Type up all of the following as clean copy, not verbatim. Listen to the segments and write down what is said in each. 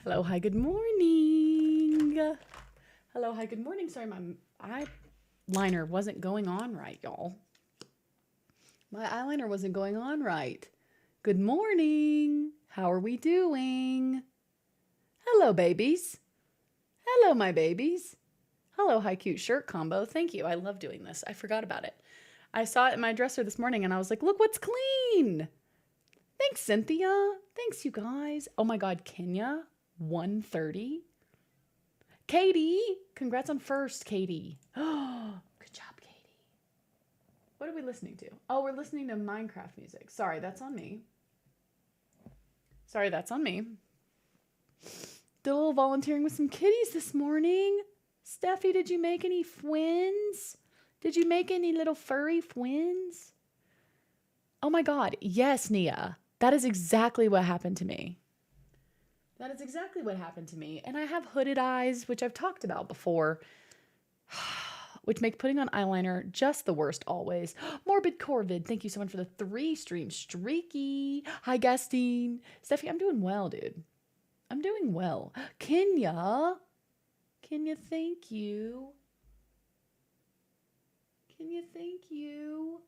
Hello, hi, good morning. Hello, hi, good morning. Sorry, my eyeliner wasn't going on right, y'all. My eyeliner wasn't going on right. Good morning. How are we doing? Hello, babies. Hello, my babies. Hello, hi, cute shirt combo. Thank you. I love doing this. I forgot about it. I saw it in my dresser this morning and I was like, look what's clean. Thanks, Cynthia. Thanks, you guys. Oh my God, Kenya, 130. Katie, congrats on first, Katie. Oh, good job, Katie. What are we listening to? Oh, we're listening to Minecraft music. Sorry, that's on me. Sorry, that's on me. Did a little volunteering with some kitties this morning. Steffi, did you make any fwins? Did you make any little furry fwins? Oh my God, yes, Nia. That is exactly what happened to me. That is exactly what happened to me. And I have hooded eyes, which I've talked about before, which make putting on eyeliner just the worst always. Morbid Corvid, thank you so much for the 3 streams. Streaky. Hi, Gastine. Steffi, I'm doing well, dude. I'm doing well. Kenya, thank you. Kenya, thank you.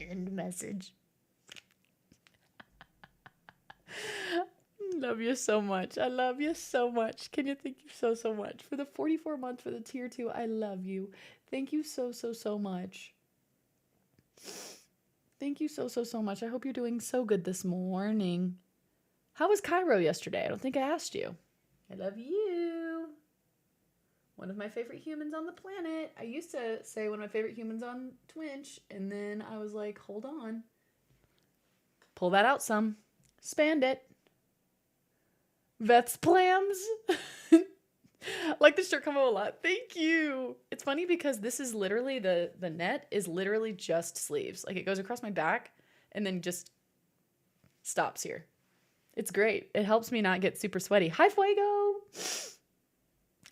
End message. Love you so much. I love you so much. Kenya, thank you so much. For the 44 months for the tier 2, I love you. Thank you so much. Thank you so much. I hope you're doing so good this morning. How was Cairo yesterday? I don't think I asked you. I love you. One of my favorite humans on the planet. I used to say one of my favorite humans on Twitch, and then I was like, hold on. Pull that out some. Spand it. Vets plams. Like the shirt combo a lot. Thank you. It's funny because this is literally the net is literally just sleeves. Like it goes across my back and then just stops here. It's great. It helps me not get super sweaty. Hi, Fuego.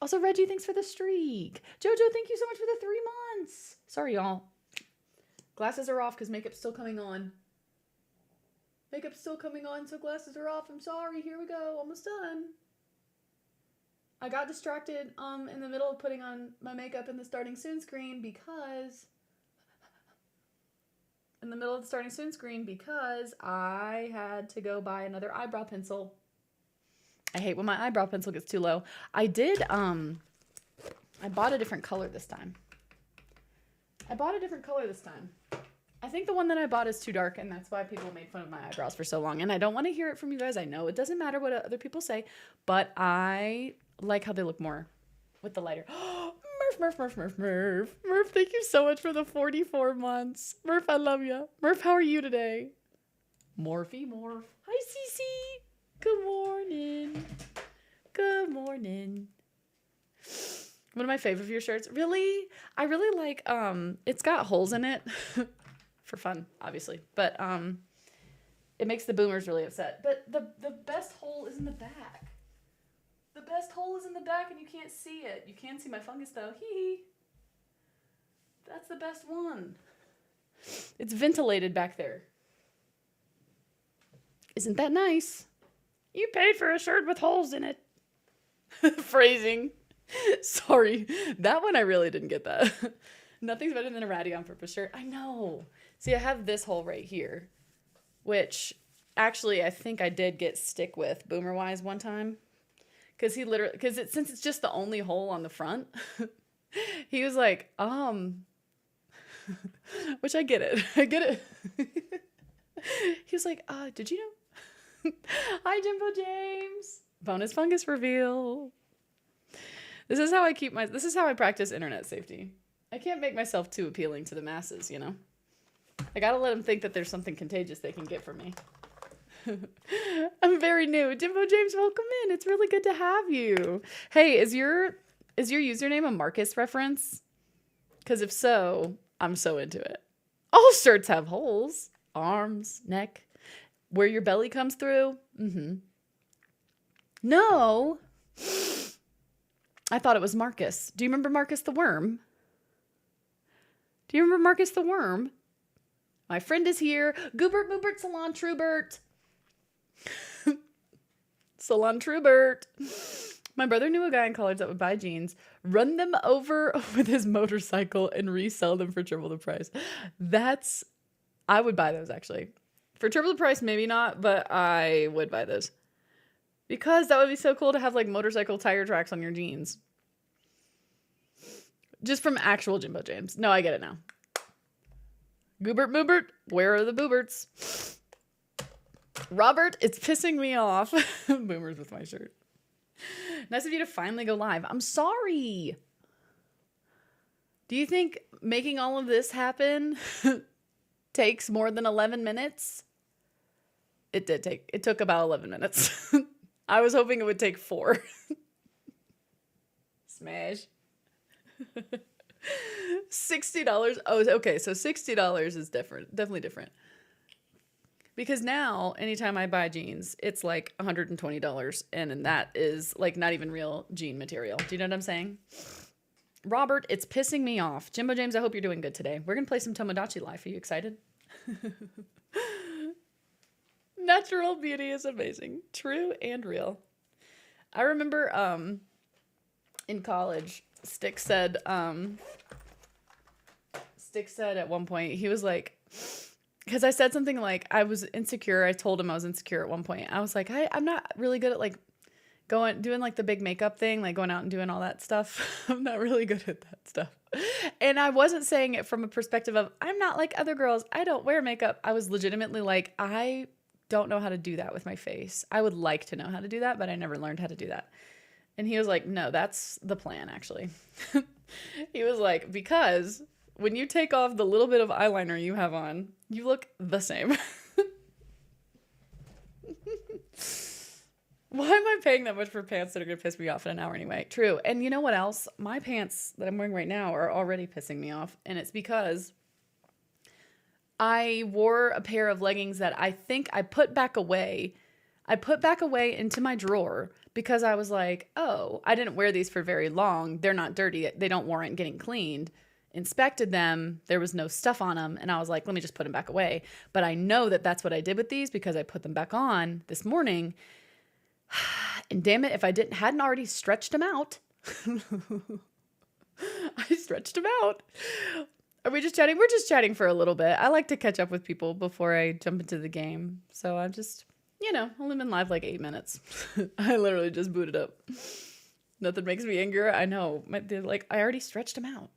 Also, Reggie, thanks for the streak. Jojo, thank you so much for the 3 months. Sorry, y'all. Glasses are off because makeup's still coming on. Makeup's still coming on, so glasses are off. I'm sorry. Here we go. Almost done. I got distracted in the middle of putting on my makeup in the starting soon screen because I had to go buy another eyebrow pencil. I hate when my eyebrow pencil gets too low. I bought a different color this time. I think the one that I bought is too dark, and that's why people made fun of my eyebrows for so long. And I don't want to hear it from you guys. I know it doesn't matter what other people say, but I like how they look more with the lighter. Murph, thank you so much for the 44 months. Murph, I love you. Murph, how are you today? Morphy. Hi, Cece. Good morning. One of my favorite of your shirts. Really? I really like, it's got holes in it for fun, obviously, but, it makes the boomers really upset. But the best hole is in the back. The best hole is in the back and you can't see it. You can see my fungus though. Hee. That's the best one. It's ventilated back there. Isn't that nice? You paid for a shirt with holes in it. Phrasing. Sorry. That one I really didn't get that. Nothing's better than a ratty on purpose shirt. I know. See, I have this hole right here, which actually I think I did get stick with Boomer Wise one time. Since it's just the only hole on the front, he was like, which I get it. He was like, did you know? Hi, Jimbo James. Bonus fungus reveal. This is how I practice internet safety. I can't make myself too appealing to the masses, you know? I gotta let them think that there's something contagious they can get from me. I'm very new. Jimbo James, welcome in. It's really good to have you. Hey, is your username a Marcus reference? Because if so, I'm so into it. All shirts have holes. Arms, neck, where your belly comes through. No. I thought it was Marcus. Do you remember Marcus the Worm? My friend is here. Goobert, Moobert, Salon Trubert. Salon Trubert. My brother knew a guy in college that would buy jeans, run them over with his motorcycle, and resell them for triple the price. I would buy those, actually. For triple the price, maybe not, but I would buy those. Because that would be so cool to have, like, motorcycle tire tracks on your jeans. Just from actual Jimbo James. No, I get it now. Goobert Moobert, where are the booberts? Robert, it's pissing me off. Boomers with my shirt. Nice of you to finally go live. I'm sorry. Do you think making all of this happen takes more than 11 minutes? It took about 11 minutes. I was hoping it would take 4. Smash. $60. Oh, okay. So $60 is different. Definitely different. Because now, anytime I buy jeans, it's like $120. And that is like not even real jean material. Do you know what I'm saying? Robert, it's pissing me off. Jimbo James, I hope you're doing good today. We're going to play some Tomodachi Life. Are you excited? Natural beauty is amazing. True and real. I remember in college, Stick said at one point, he was like, because I said something like I was insecure. I told him I was insecure at one point. I was like, I'm not really good at like doing like the big makeup thing, like going out and doing all that stuff. I'm not really good at that stuff. And I wasn't saying it from a perspective of I'm not like other girls. I don't wear makeup. I was legitimately like, I don't know how to do that with my face. I would like to know how to do that, but I never learned how to do that. And he was like, no, that's the plan, actually. He was like, because when you take off the little bit of eyeliner you have on, you look the same. Why am I paying that much for pants that are going to piss me off in an hour anyway? True. And you know what else? My pants that I'm wearing right now are already pissing me off. And it's because I wore a pair of leggings that I think I put back away. I put back away into my drawer because I was like, oh, I didn't wear these for very long. They're not dirty. They don't warrant getting cleaned. Inspected them. There was no stuff on them. And I was like, let me just put them back away. But I know that that's what I did with these because I put them back on this morning. And damn it, if I hadn't already stretched them out. I stretched them out. Are we just chatting? We're just chatting for a little bit. I like to catch up with people before I jump into the game. So I'm just, only been live like 8 minutes. I literally just booted up. Nothing makes me angrier. I know. I already stretched them out.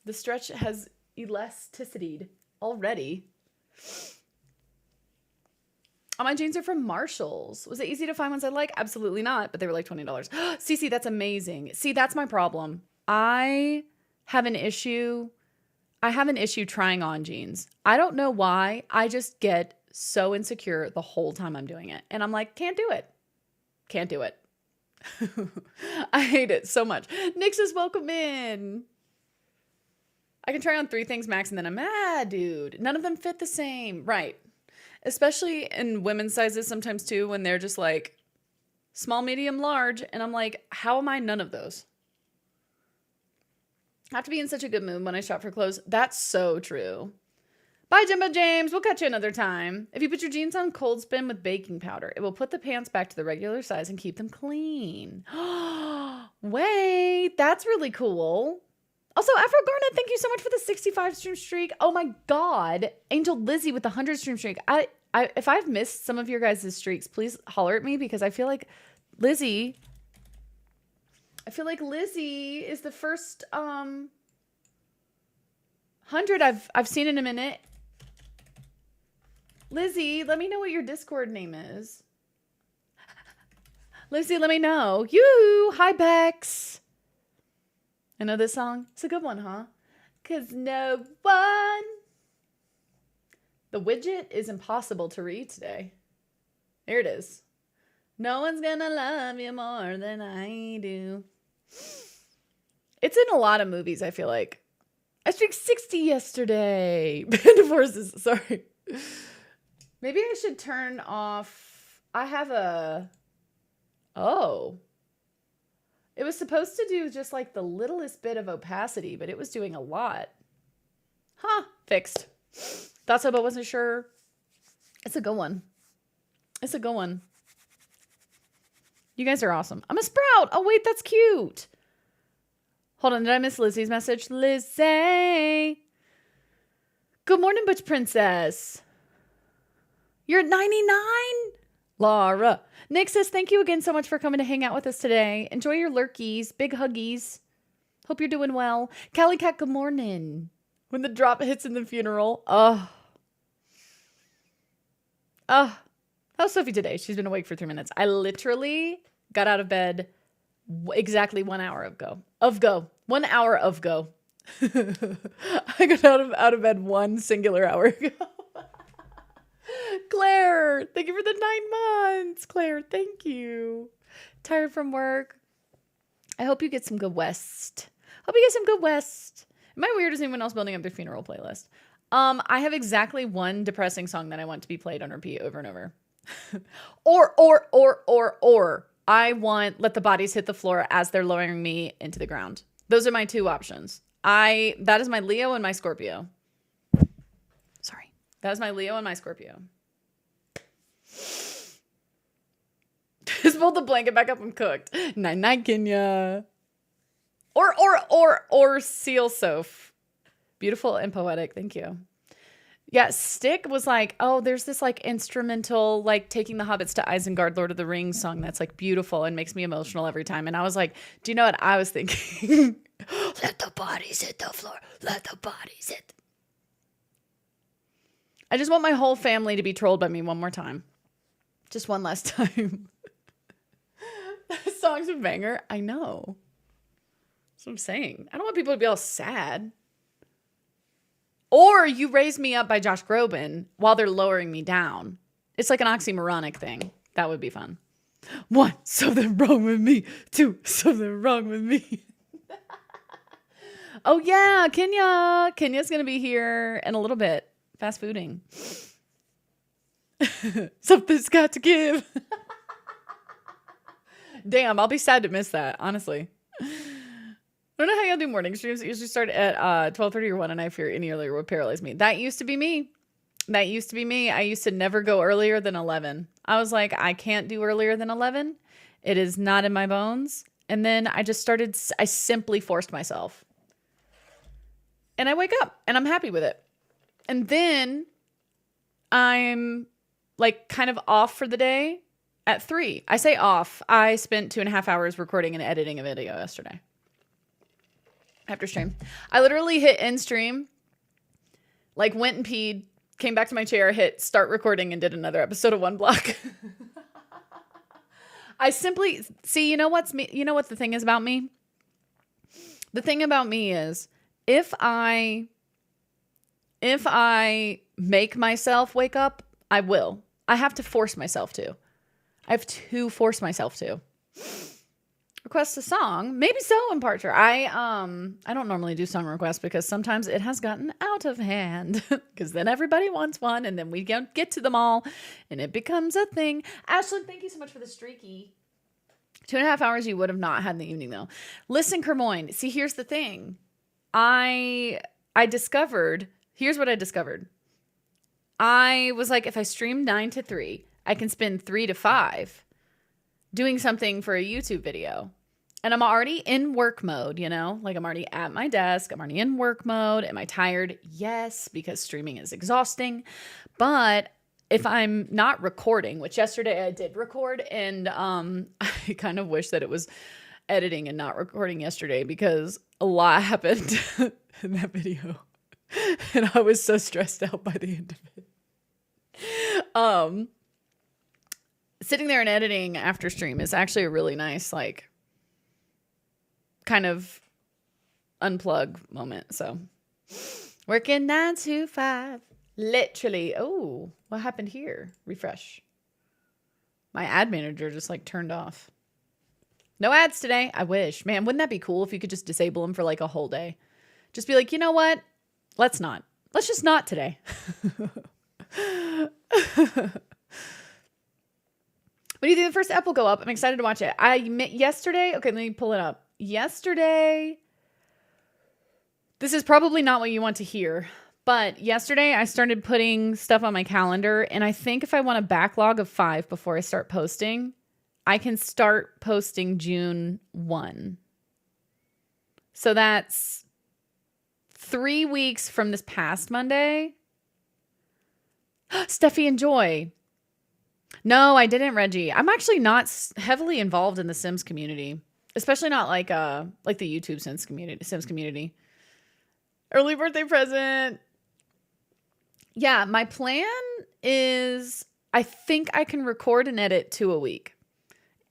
The stretch has elasticity already. Oh, my jeans are from Marshalls. Was it easy to find ones I like? Absolutely not, but they were like $20. Cece, that's amazing. See, that's my problem. I have an issue trying on jeans. I don't know why. I just get so insecure the whole time I'm doing it. And I'm like, can't do it. Can't do it. I hate it so much. Nick says, welcome in. I can try on 3 things max and then I'm mad, dude. None of them fit the same. Right. Especially in women's sizes sometimes too, when they're just like small, medium, large. And I'm like, how am I none of those? I have to be in such a good mood when I shop for clothes. That's so true. Bye, Jimbo James. We'll catch you another time. If you put your jeans on cold spin with baking powder, it will put the pants back to the regular size and keep them clean. Wait, that's really cool. Also, Afro Garnet, thank you so much for the 65 stream streak. Oh my God. Angel Lizzie with the 100 stream streak. If I've missed some of your guys' streaks, please holler at me because I feel like Lizzie is the first 100 I've seen in a minute. Lizzie, let me know what your Discord name is. Lizzie, let me know. You, hi Bex. I know this song. It's a good one, huh? 'Cause no one. The widget is impossible to read today. There it is. No one's gonna love you more than I do. It's in a lot of movies, I feel like. I streaked 60 yesterday. Band of Horses, sorry. Maybe I should turn off. I have a... Oh. It was supposed to do just like the littlest bit of opacity, but it was doing a lot. Huh. Fixed. Thought so, but wasn't sure. It's a good one. It's a good one. You guys are awesome. I'm a sprout. Oh, wait, that's cute. Hold on. Did I miss Lizzie's message? Lizzie. Good morning, Butch Princess. You're at 99? Laura. Nick says, thank you again so much for coming to hang out with us today. Enjoy your lurkies. Big huggies. Hope you're doing well. Callie Cat, good morning. When the drop hits in the funeral. How's Sophie today? She's been awake for 3 minutes. I literally got out of bed exactly 1 hour ago. 1 hour of go. I got out of bed 1 singular hour ago. Claire, thank you for the 9 months. Claire, thank you. Tired from work. I hope you get some good rest. Hope you get some good rest. Am I weird as anyone else building up their funeral playlist? I have exactly one depressing song that I want to be played on repeat over and over. or I want Let the Bodies Hit the Floor as they're lowering me into the ground. Those are my 2 options. That is my Leo and my Scorpio. Sorry. That is my Leo and my Scorpio. Just pulled the blanket back up and cooked. Night, Kenya. Or Seal Soph. Beautiful and poetic. Thank you. Yeah, Stick was like, oh, there's this like instrumental, like taking the hobbits to Isengard, Lord of the Rings song that's like beautiful and makes me emotional every time. And I was like, do you know what I was thinking? Let the bodies hit the floor. Let the bodies hit. I just want my whole family to be trolled by me one more time. Just one last time. That song's a banger. I know. That's what I'm saying. I don't want people to be all sad. Or You Raise Me Up by Josh Groban while they're lowering me down. It's like an oxymoronic thing. That would be fun. 1, something wrong with me. 2, something wrong with me. Oh yeah, Kenya. Kenya's going to be here in a little bit. Fast fooding. Something's got to give. Damn, I'll be sad to miss that, honestly. I don't know how y'all do morning streams. It usually start at 12:30 or 1, and I fear any earlier would paralyze me. That used to be me. I used to never go earlier than 11. I was like, I can't do earlier than 11. It is not in my bones. And then I simply forced myself. And I wake up, and I'm happy with it. And then I'm like kind of off for the day at 3. I say off. I spent 2.5 hours recording and editing a video yesterday. After stream. I literally hit end stream, like went and peed, came back to my chair, hit start recording, and did another episode of One Block. I simply, see, you know what the thing is about me? The thing about me is, if I make myself wake up, I will. I have to force myself to. I have to force myself to. Request a song, maybe so in Parcher. I don't normally do song requests because sometimes it has gotten out of hand because then everybody wants one and then we don't get to them all and it becomes a thing. Ashlyn, thank you so much for the streaky. 2.5 hours you would have not had in the evening though. Listen, Kermoin. See, here's the thing. Here's what I discovered. I was like, if I stream 9 to 3, I can spend 3 to 5 doing something for a YouTube video. And I'm already in work mode, you know? Like I'm already at my desk. I'm already in work mode. Am I tired? Yes, because streaming is exhausting. But if I'm not recording, which yesterday I did record, and I kind of wish that it was editing and not recording yesterday because a lot happened in that video. And I was so stressed out by the end of it. Sitting there and editing after stream is actually a really nice, like, kind of unplug moment. So working 9 to 5, literally. Oh, what happened here? Refresh. My ad manager just like turned off. No ads today. I wish, man, wouldn't that be cool if you could just disable them for like a whole day? Just be like, you know what? Let's just not today. When do you think the first ep will go up? I'm excited to watch it. Yesterday, okay, let me pull it up. Yesterday, this is probably not what you want to hear, But yesterday I started putting stuff on my calendar, and I think if I want a backlog of 5 before I start posting, I can start posting June 1. So that's 3 weeks from this past Monday. Steffi and Joy. No, I didn't, Reggie. I'm actually not heavily involved in the Sims community, especially not like the YouTube Sims community. Early birthday present. Yeah, my plan is I think I can record and edit 2 a week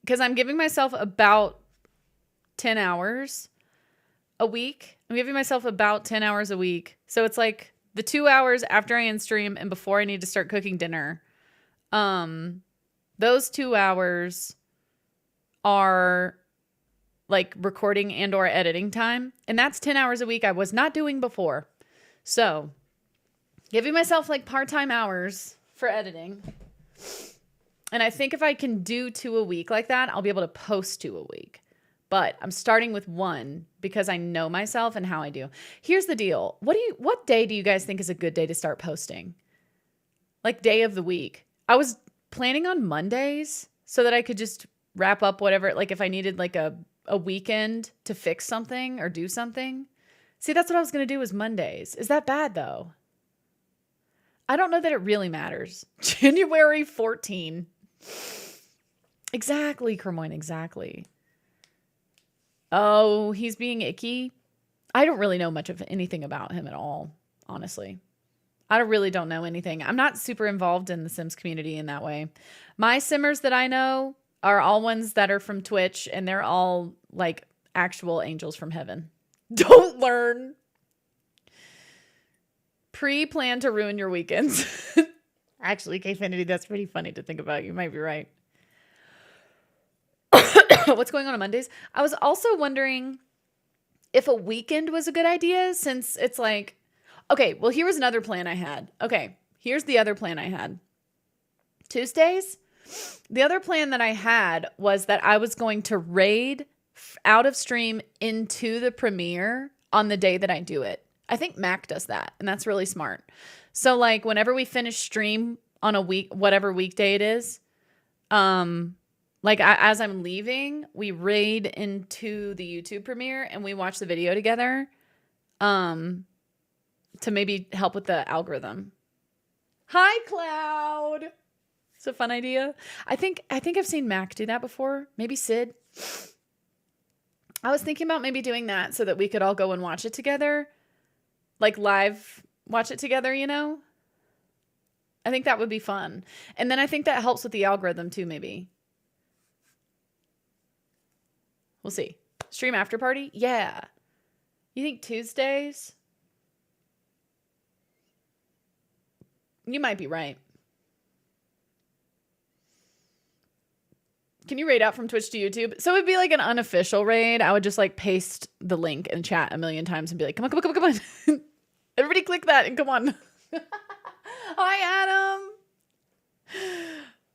because I'm giving myself about 10 hours a week. I'm giving myself about 10 hours a week. So it's like the 2 hours after I end stream and before I need to start cooking dinner. Those 2 hours are like recording and or editing time. And that's 10 hours a week I was not doing before. So giving myself like part-time hours for editing. And I think if I can do 2 a week like that, I'll be able to post 2 a week. But I'm starting with 1 because I know myself and how I do. Here's the deal. What day do you guys think is a good day to start posting? Like day of the week. I was planning on Mondays so that I could just wrap up whatever, like if I needed like a weekend to fix something or do something. See, that's what I was going to do was Mondays. Is that bad though? I don't know that it really matters. January 14. Exactly, Kermoin, exactly. Oh, he's being icky. I don't really know much of anything about him at all, honestly. I really don't know anything. I'm not super involved in the Sims community in that way. My Simmers that I know are all ones that are from Twitch, and they're all like actual angels from heaven. Don't learn. Pre-plan to ruin your weekends. Actually, Kfinity, that's pretty funny to think about. You might be right. What's going on Mondays? I was also wondering if a weekend was a good idea since it's like, okay, well, here was another plan I had. Okay, here's the other plan I had. Tuesdays, the other plan that I had was that I was going to raid out of stream into the premiere on the day that I do it. I think Mac does that, and that's really smart. So, like, whenever we finish stream on a week, whatever weekday it is, as I'm leaving, we raid into the YouTube premiere and we watch the video together, to maybe help with the algorithm. Hi, Cloud. It's a fun idea. I think I've seen Mac do that before. Maybe Sid. I was thinking about maybe doing that so that we could all go and watch it together. Like live watch it together, you know? I think that would be fun. And then I think that helps with the algorithm too, maybe. We'll see. Stream after party? Yeah. You think Tuesdays? You might be right. Can you raid out from Twitch to YouTube? So it'd be like an unofficial raid. I would just like paste the link in chat a million times and be like, come on. Everybody click that and come on. Hi, Adam.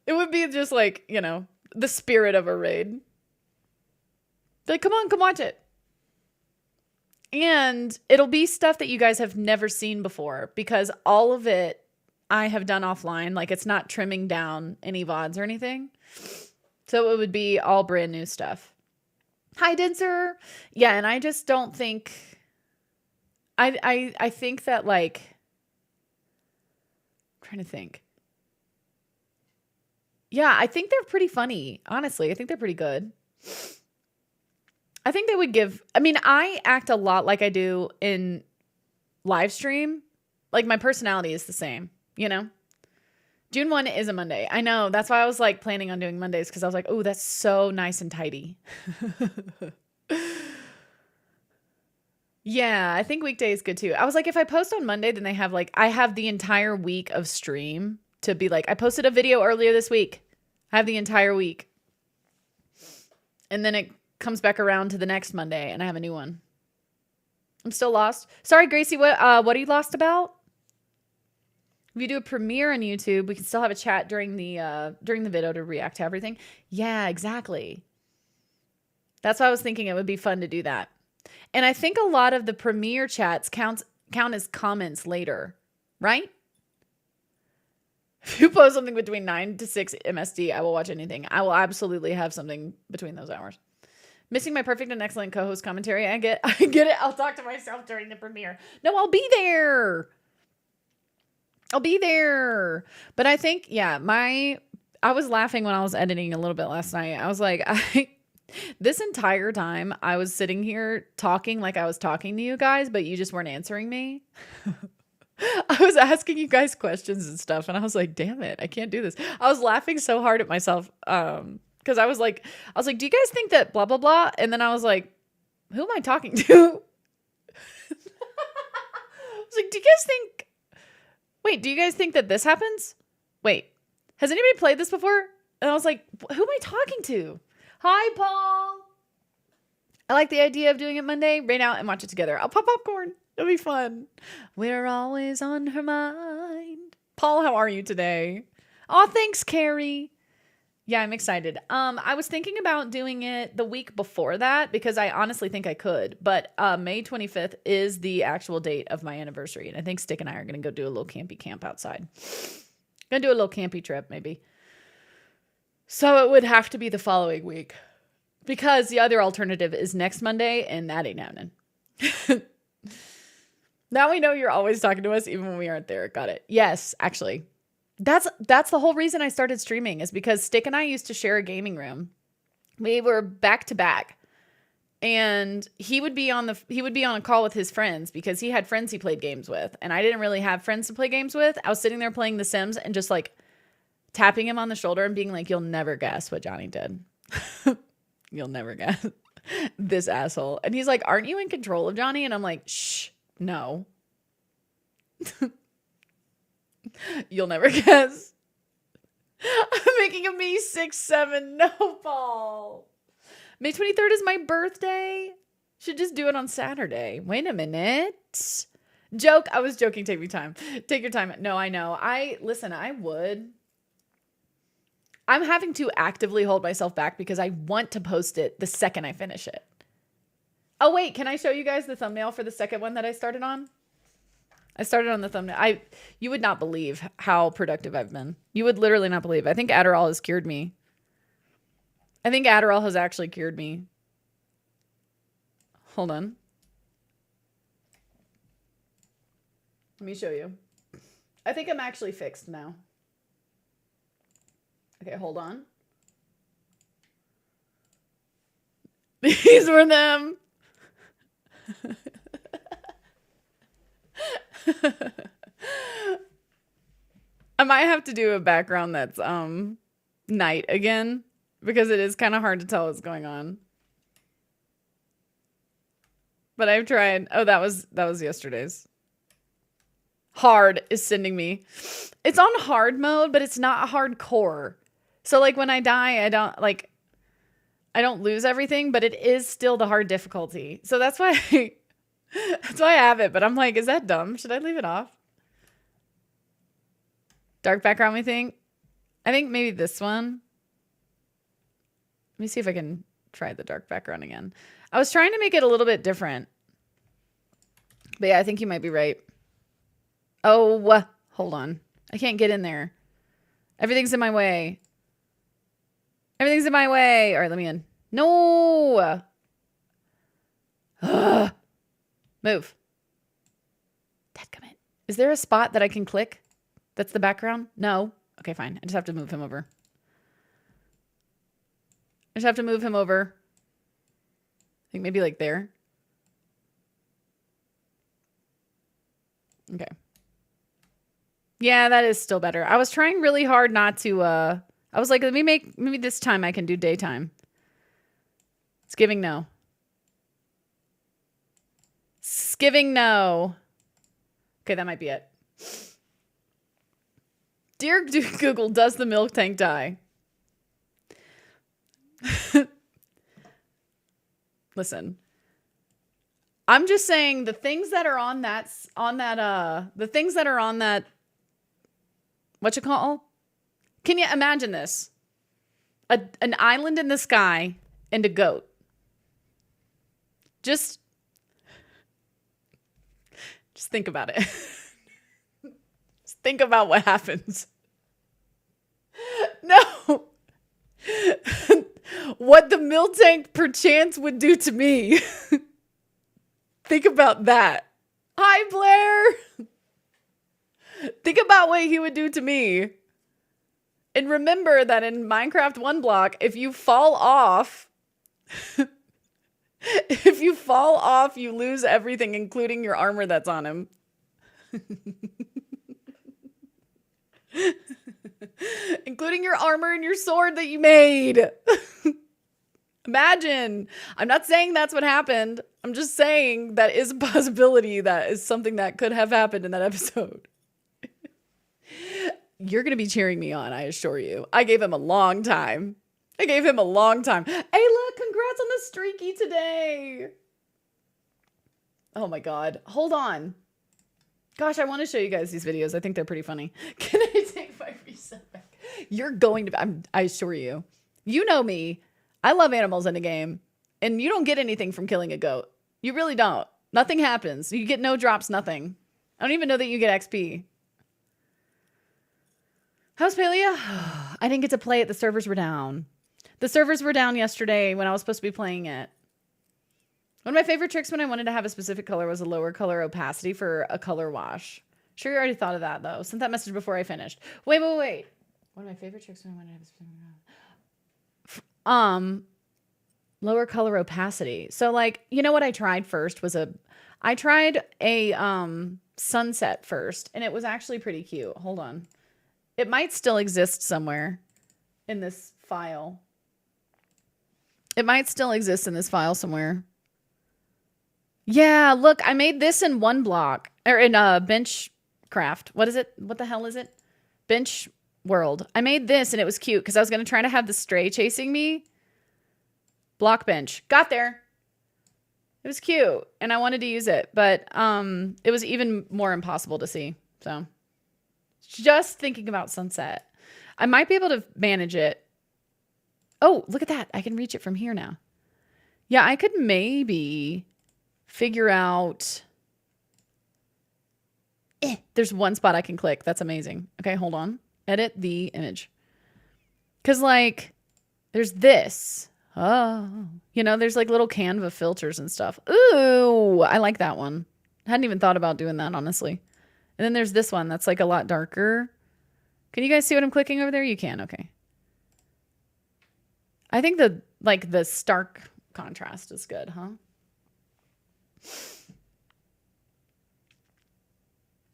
It would be just like, you know, the spirit of a raid. Like, come on, come watch it. And it'll be stuff that you guys have never seen before because all of it I have done offline. Like, it's not trimming down any VODs or anything. So it would be all brand new stuff. Hi, Dinser. Yeah, and I just don't think... I think that, like... I'm trying to think. Yeah, I think they're pretty funny. Honestly, I think they're pretty good. I think they would give... I mean, I act a lot like I do in live stream. Like, my personality is the same, you know? June 1 is a Monday. I know. That's why I was, like, planning on doing Mondays, because I was like, oh, that's so nice and tidy. Yeah, I think weekday is good, too. I was like, if I post on Monday, then they have, like... I have the entire week of stream to be like, I posted a video earlier this week. I have the entire week. And then it comes back around to the next Monday, and I have a new one. I'm still lost. Sorry, Gracie, what are you lost about? If you do a premiere on YouTube, we can still have a chat during the video to react to everything. Yeah, exactly. That's why I was thinking it would be fun to do that. And I think a lot of the premiere chats count count as comments later, right? If you post something between 9 to 6 MST, I will watch anything. I will absolutely have something between those hours. Missing my perfect and excellent co-host commentary. I get it. I'll talk to myself during the premiere. No, I'll be there. But I think, yeah, I was laughing when I was editing a little bit last night. I was like, this entire time I was sitting here talking like I was talking to you guys, but you just weren't answering me. I was asking you guys questions and stuff, and I was like, damn it, I can't do this. I was laughing so hard at myself because I was like, do you guys think that blah, blah, blah? And then I was like, who am I talking to? I was like, do you guys think that this happens? Wait, has anybody played this before? And I was like, who am I talking to? Hi, Paul. I like the idea of doing it Monday. Rain out and watch it together. I'll pop popcorn. It'll be fun. We're always on her mind. Paul, how are you today? Oh, thanks, Carrie. Yeah, I'm excited. I was thinking about doing it the week before that because I honestly think I could. But May 25th is the actual date of my anniversary. And I think Stick and I are going to go do a little campy camp outside. Going to do a little campy trip, maybe. So it would have to be the following week. Because the other alternative is next Monday, and that ain't happening. Now we know you're always talking to us, even when we aren't there. Got it. Yes, actually. That's the whole reason I started streaming is because Stick and I used to share a gaming room. We were back to back. And he would be on a call with his friends because he had friends he played games with. And I didn't really have friends to play games with. I was sitting there playing The Sims and just like tapping him on the shoulder and being like, you'll never guess what Johnny did. You'll never guess. This asshole. And he's like, aren't you in control of Johnny? And I'm like, shh, no. You'll never guess. I'm making a me 6'7". No, Paul. May 23rd is my birthday. Should just do it on Saturday. Wait a minute. Joke. I was joking. Take your time. Take your time. No, I know. I would. I'm having to actively hold myself back because I want to post it the second I finish it. Oh, wait. Can I show you guys the thumbnail for the second one that I started on? I started on the thumbnail. You would not believe how productive I've been. You would literally not believe. I think Adderall has cured me. I think Adderall has actually cured me. Hold on. Let me show you. I think I'm actually fixed now. Okay, hold on. These were them. I might have to do a background that's night again because it is kind of hard to tell what's going on. But I've tried. Oh, that was yesterday's. Hard is sending me. It's on hard mode, but it's not hardcore. So like when I die, I don't lose everything, but it is still the hard difficulty. So that's why I have it. But I'm like, is that dumb? Should I leave it off? Dark background, we think. I think maybe this one. Let me see if I can try the dark background again. I was trying to make it a little bit different. But yeah, I think you might be right. Oh, hold on. I can't get in there. Everything's in my way. Everything's in my way. All right, let me in. No. Ugh. Move. Dadgummit. Is there a spot that I can click? That's the background? No. Okay, fine. I just have to move him over. I just have to move him over. I think maybe like there. Okay. Yeah, that is still better. I was trying really hard not to, I was like, maybe this time I can do daytime. It's giving no. It's giving no. Okay, that might be it. Dear Google, does the milk tank die? Listen. I'm just saying the things that are on that, what you call? Can you imagine this? An island in the sky and a goat. Just think about it. Just think about what happens. No. What the Miltank perchance would do to me. Think about that. Hi, Blair. Think about what he would do to me. And remember that in Minecraft 1 block, if you fall off, you lose everything, including your armor that's on him. Including your armor and your sword that you made. Imagine. I'm not saying that's what happened. I'm just saying that is a possibility. That is something that could have happened in that episode. You're going to be cheering me on, I assure you. I gave him a long time. Hey, look, congrats on the streaky today. Oh my God. Hold on. Gosh, I want to show you guys these videos. I think they're pretty funny. Can I take my reset back? You're going to, I assure you. You know me. I love animals in a game. And you don't get anything from killing a goat. You really don't. Nothing happens. You get no drops, nothing. I don't even know that you get XP. How's Palia? I didn't get to play it. The servers were down. The servers were down yesterday when I was supposed to be playing it. One of my favorite tricks when I wanted to have a specific color was a lower color opacity for a color wash. Sure, you already thought of that, though. Sent that message before I finished. Wait. One of my favorite tricks when I wanted to have a specific lower color opacity. So, like, you know what I tried first was I tried a sunset first, and it was actually pretty cute. Hold on. It might still exist somewhere in this file. Yeah, look, I made this in 1 block, or in Benchcraft. What is it? What the hell is it? Bench World. I made this and it was cute because I was going to try to have the stray chasing me. Block bench. Got there. It was cute and I wanted to use it, but it was even more impossible to see. So just thinking about sunset. I might be able to manage it. Oh, look at that. I can reach it from here now. Yeah, I could maybe figure out. There's one spot I can click. That's amazing. Okay, hold on. Edit the image. Because, like, there's this. Oh. You know, there's, like, little Canva filters and stuff. Ooh, I like that one. Hadn't even thought about doing that, honestly. And then there's this one that's, like, a lot darker. Can you guys see what I'm clicking over there? You can. Okay. I think the stark contrast is good, huh?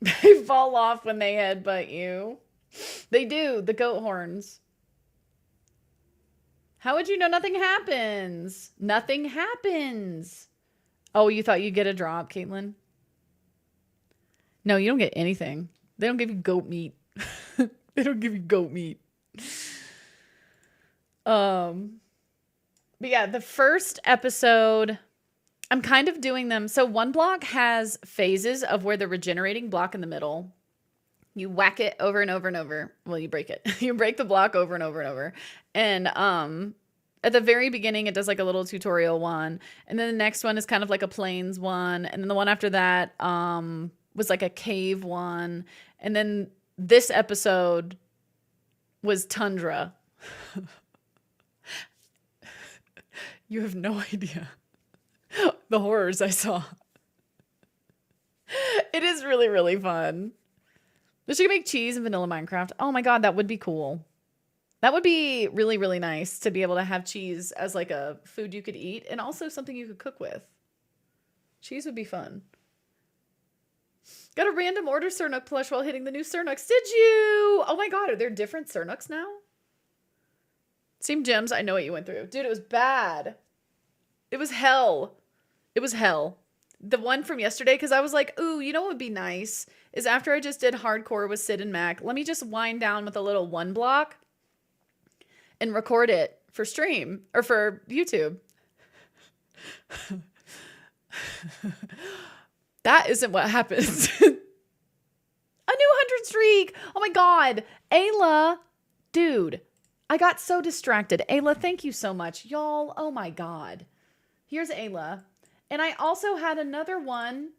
They fall off when they headbutt you. They do. The goat horns. How would you know nothing happens? Nothing happens. Oh, you thought you'd get a drop, Caitlin? No, you don't get anything. They don't give you goat meat. They don't give you goat meat. But yeah, the first episode, I'm kind of doing them. So 1 block has phases of where the regenerating block in the middle, you whack it over and over and over. Well, you break it. You break the block over and over and over. And at the very beginning, it does like a little tutorial one. And then the next one is kind of like a plains one. And then the one after that was like a cave one. And then this episode was tundra. You have no idea the horrors I saw. It is really, really fun. But she can make cheese in vanilla Minecraft. Oh my God, that would be cool. That would be really, really nice to be able to have cheese as like a food you could eat and also something you could cook with. Cheese would be fun. Got a random order Sernuk plush while hitting the new Sernuks. Did you? Oh my God, are there different Sernuks now? Team Gems, I know what you went through. Dude, it was bad. It was hell. It was hell. The one from yesterday, because I was like, ooh, you know what would be nice? Is after I just did hardcore with Sid and Mac, let me just wind down with a little 1 block and record it for stream or for YouTube. That isn't what happens. A new 100 streak. Oh my God. Ayla, dude. I got so distracted. Ayla, thank you so much. Y'all, oh my God. Here's Ayla. And I also had another one.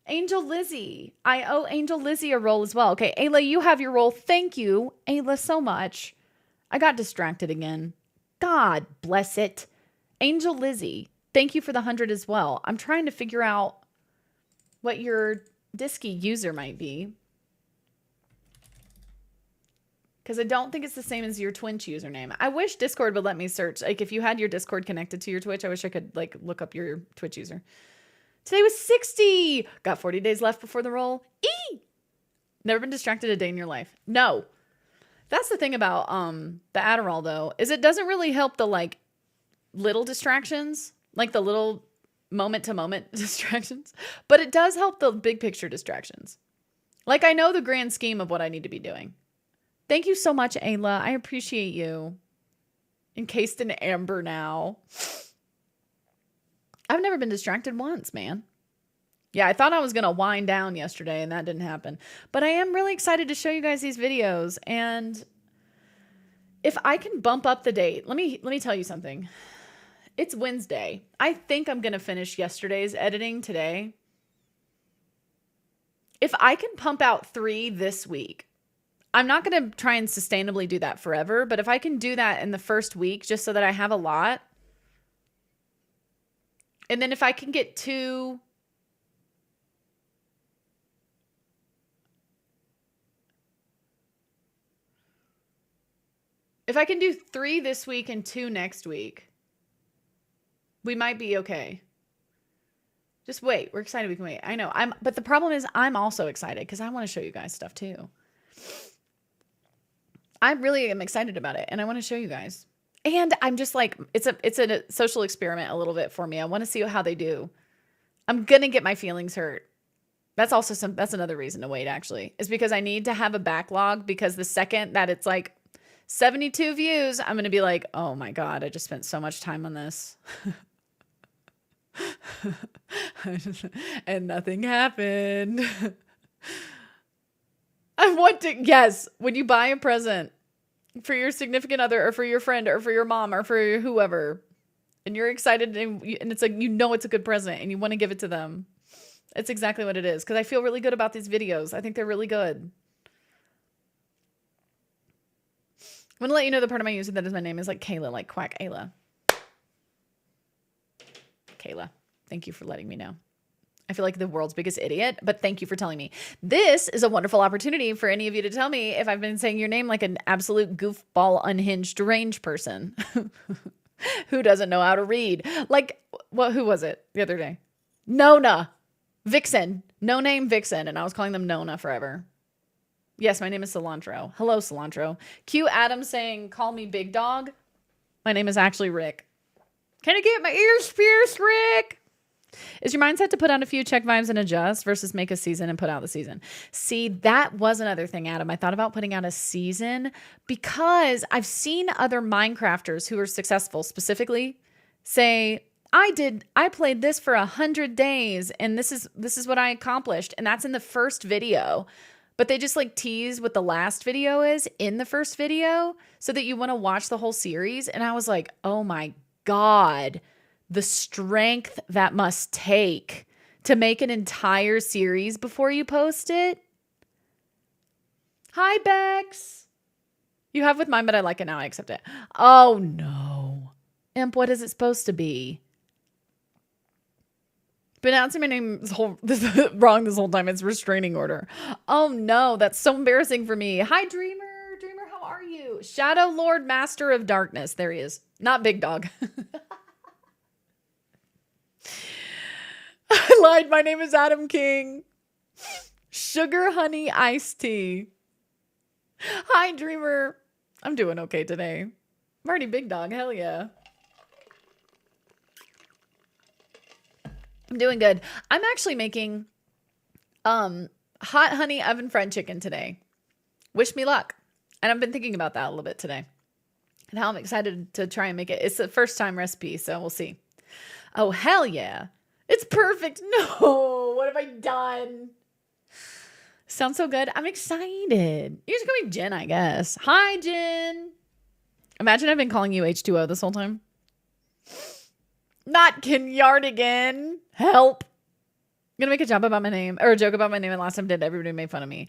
Angel Lizzie. I owe Angel Lizzie a roll as well. Okay, Ayla, you have your roll. Thank you, Ayla, so much. I got distracted again. God bless it. Angel Lizzie, thank you for the 100 as well. I'm trying to figure out what your Disky user might be. Because I don't think it's the same as your Twitch username. I wish Discord would let me search. Like, if you had your Discord connected to your Twitch, I wish I could, like, look up your Twitch user. Today was 60. Got 40 days left before the roll. Never been distracted a day in your life. No. That's the thing about the Adderall, though, is it doesn't really help the, like, little distractions, like the little moment-to-moment distractions, but it does help the big picture distractions. Like, I know the grand scheme of what I need to be doing. Thank you so much, Ayla. I appreciate you. Encased in amber now. I've never been distracted once, man. Yeah, I thought I was going to wind down yesterday and that didn't happen. But I am really excited to show you guys these videos. And if I can bump up the date, let me tell you something. It's Wednesday. I think I'm going to finish yesterday's editing today. If I can pump out 3 this week, I'm not going to try and sustainably do that forever. But if I can do that in the first week, just so that I have a lot, and then if I can get 2, if I can do 3 this week and 2 next week, we might be okay. Just wait. We're excited we can wait. I know. But the problem is I'm also excited because I want to show you guys stuff too. I really am excited about it and I want to show you guys. And I'm just like, it's a social experiment a little bit for me. I want to see how they do. I'm going to get my feelings hurt. That's another reason to wait, actually, is because I need to have a backlog, because the second that it's like 72 views, I'm going to be like, oh my God, I just spent so much time on this. And nothing happened. I want to, yes, when you buy a present for your significant other or for your friend or for your mom or for whoever, and you're excited and it's like, you know, it's a good present and you want to give it to them. It's exactly what it is. Because I feel really good about these videos. I think they're really good. I'm going to let you know the part of my user that is my name is like Kayla, like Quack Ayla. Kayla, thank you for letting me know. I feel like the world's biggest idiot, but thank you for telling me. This is a wonderful opportunity for any of you to tell me if I've been saying your name like an absolute goofball, unhinged, deranged person who doesn't know how to read. Like, who was it the other day? Nona. Vixen. No name Vixen, and I was calling them Nona forever. Yes, my name is Cilantro. Hello, Cilantro. Q Adams saying, call me Big Dog. My name is actually Rick. Can I get my ears pierced, Rick? Is your mindset to put on a few, check vibes, and adjust versus make a season and put out the season? See, that was another thing, Adam. I thought about putting out a season because I've seen other Minecrafters who are successful specifically say, I played this for 100 days and this is what I accomplished. And that's in the first video. But they just like tease what the last video is in the first video so that you want to watch the whole series. And I was like, oh my God. The strength that must take to make an entire series before you post it. Hi, Bex. You have with mine, but I like it now. I accept it. Oh, no. Imp, what is it supposed to be? Pronouncing my name wrong this whole time. It's restraining order. Oh, no. That's so embarrassing for me. Hi, Dreamer. Dreamer, how are you? Shadow Lord, Master of Darkness. There he is. Not Big Dog. I lied. My name is Adam King. Sugar honey iced tea. Hi, Dreamer. I'm doing okay today. I'm already Big Dog. Hell yeah. I'm doing good. I'm actually making hot honey oven fried chicken today. Wish me luck. And I've been thinking about that a little bit today. And how I'm excited to try and make it. It's the first time recipe, so we'll see. Oh, hell yeah. It's perfect. No, what have I done? Sounds so good. I'm excited. You just call me Jen, I guess. Hi, Jen. Imagine I've been calling you H2O this whole time. Not Kenyardigan. Help. gonna make a joke about my name, or a joke about my name, and last time did, everybody made fun of me.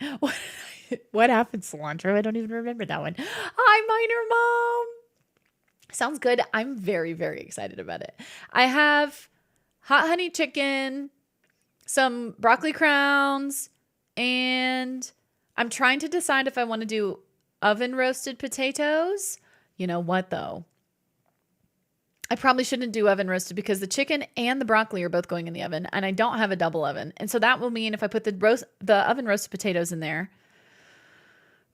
What happened, Cilantro? I don't even remember that one. Hi, Minor Mom. Sounds good. I'm very, very excited about it. I have hot honey chicken, some broccoli crowns, and I'm trying to decide if I want to do oven roasted potatoes. You know what, though? I probably shouldn't do oven roasted because the chicken and the broccoli are both going in the oven, and I don't have a double oven. And so that will mean if I put the oven roasted potatoes in there,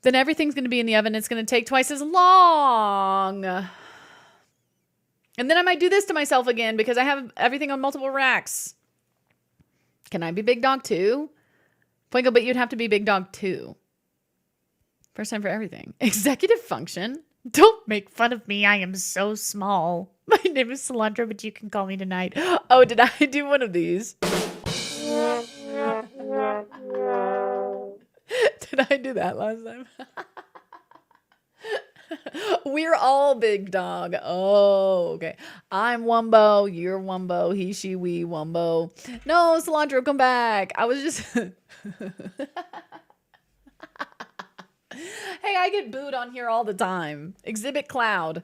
then everything's going to be in the oven. It's going to take twice as long. And then I might do this to myself again because I have everything on multiple racks. Can I be Big Dog 2? Fuego, but you'd have to be Big Dog 2. First time for everything. Executive function. Don't make fun of me. I am so small. My name is Cilantro, but you can call me tonight. Oh, did I do one of these? Did I do that last time? We're all Big Dog. Oh, okay. I'm Wumbo. You're Wumbo. He, she, we, Wumbo. No, Cilantro, come back. I was just... Hey, I get booed on here all the time. Exhibit Cloud.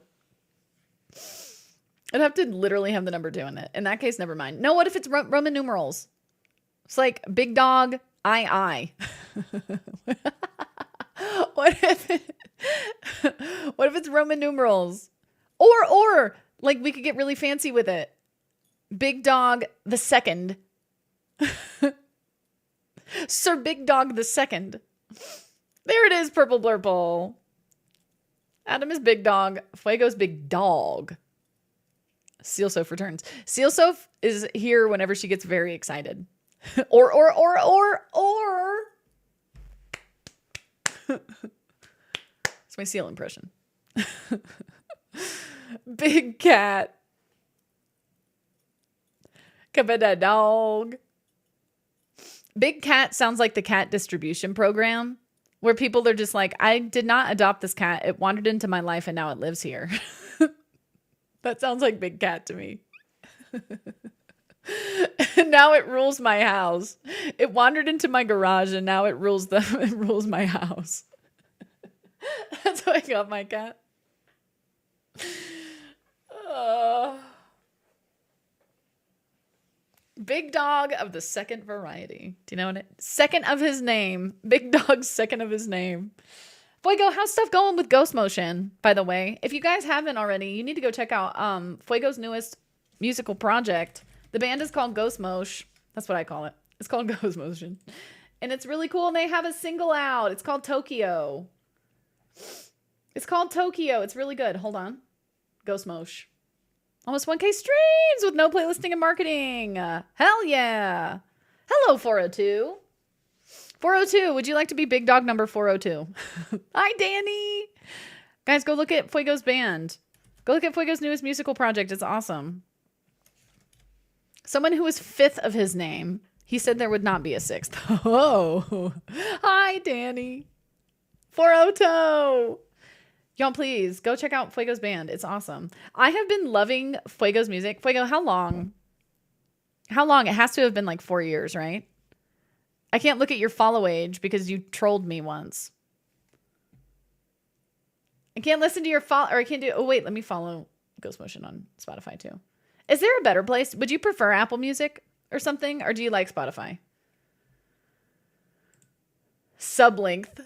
I'd have to literally have the number 2 in it. In that case, never mind. No, what if it's Roman numerals? It's like Big Dog, I. What if it's Roman numerals? Or like we could get really fancy with it. Big Dog the Second. Sir Big Dog the Second. There it is, Purple Blurple. Adam is Big Dog. Fuego's Big Dog. Seal Soph returns. Seal Soph is here whenever she gets very excited. Or. It's my seal impression. Big Cat. Cabeda Dog. Big Cat sounds like the cat distribution program where people are just like, I did not adopt this cat. It wandered into my life and now it lives here. That sounds like Big Cat to me. And now it rules my house. It wandered into my garage and now it rules my house. That's how I got my cat. Big Dog of the second variety. Do you know what it? Second of his name. Big Dog's second of his name. Fuego, how's stuff going with Ghost Motion, by the way? If you guys haven't already, you need to go check out Fuego's newest musical project. The band is called Ghost Motion. That's what I call it. It's called Ghost Motion. And it's really cool. And they have a single out. It's called Tokyo. It's called Tokyo. It's really good. Hold on. Ghost Motion. Almost 1K streams with no playlisting and marketing. Hell yeah. Hello, 402. 402, would you like to be Big Dog number 402? Hi, Danny. Guys, go look at Fuego's band. Go look at Fuego's newest musical project. It's awesome. Someone who is 5th of his name. He said there would not be a 6th. Oh. Hi, Danny. 402. Y'all, please go check out Fuego's band. It's awesome. I have been loving Fuego's music. Fuego, how long? How long? It has to have been like 4 years, right? I can't look at your follow age because you trolled me once. I can't listen to your follow, or I can't do, oh wait, let me follow Ghost Motion on Spotify too. Is there a better place? Would you prefer Apple Music or something? Or do you like Spotify? Sublength.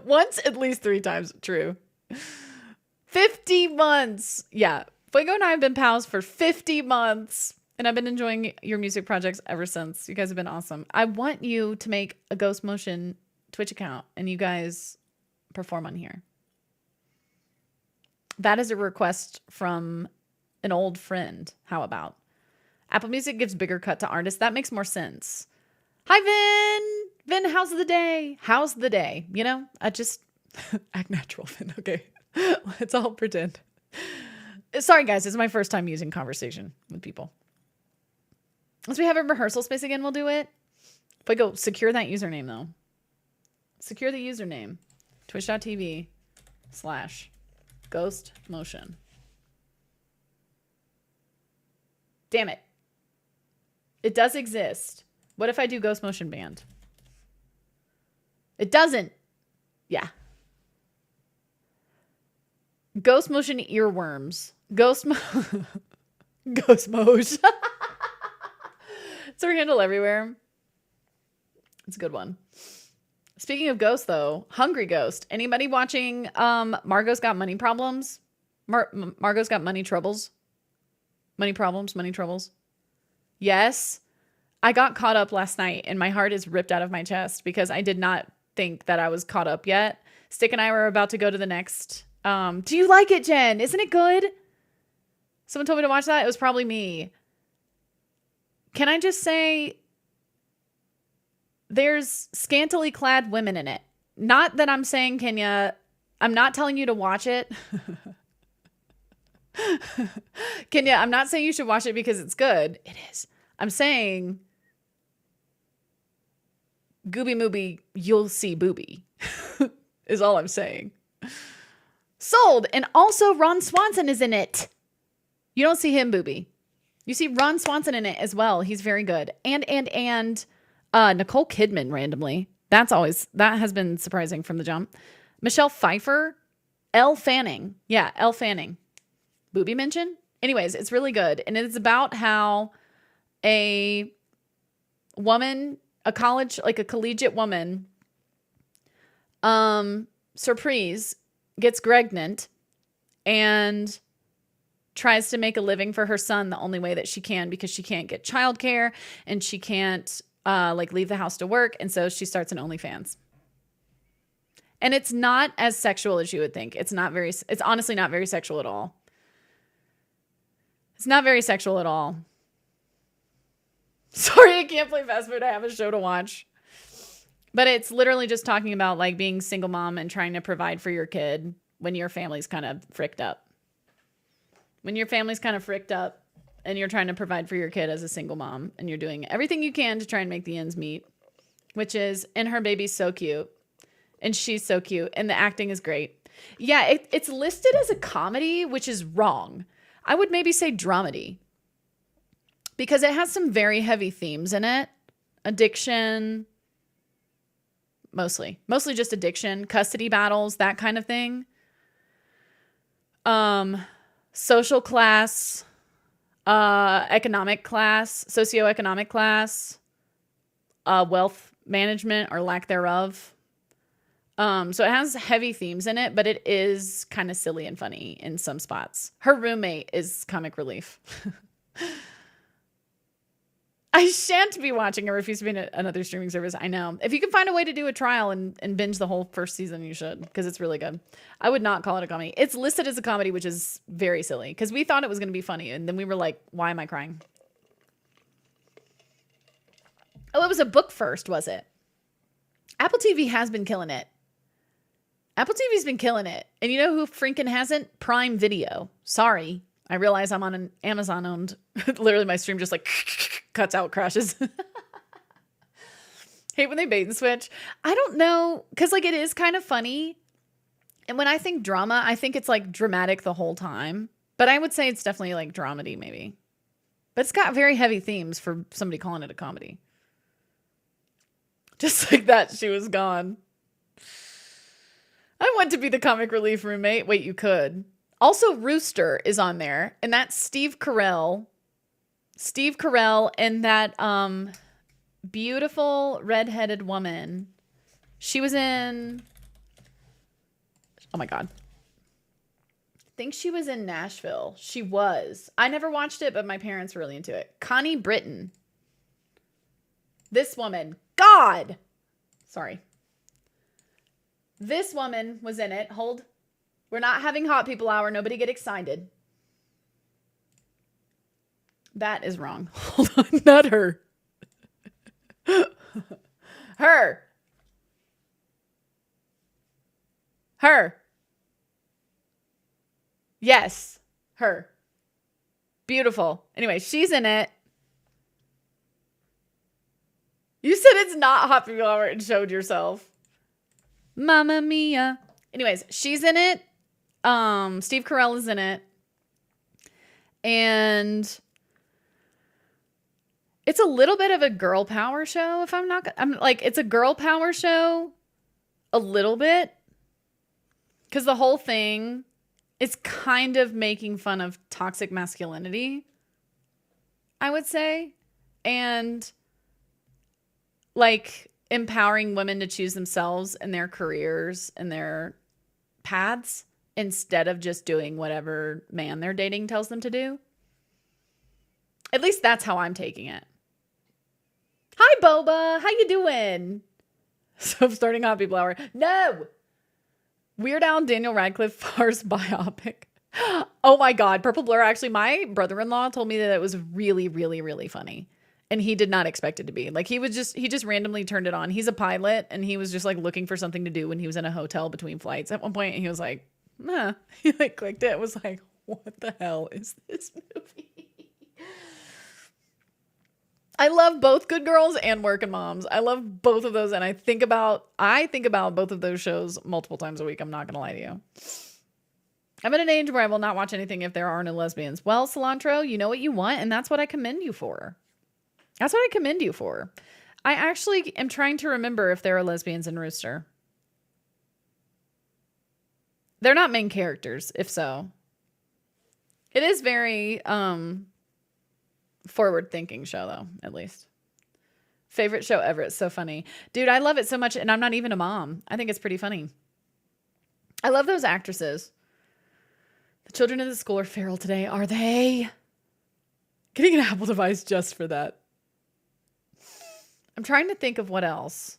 Once, at least 3 times. True. 50 months. Yeah. Fuego and I have been pals for 50 months. And I've been enjoying your music projects ever since. You guys have been awesome. I want you to make a Ghost Motion Twitch account and you guys perform on here. That is a request from an old friend. How about? Apple Music gives bigger cut to artists. That makes more sense. Hi, Vin. Vin, how's the day? How's the day? You know, I just act natural, Vin. Okay. Let's all pretend. Sorry, guys. It's my first time using conversation with people. Once we have a rehearsal space again, we'll do it. If I go secure that username, though. Secure the username. Twitch.tv/Ghost Motion. Damn it. It does exist. What if I do Ghost Motion Band? It doesn't. Yeah. Ghost Motion Earworms. Ghost Motion. It's our handle everywhere. It's a good one. Speaking of ghosts, though, Hungry Ghost. Anybody watching Margot's Got Money Problems? Margot's Got Money Troubles? Money Problems? Money Troubles? Yes. I got caught up last night and my heart is ripped out of my chest because I did not think that I was caught up yet. Stick and I were about to go to the next. Do you like it, Jen? Isn't it good? Someone told me to watch that. It was probably me. Can I just say there's scantily clad women in it? Not that I'm saying, Kenya, I'm not telling you to watch it. Kenya, I'm not saying you should watch it because it's good. It is. I'm saying Gooby Mooby, you'll see booby is all I'm saying. Sold. And also Ron Swanson is in it. You don't see him booby. You see Ron Swanson in it as well. He's very good. And Nicole Kidman randomly. That has been surprising from the jump. Michelle Pfeiffer, Elle Fanning. Yeah, Elle Fanning. Booby mention? Anyways, it's really good. And it's about how a woman, a collegiate woman, surprise, gets pregnant and tries to make a living for her son the only way that she can because she can't get childcare and she can't leave the house to work. And so she starts an OnlyFans. And it's not as sexual as you would think. It's honestly not very sexual at all. It's not very sexual at all. Sorry, I can't play fast food. I have a show to watch. But it's literally just talking about like being single mom and trying to provide for your kid when your family's kind of fricked up. When your family's kind of fricked up and you're trying to provide for your kid as a single mom and you're doing everything you can to try and make the ends meet, which is, and her baby's so cute and she's so cute and the acting is great. Yeah, it's listed as a comedy, which is wrong. I would maybe say dramedy because it has some very heavy themes in it. Addiction, mostly just addiction, custody battles, that kind of thing. Social class, economic class, socioeconomic class, wealth management or lack thereof. So it has heavy themes in it, but it is kind of silly and funny in some spots. Her roommate is comic relief. I shan't be watching. I refuse to be in another streaming service. I know. If you can find a way to do a trial and binge the whole first season, you should, because it's really good. I would not call it a comedy. It's listed as a comedy, which is very silly, because we thought it was going to be funny, and then we were like, why am I crying? Oh, it was a book first, was it? Apple TV has been killing it. Apple TV's been killing it. And you know who freaking hasn't? Prime Video. Sorry. I realize I'm on an Amazon owned. Literally my stream just like cuts out, crashes. Hate when they bait and switch. I don't know. Cause like it is kind of funny. And when I think drama, I think it's like dramatic the whole time. But I would say it's definitely like dramedy maybe. But it's got very heavy themes for somebody calling it a comedy. Just like that, she was gone. I want to be the comic relief roommate. Wait, you could. Also, Rooster is on there. And that's Steve Carell. Steve Carell and that beautiful redheaded woman. She was in... Oh my God. I think she was in Nashville. She was. I never watched it, but my parents were really into it. Connie Britton. This woman. God! Sorry. This woman was in it. Hold. We're not having hot people hour. Nobody get excited. That is wrong. Hold on. Not her. Her. Her. Yes. Her. Beautiful. Anyway, she's in it. You said it's not hot people hour and showed yourself. Mamma mia. Anyways, she's in it. Steve Carell is in it. And It's a little bit of a girl power show. If I'm like, it's a girl power show a little bit. Because the whole thing is kind of making fun of toxic masculinity, I would say. And like empowering women to choose themselves and their careers and their paths instead of just doing whatever man they're dating tells them to do. At least that's how I'm taking it. Hi, Boba. How you doing? So I'm starting Happy Flower. No! Weird Al and Daniel Radcliffe farce biopic. Oh my God. Purple Blur. Actually, my brother-in-law told me that it was really, really, really funny. And he did not expect it to be. Like he just randomly turned it on. He's a pilot and he was just like looking for something to do when he was in a hotel between flights at one point. And he was like, nah. He like clicked it. It was like, what the hell is this movie? I love both Good Girls and Working Moms. I love both of those. And I think about both of those shows multiple times a week. I'm not going to lie to you. I'm at an age where I will not watch anything if there are no lesbians. Well, Cilantro, you know what you want. And that's what I commend you for. That's what I commend you for. I actually am trying to remember if there are lesbians in Rooster. They're not main characters, if so. It is very forward-thinking show, though, at least. Favorite show ever. It's so funny. Dude, I love it so much, and I'm not even a mom. I think it's pretty funny. I love those actresses. The children in the school are feral today, are they? Getting an Apple device just for that. I'm trying to think of what else.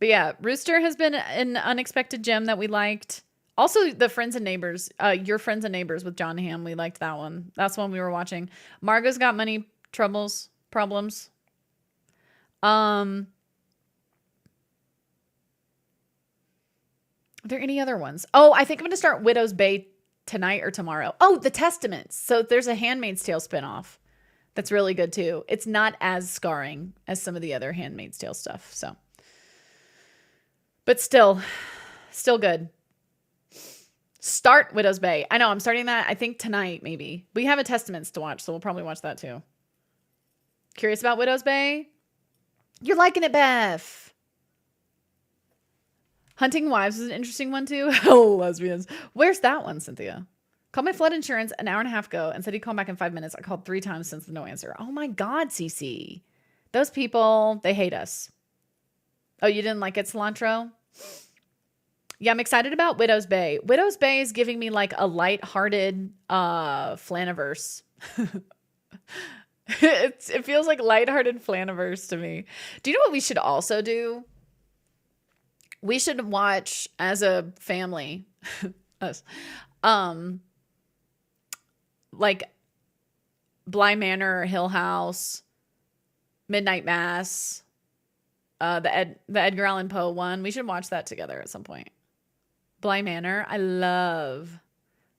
But yeah, Rooster has been an unexpected gem that we liked. Also, the Friends and Neighbors, Your Friends and Neighbors with John Hamm. We liked that one. That's one we were watching. Margot's Got Money Problems. Are there any other ones? Oh, I think I'm going to start Widow's Bay tonight or tomorrow. Oh, The Testaments. So there's a Handmaid's Tale spinoff. That's really good too. It's not as scarring as some of the other Handmaid's Tale stuff. So, but still good. Start Widow's Bay. I know I'm starting that. I think tonight, maybe. We have a Testaments to watch, so we'll probably watch that too. Curious about Widow's Bay? You're liking it, Beth. Hunting Wives is an interesting one too. Oh, lesbians. Where's that one, Cynthia? Called my flood insurance an hour and a half ago and said he'd call back in 5 minutes. I called 3 times since no answer. Oh my God, Cece. Those people, they hate us. Oh, you didn't like it, Cilantro? Yeah, I'm excited about Widow's Bay. Widow's Bay is giving me like a lighthearted Flaniverse. It feels like lighthearted Flaniverse to me. Do you know what we should also do? We should watch as a family, us, like Bly Manor or Hill House, Midnight Mass, the Edgar Allan Poe one. We should watch that together at some point. Bly Manor, I love.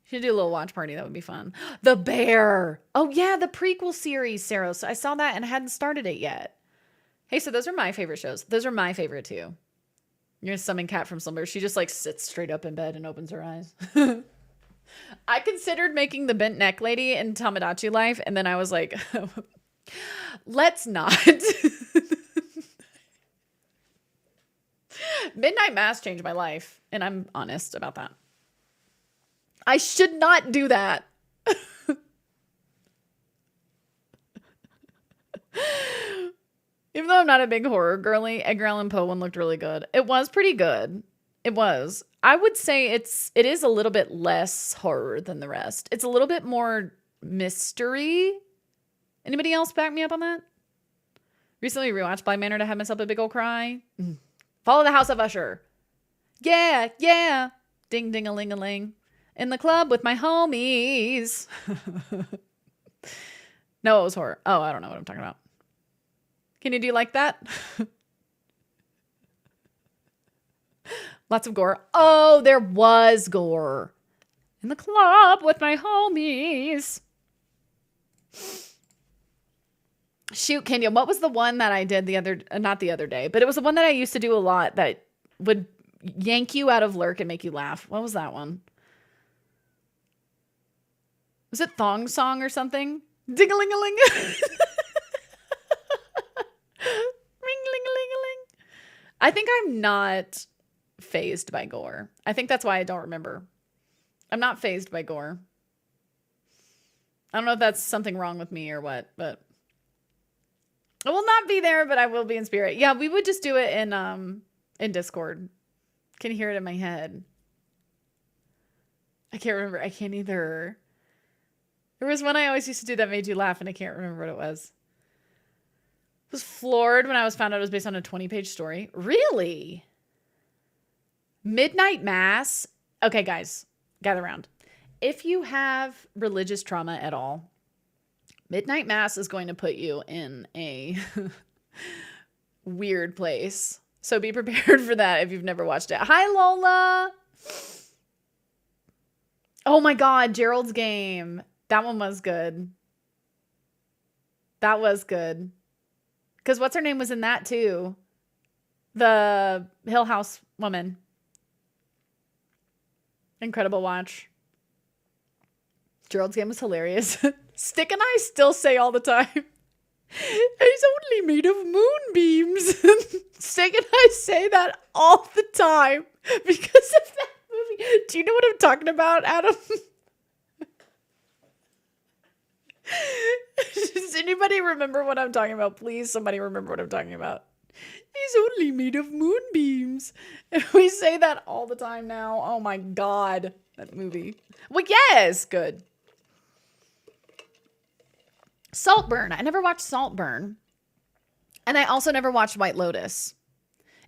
Should do a little watch party. That would be fun. The Bear. Oh yeah, the prequel series, Sarah. So I saw that and hadn't started it yet. Hey, so those are my favorite shows. Those are my favorite too. You're gonna summon Cat from slumber. She just like sits straight up in bed and opens her eyes. I considered making the bent neck lady in Tamagotchi life, and then I was like, let's not. Midnight Mass changed my life, and I'm honest about that. I should not do that. Even though I'm not a big horror girly, Edgar Allan Poe one looked really good. It was pretty good. It was. I would say it is a little bit less horror than the rest. It's a little bit more mystery. Anybody else back me up on that? Recently rewatched Bly Manor to have myself a big old cry. Follow the House of Usher. Yeah, yeah. Ding, ding, a ling, a ling. In the club with my homies. No, it was horror. Oh, I don't know what I'm talking about. Can you do like that? Lots of gore. Oh, there was gore. In the club with my homies. Shoot, Kenya, what was the one that I did not the other day, but it was the one that I used to do a lot that would yank you out of lurk and make you laugh. What was that one? Was it Thong Song or something? Ding-a-ling-a-ling. Ring-ling-a-ling-a-ling. I think I'm not fazed by gore. I think that's why I don't remember. I'm not fazed by gore. I don't know if that's something wrong with me or what, but I will not be there, but I will be in spirit. Yeah, we would just do it in Discord. Can hear it in my head. I can't remember. I can't either. There was one I always used to do that made you laugh, and I can't remember what it was. I was floored when I was found out it was based on a 20-page story. Really? Midnight Mass. Okay, guys, gather around. If you have religious trauma at all, Midnight Mass is going to put you in a weird place. So be prepared for that if you've never watched it. Hi, Lola. Oh my God, Gerald's Game. That one was good. That was good. Because what's her name was in that too? The Hill House woman. Incredible watch. Gerald's Game was hilarious. Stick and I still say all the time, he's only made of moonbeams. Stick and I say that all the time because of that movie. Do you know what I'm talking about, Adam? Does anybody remember what I'm talking about? Please, somebody remember what I'm talking about. He's only made of moonbeams. And we say that all the time now. Oh my God, that movie. Well, yes, good. Saltburn. I never watched Saltburn. And I also never watched White Lotus.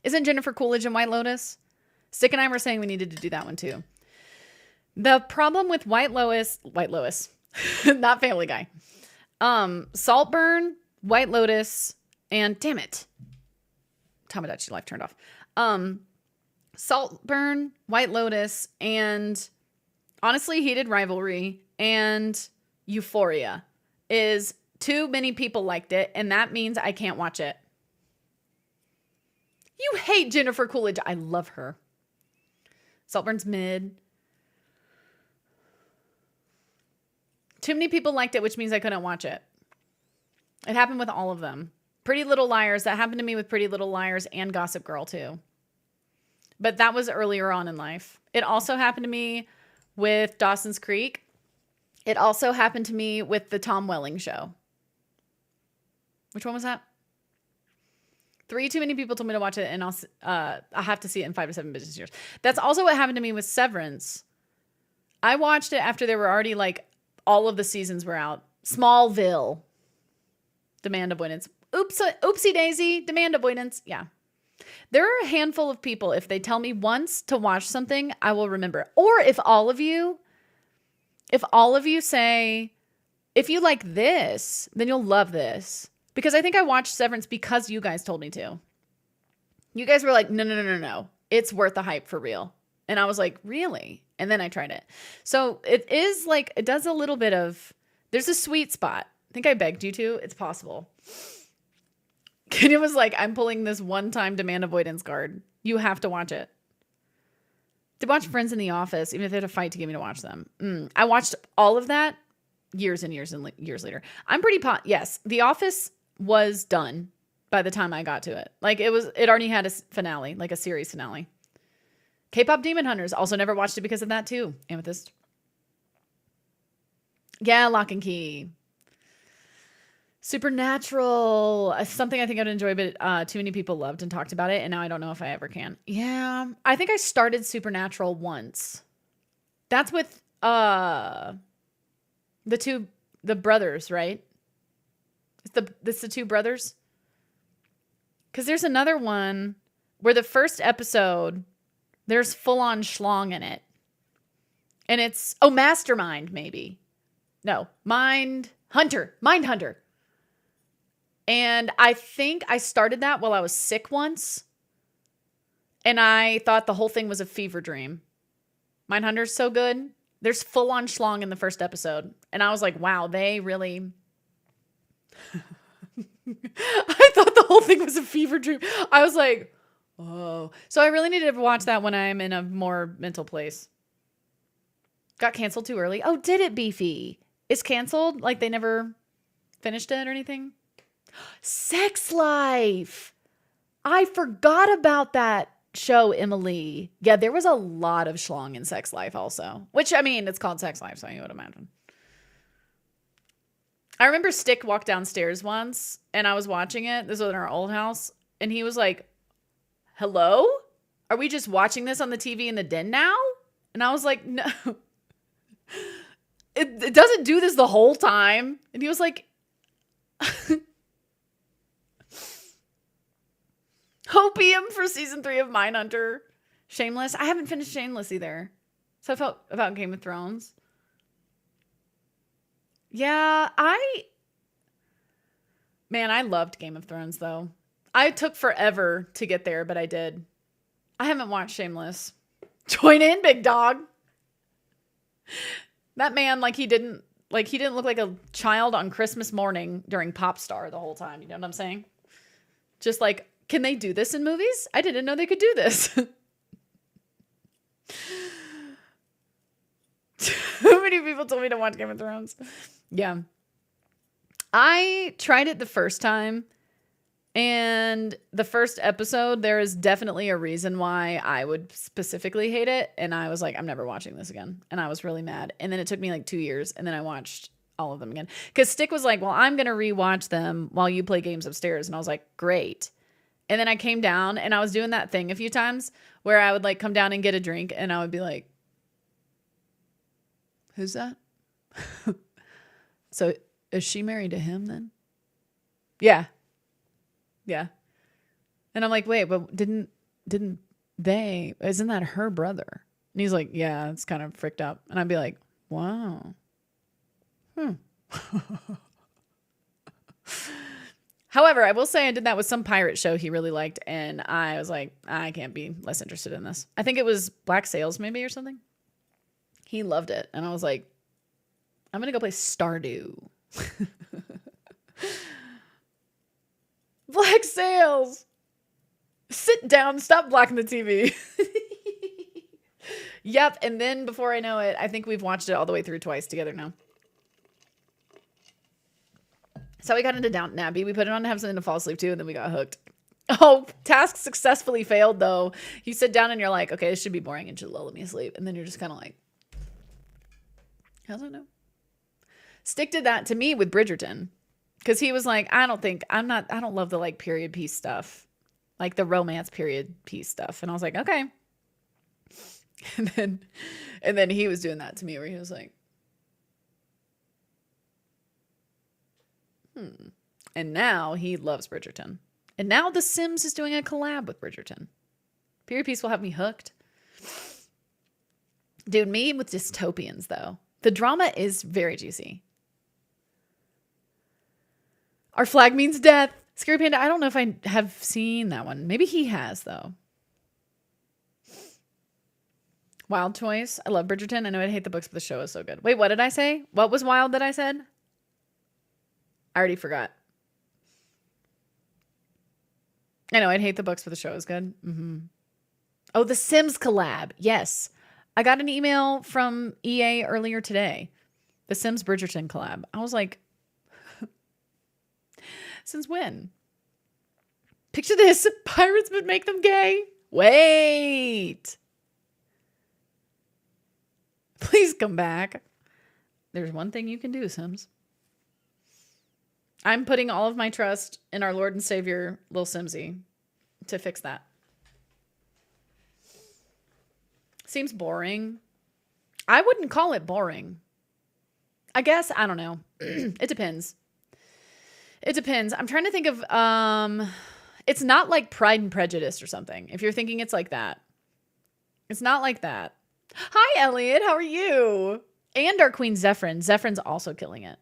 Isn't Jennifer Coolidge in White Lotus? Stick and I were saying we needed to do that one too. The problem with White Lotus, not Family Guy. Saltburn, White Lotus, and damn it. Tamagotchi life turned off. Saltburn, White Lotus, and honestly, Heated Rivalry and Euphoria is too many people liked it, and that means I can't watch it. You hate Jennifer Coolidge. I love her. Saltburn's mid. Too many people liked it, which means I couldn't watch it. It happened with all of them. Pretty Little Liars. That happened to me with Pretty Little Liars and Gossip Girl too. But that was earlier on in life. It also happened to me with Dawson's Creek. It also happened to me with the Tom Welling Show. Which one was that? 3 too many people told me to watch it, and I'll have to see it in 5 to 7 business years. That's also what happened to me with Severance. I watched it after there were already like all of the seasons were out. Smallville. Demand avoidance. Oopsie daisy. Demand avoidance. Yeah. There are a handful of people, if they tell me once to watch something, I will remember. Or if all of you say, if you like this, then you'll love this. Because I think I watched Severance because you guys told me to. You guys were like, no. It's worth the hype for real. And I was like, really? And then I tried it. So it is like, it does a little bit of, there's a sweet spot. I think I begged you to. It's possible. And it was like, I'm pulling this one-time demand avoidance card. You have to watch it. To watch Friends in the Office, even if they had to fight to get me to watch them. I watched all of that years and years and years later. I'm pretty yes, The Office was done by the time I got to it. Like it already had a finale, like a series finale. K-pop Demon Hunters, also never watched it because of that too. Amethyst. Yeah, Lock and Key. Supernatural, something I think I'd enjoy, but too many people loved and talked about it, and now I don't know if I ever can. Yeah, I think I started Supernatural once. That's with the brothers, right? It's the two brothers. Because there's another one where the first episode, there's full-on schlong in it. And it's, Mastermind, maybe. No, Mindhunter. And I think I started that while I was sick once. And I thought the whole thing was a fever dream. Mindhunter's so good. There's full-on schlong in the first episode. And I was like, wow, they really... I thought the whole thing was a fever dream. I was like, oh. So I really need to watch that when I'm in a more mental place. Got canceled too early. Oh, did it, Beefy? It's canceled? Like they never... finished it or anything? Sex Life. I forgot about that show, Emily. Yeah, there was a lot of schlong in Sex Life also. Which, I mean, it's called Sex Life, so you would imagine. I remember Stick walked downstairs once, and I was watching it. This was in our old house. And he was like, hello? Are we just watching this on the TV in the den now? And I was like, no. It doesn't do this the whole time. And he was like, Hopium for season 3 of Mindhunter. Shameless. I haven't finished Shameless either. So I felt about Game of Thrones. Yeah, I loved Game of Thrones though. I took forever to get there, but I did. I haven't watched Shameless. Join in, big dog. That man, he didn't look like a child on Christmas morning during Popstar the whole time. You know what I'm saying? Just like, can they do this in movies? I didn't know they could do this. Too many people told me to watch Game of Thrones. Yeah. I tried it the first time, and the first episode, there is definitely a reason why I would specifically hate it. And I was like, I'm never watching this again. And I was really mad. And then it took me 2 years, and then I watched all of them again. Because Stick was like, well, I'm going to rewatch them while you play games upstairs. And I was like, great. And then I came down, and I was doing that thing a few times where I would come down and get a drink, and I would be like, who's that? So is she married to him then? Yeah. Yeah. And I'm like, wait, but didn't they, isn't that her brother? And he's like, yeah, it's kind of freaked up. And I'd be like, wow. However, I will say I did that with some pirate show he really liked. And I was like, I can't be less interested in this. I think it was Black Sails maybe or something. He loved it. And I was like, I'm going to go play Stardew. Black Sails. Sit down. Stop blocking the TV. Yep. And then before I know it, I think we've watched it all the way through twice together now. So we got into Downton Abbey. We put it on to have something to fall asleep to, and then we got hooked. Oh, task successfully failed, though. You sit down and you're like, okay, this should be boring and should lull me asleep. And then you're just kind of like, how's it know? Stick did that to me with Bridgerton. Because he was like, I don't love the period piece stuff. Like the romance period piece stuff. And I was like, okay. And then he was doing that to me where he was like, And now he loves Bridgerton. And now The Sims is doing a collab with Bridgerton. Period piece will have me hooked. Dude, me with dystopians, though. The drama is very juicy. Our flag means death. Scary Panda, I don't know if I have seen that one. Maybe he has, though. Wild choice. I love Bridgerton. I know I'd hate the books, but the show is so good. Wait, what did I say? What was wild that I said? I already forgot. I know I'd hate the books, but the show is good. Mm-hmm. Oh, the Sims collab. Yes. I got an email from EA earlier today. The Sims Bridgerton collab. I was like, since when? Picture this. Pirates would make them gay. Wait. Please come back. There's one thing you can do, Sims. I'm putting all of my trust in our Lord and Savior, Lil Simsy, to fix that. Seems boring. I wouldn't call it boring. I guess, I don't know. It depends. It depends. I'm trying to think of, it's not like Pride and Prejudice or something. If you're thinking it's like that. It's not like that. Hi, Elliot. How are you? And our Queen Zephyrin. Zephyryn's also killing it.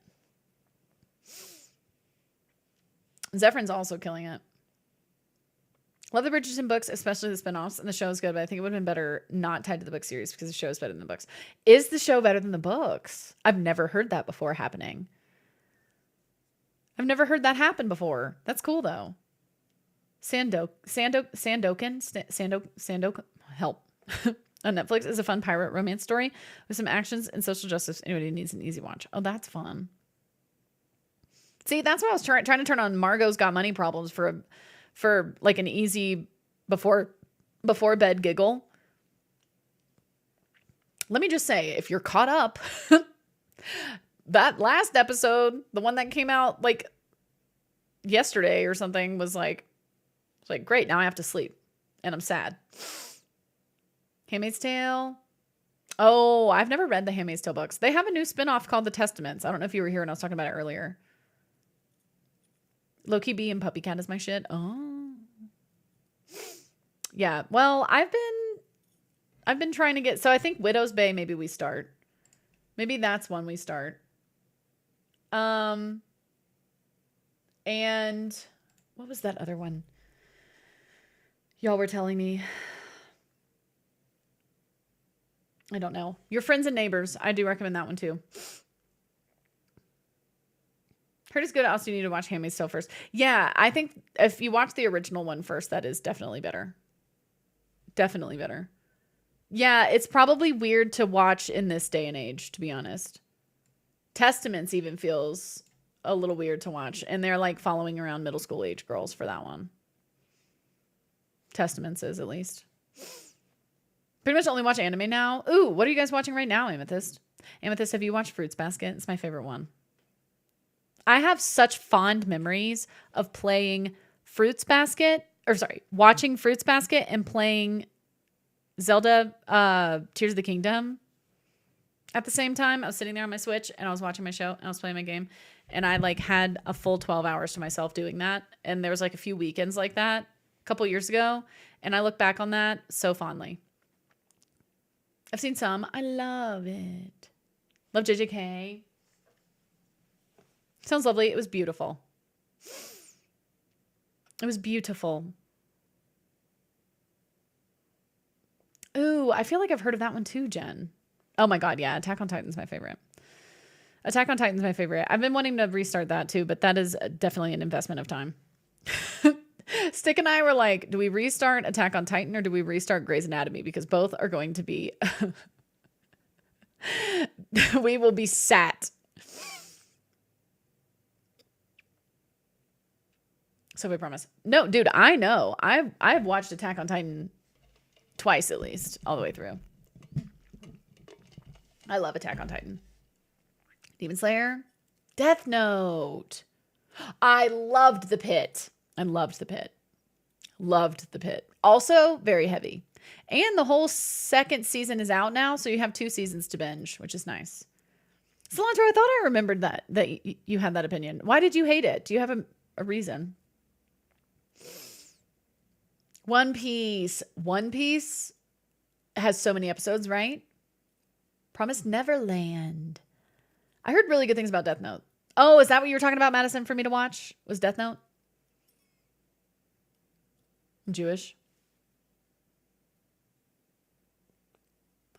Zephyryn's also killing it. Love the Bridgerton books, especially the spinoffs, and the show is good, but I think it would have been better not tied to the book series because the show is better than the books. Is the show better than the books? I've never heard that before happening. I've never heard that happen before. That's cool, though. Sandokan, help. On Netflix is a fun pirate romance story with some actions and social justice. Anybody needs an easy watch. Oh, that's fun. See, that's what I was trying to turn on Margot's Got Money Problems for like an easy before bed giggle. Let me just say, if you're caught up, that last episode, the one that came out like yesterday or something, was like great. Now I have to sleep and I'm sad. Handmaid's Tale. Oh, I've never read the Handmaid's Tale books. They have a new spinoff called The Testaments. I don't know if you were here when I was talking about it earlier. Loki B and Puppy Cat is my shit. Oh. Yeah. Well, I've been trying to get, so I think Widow's Bay, maybe we start. Maybe that's one we start. And what was that other one? Y'all were telling me. I don't know. Your Friends and Neighbors. I do recommend that one too. Heard it's good. I also need to watch Handmaid's Tale first. Yeah, I think if you watch the original one first, that is definitely better. Definitely better. Yeah, it's probably weird to watch in this day and age, to be honest. Testaments even feels a little weird to watch. And they're like following around middle school age girls for that one. Testaments is, at least. Pretty much only watch anime now. Ooh, what are you guys watching right now, Amethyst? Amethyst, have you watched Fruits Basket? It's my favorite one. I have such fond memories of playing watching Fruits Basket and playing Zelda Tears of the Kingdom at the same time. I was sitting there on my Switch and I was watching my show and I was playing my game, and I like had a full 12 hours to myself doing that. And there was like a few weekends like that a couple years ago, and I look back on that so fondly. I've seen some. I love it. Love JJK. Sounds lovely. It was beautiful. It was beautiful. Ooh, I feel like I've heard of that one too, Jen. Oh my God, yeah. Attack on Titan's my favorite. Attack on Titan's my favorite. I've been wanting to restart that too, but that is definitely an investment of time. Stick and I were like, do we restart Attack on Titan or do we restart Grey's Anatomy? Because both are going to be... we will be sat. So we promise. No, dude, I know. I've watched Attack on Titan twice at least, all the way through. I love Attack on Titan. Demon Slayer. Death Note. I loved The Pit. I loved The Pit. Loved The Pit. Also, very heavy. And the whole second season is out now, so you have 2 seasons to binge, which is nice. Cilantro, I thought I remembered that you had that opinion. Why did you hate it? Do you have a reason? One Piece. One Piece has so many episodes, right? Promised Neverland. I heard really good things about Death Note. Oh, is that what you were talking about, Madison, for me to watch? Was Death Note? I'm Jewish.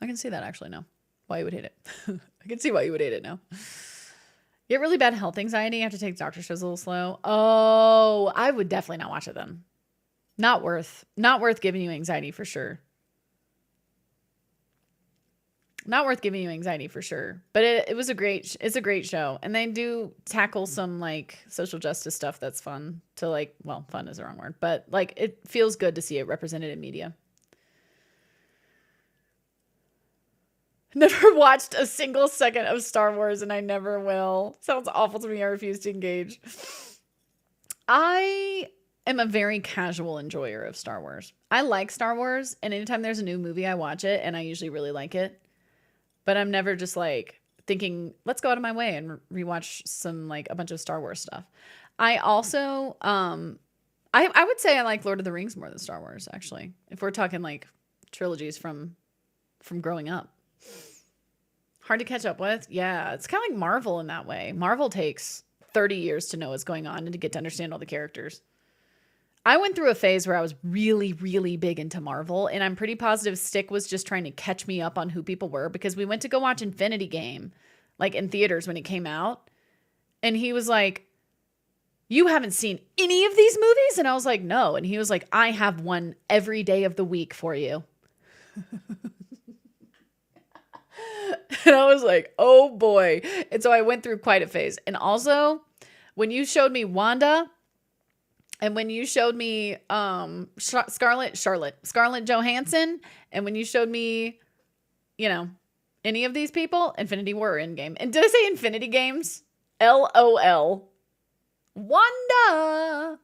I can see that actually now. Why you would hate it. I can see why you would hate it now. You get really bad health anxiety. You have to take doctor shows a little slow. Oh, I would definitely not watch it then. Not worth giving you anxiety for sure. Not worth giving you anxiety for sure. But it's a great show. And they do tackle some like social justice stuff that's fun to like, well, fun is the wrong word, but like it feels good to see it represented in media. Never watched a single second of Star Wars and I never will. Sounds awful to me. I refuse to engage. I am a very casual enjoyer of Star Wars. I like Star Wars, and anytime there's a new movie, I watch it, and I usually really like it. But I'm never just like thinking, let's go out of my way and rewatch some like a bunch of Star Wars stuff. I also, I would say I like Lord of the Rings more than Star Wars, actually. If we're talking like trilogies from growing up. Hard to catch up with. Yeah, it's kind of like Marvel in that way. Marvel takes 30 years to know what's going on and to get to understand all the characters. I went through a phase where I was really, really big into Marvel, and I'm pretty positive Stick was just trying to catch me up on who people were, because we went to go watch Infinity Game, like in theaters when it came out, and he was like, you haven't seen any of these movies? And I was like, no. And he was like, I have one every day of the week for you. And I was like, oh boy. And so I went through quite a phase. And also, when you showed me Wanda and when you showed me Scarlett Johansson, and when you showed me, any of these people, Infinity War or Endgame. And did I say Infinity Games? LOL. Wanda.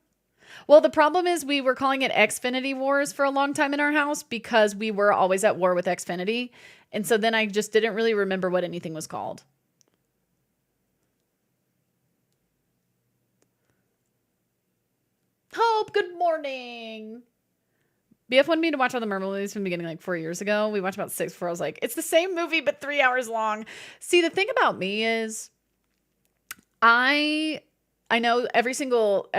Well, the problem is we were calling it Xfinity Wars for a long time in our house because we were always at war with Xfinity. And so then I just didn't really remember what anything was called. Hope, good morning. BF wanted me to watch all the Marvel movies from the beginning like 4 years ago. We watched about 6 before I was like, it's the same movie, but 3 hours long. See, the thing about me is I know every single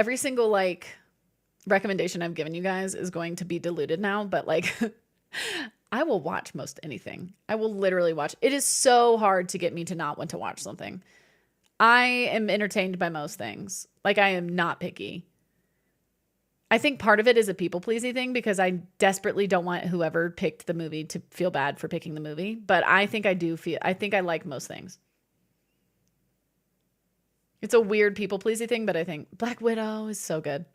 like recommendation I've given you guys is going to be diluted now, but like I will watch most anything. I will literally watch. It is so hard to get me to not want to watch something. I am entertained by most things. Like I am not picky. I think part of it is a people-pleasing thing because I desperately don't want whoever picked the movie to feel bad for picking the movie. But I think I like most things. It's a weird people-pleasing thing, but I think Black Widow is so good.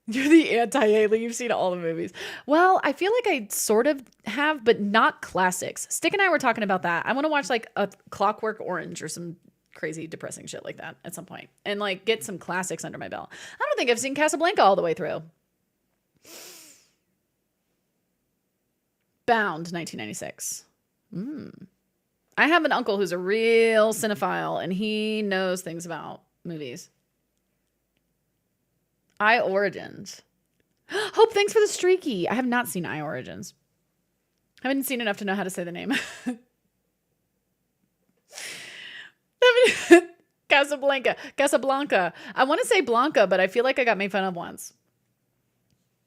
You're the anti-Haley. You've seen all the movies. Well, I feel like I sort of have, but not classics. Stick and I were talking about that. I want to watch like a Clockwork Orange or some crazy depressing shit like that at some point and like get some classics under my belt. I don't think I've seen Casablanca all the way through. Bound, 1996. I have an uncle who's a real cinephile, and he knows things about movies. I Origins. Hope, thanks for the streaky. I have not seen I Origins. I haven't seen enough to know how to say the name. Casablanca. I want to say Blanca, but I feel like I got made fun of once.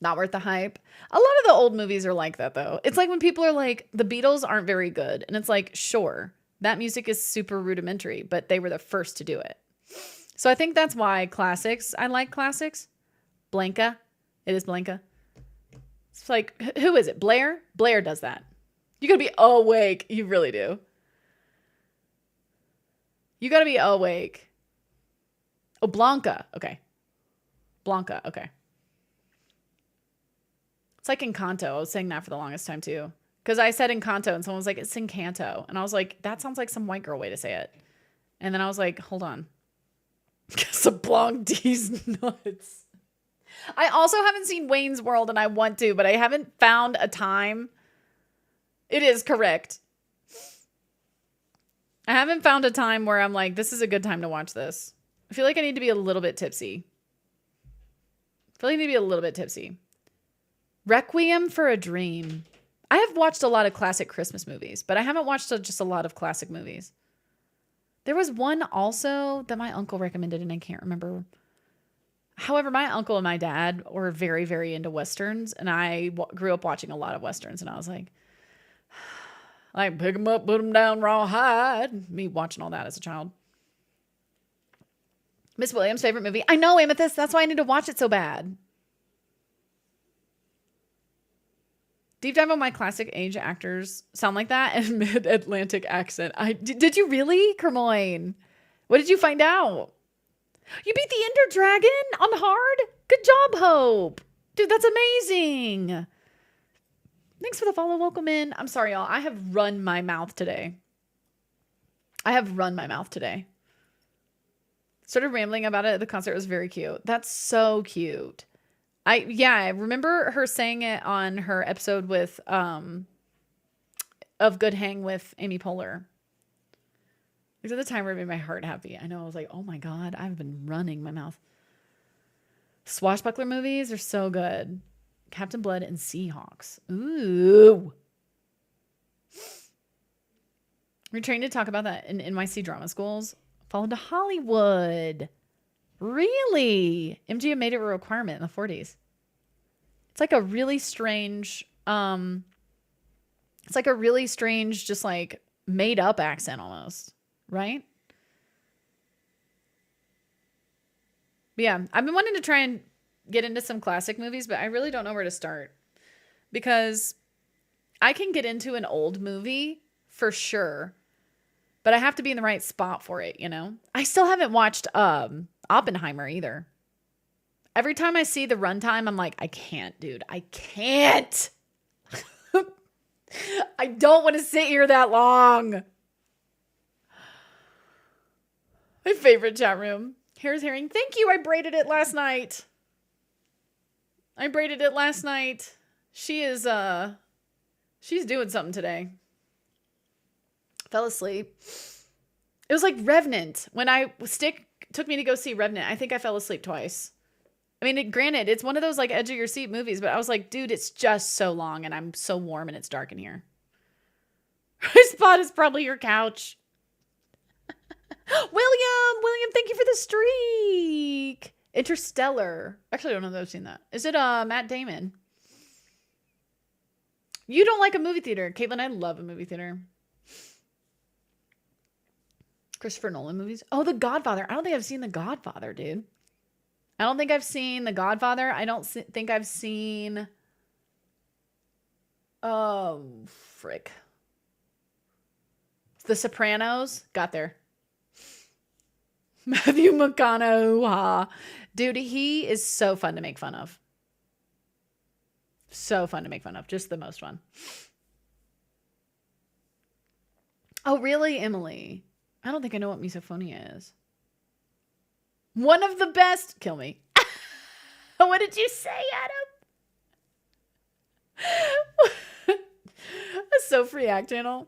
Not worth the hype. A lot of the old movies are like that, though. It's like when people are like, the Beatles aren't very good. And it's like, sure, that music is super rudimentary, but they were the first to do it. So I think that's why I like classics. Blanca. It is Blanca. It's like, who is it? Blair? Blair does that. You gotta be awake. You really do. You gotta be awake. Oh, Blanca. Okay. Blanca. Okay. It's like Encanto. I was saying that for the longest time too. Because I said Encanto and someone was like, it's Encanto. And I was like, that sounds like some white girl way to say it. And then I was like, hold on. Casablanca's nuts. I also haven't seen Wayne's World and I want to, but I haven't found a time. It is correct. I haven't found a time where I'm like, this is a good time to watch this. I feel like I need to be a little bit tipsy. Requiem for a Dream. I have watched a lot of classic Christmas movies, but I haven't watched just a lot of classic movies. There was one also that my uncle recommended and I can't remember. However, my uncle and my dad were very, very into Westerns, and I grew up watching a lot of Westerns, and I was like pick them up, put them down, rawhide. Me watching all that as a child. Miss Williams' favorite movie. I know, Amethyst. That's why I need to watch it so bad. Deep dive on my classic age actors sound like that and mid-Atlantic accent. Did you really, Kermoyne? What did you find out? You beat the Ender Dragon on hard? Good job, Hope. Dude, that's amazing. Thanks for the follow. Welcome in. I'm sorry, y'all. I have run my mouth today. Started rambling about it at the concert. It was very cute. That's so cute. I remember her saying it on her episode with of Good Hang with Amy Poehler. Because at the time, it made my heart happy. I know, I was like, oh my God, I've been running my mouth. Swashbuckler movies are so good. Captain Blood and Seahawks. Ooh. We're trained to talk about that in NYC drama schools. Followed to Hollywood. Really? MGM made it a requirement in the 40s. It's like a really strange, just like made up accent almost, right? But yeah, I've been wanting to try and get into some classic movies, but I really don't know where to start because I can get into an old movie for sure, but I have to be in the right spot for it, you know? I still haven't watched Oppenheimer either. Every time I see the runtime, I'm like, I can't, dude. I can't. I don't want to sit here that long. My favorite chat room. Hair's herring. Thank you. I braided it last night. She is, she's doing something today. Fell asleep. It was like Revenant. When Stick took me to go see Revenant, I think I fell asleep twice. I mean, granted, it's one of those like edge of your seat movies, but I was like, dude, it's just so long and I'm so warm and it's dark in here. My spot is probably your couch. William, thank you for the streak. Interstellar. Actually, I don't know that I've seen that. Is it Matt Damon? You don't like a movie theater. Caitlin, I love a movie theater. Christopher Nolan movies. Oh, The Godfather. I don't think I've seen The Godfather, dude. I don't think I've seen The Godfather. I don't think I've seen... Oh, frick. The Sopranos. Got there. Matthew McConaughey. Dude, he is so fun to make fun of. So fun to make fun of. Just the most fun. Oh, really, Emily? I don't think I know what misophonia is. One of the best. Kill me. What did you say, Adam? That's so free act channel.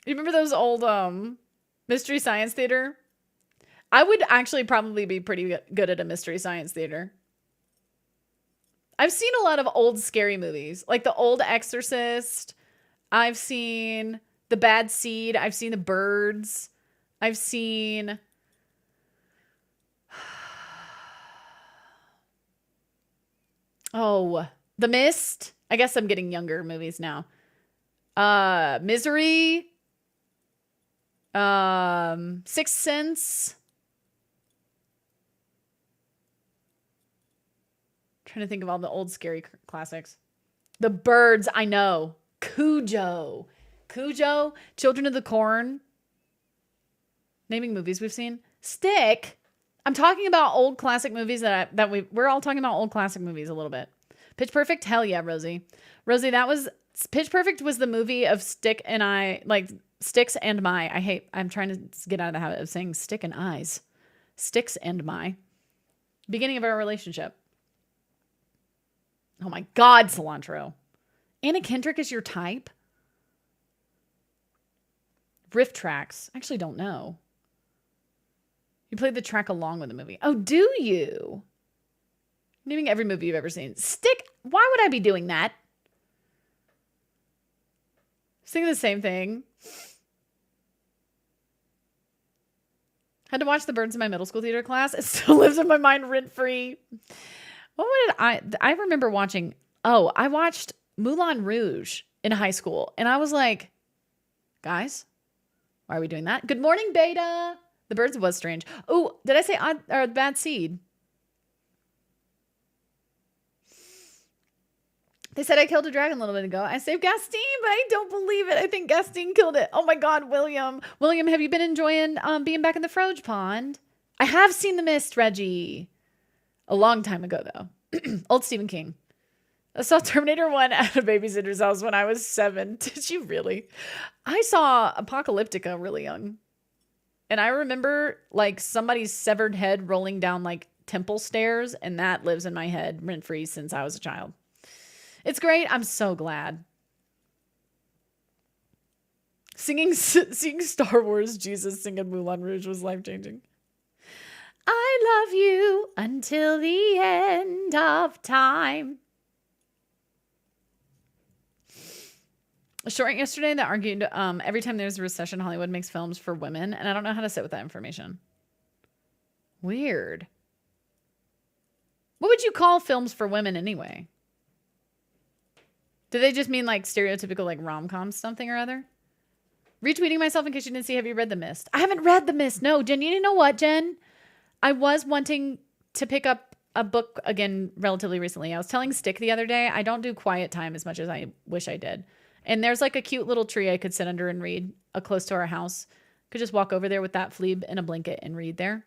You remember those old Mystery Science Theater? I would actually probably be pretty good at a Mystery Science Theater. I've seen a lot of old scary movies, like the old Exorcist. I've seen The Bad Seed. I've seen The Birds. I've seen... Oh, The Mist. I guess I'm getting younger movies now. Misery. Sixth Sense. Trying to think of all the old scary classics. The Birds, I know. Cujo, Children of the Corn. Naming movies we've seen. Stick. I'm talking about old classic movies we're all talking about old classic movies a little bit. Pitch Perfect, hell yeah, Rosie. Rosie, Pitch Perfect was the movie of Stick and I, like Sticks and My. I'm trying to get out of the habit of saying Stick and Eyes. Sticks and My. Beginning of our relationship. Oh my God, cilantro. Anna Kendrick is your type? Riff tracks. I actually don't know. You played the track along with the movie. Oh, do you? Naming every movie you've ever seen. Stick. Why would I be doing that? Singing the same thing. Had to watch The Birds in my middle school theater class. It still lives in my mind rent free. What did I remember watching? Oh, I watched Moulin Rouge in high school. And I was like, guys, why are we doing that? Good morning, Beta. The Birds was strange. Oh, did I say Bad Seed? They said I killed a dragon a little bit ago. I saved Gastine, but I don't believe it. I think Gastine killed it. Oh my God, William. William, have you been enjoying being back in the Froge Pond? I have seen The Mist, Reggie. A long time ago, though. Old Stephen King. I saw Terminator 1 at a babysitter's house when I was 7. Did you really? I saw Apocalyptica really young. And I remember like somebody's severed head rolling down like temple stairs. And that lives in my head rent-free since I was a child. It's great. I'm so glad. Seeing Star Wars Jesus singing Moulin Rouge was life-changing. I love you until the end of time. A short yesterday that argued every time there's a recession, Hollywood makes films for women. And I don't know how to sit with that information. Weird. What would you call films for women anyway? Do they just mean like stereotypical like rom-com something or other? Retweeting myself in case you didn't see. Have you read The Mist? I haven't read The Mist. No, Jen, you know what, Jen? I was wanting to pick up a book again relatively recently. I was telling Stick the other day, I don't do quiet time as much as I wish I did. And there's like a cute little tree I could sit under and read close to our house. Could just walk over there with that Phlebe and a blanket and read there.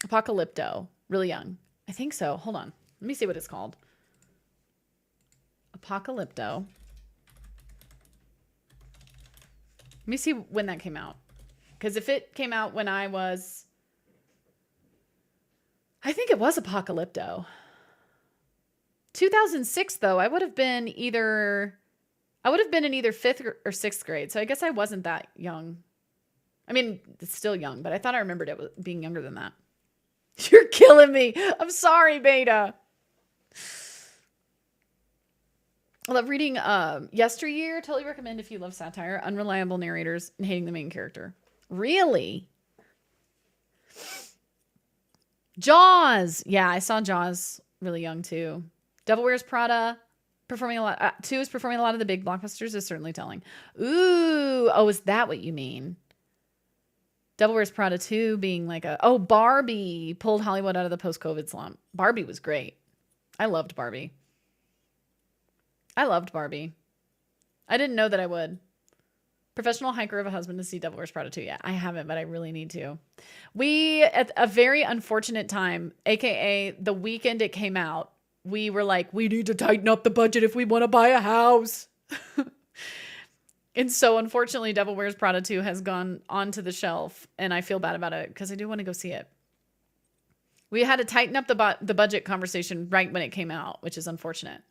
Apocalypto. Really young. I think so. Hold on. Let me see what it's called. Apocalypto. Let me see when that came out. Because if it came out when I think it was Apocalypto. 2006, though. I would have been in either 5th or 6th grade. So I guess I wasn't that young. I mean, it's still young, but I thought I remembered it being younger than that. You're killing me. I'm sorry, Beta. I love reading Yesteryear. Totally recommend if you love satire, unreliable narrators, and hating the main character. Really? Jaws. Yeah, I saw Jaws really young too. Devil Wears Prada. Performing a lot. 2 is performing a lot of the big blockbusters, is certainly telling. Ooh. Oh, is that what you mean? Devil Wears Prada 2 being like Barbie pulled Hollywood out of the post-COVID slump. Barbie was great. I loved Barbie. I didn't know that I would. Professional hiker of a husband to see Devil Wears Prada 2. Yeah, I haven't, but I really need to. We, at a very unfortunate time, aka the weekend it came out, we were like, we need to tighten up the budget if we want to buy a house. And so, unfortunately, Devil Wears Prada 2 has gone onto the shelf, and I feel bad about it because I do want to go see it. We had to tighten up the budget conversation right when it came out, which is unfortunate.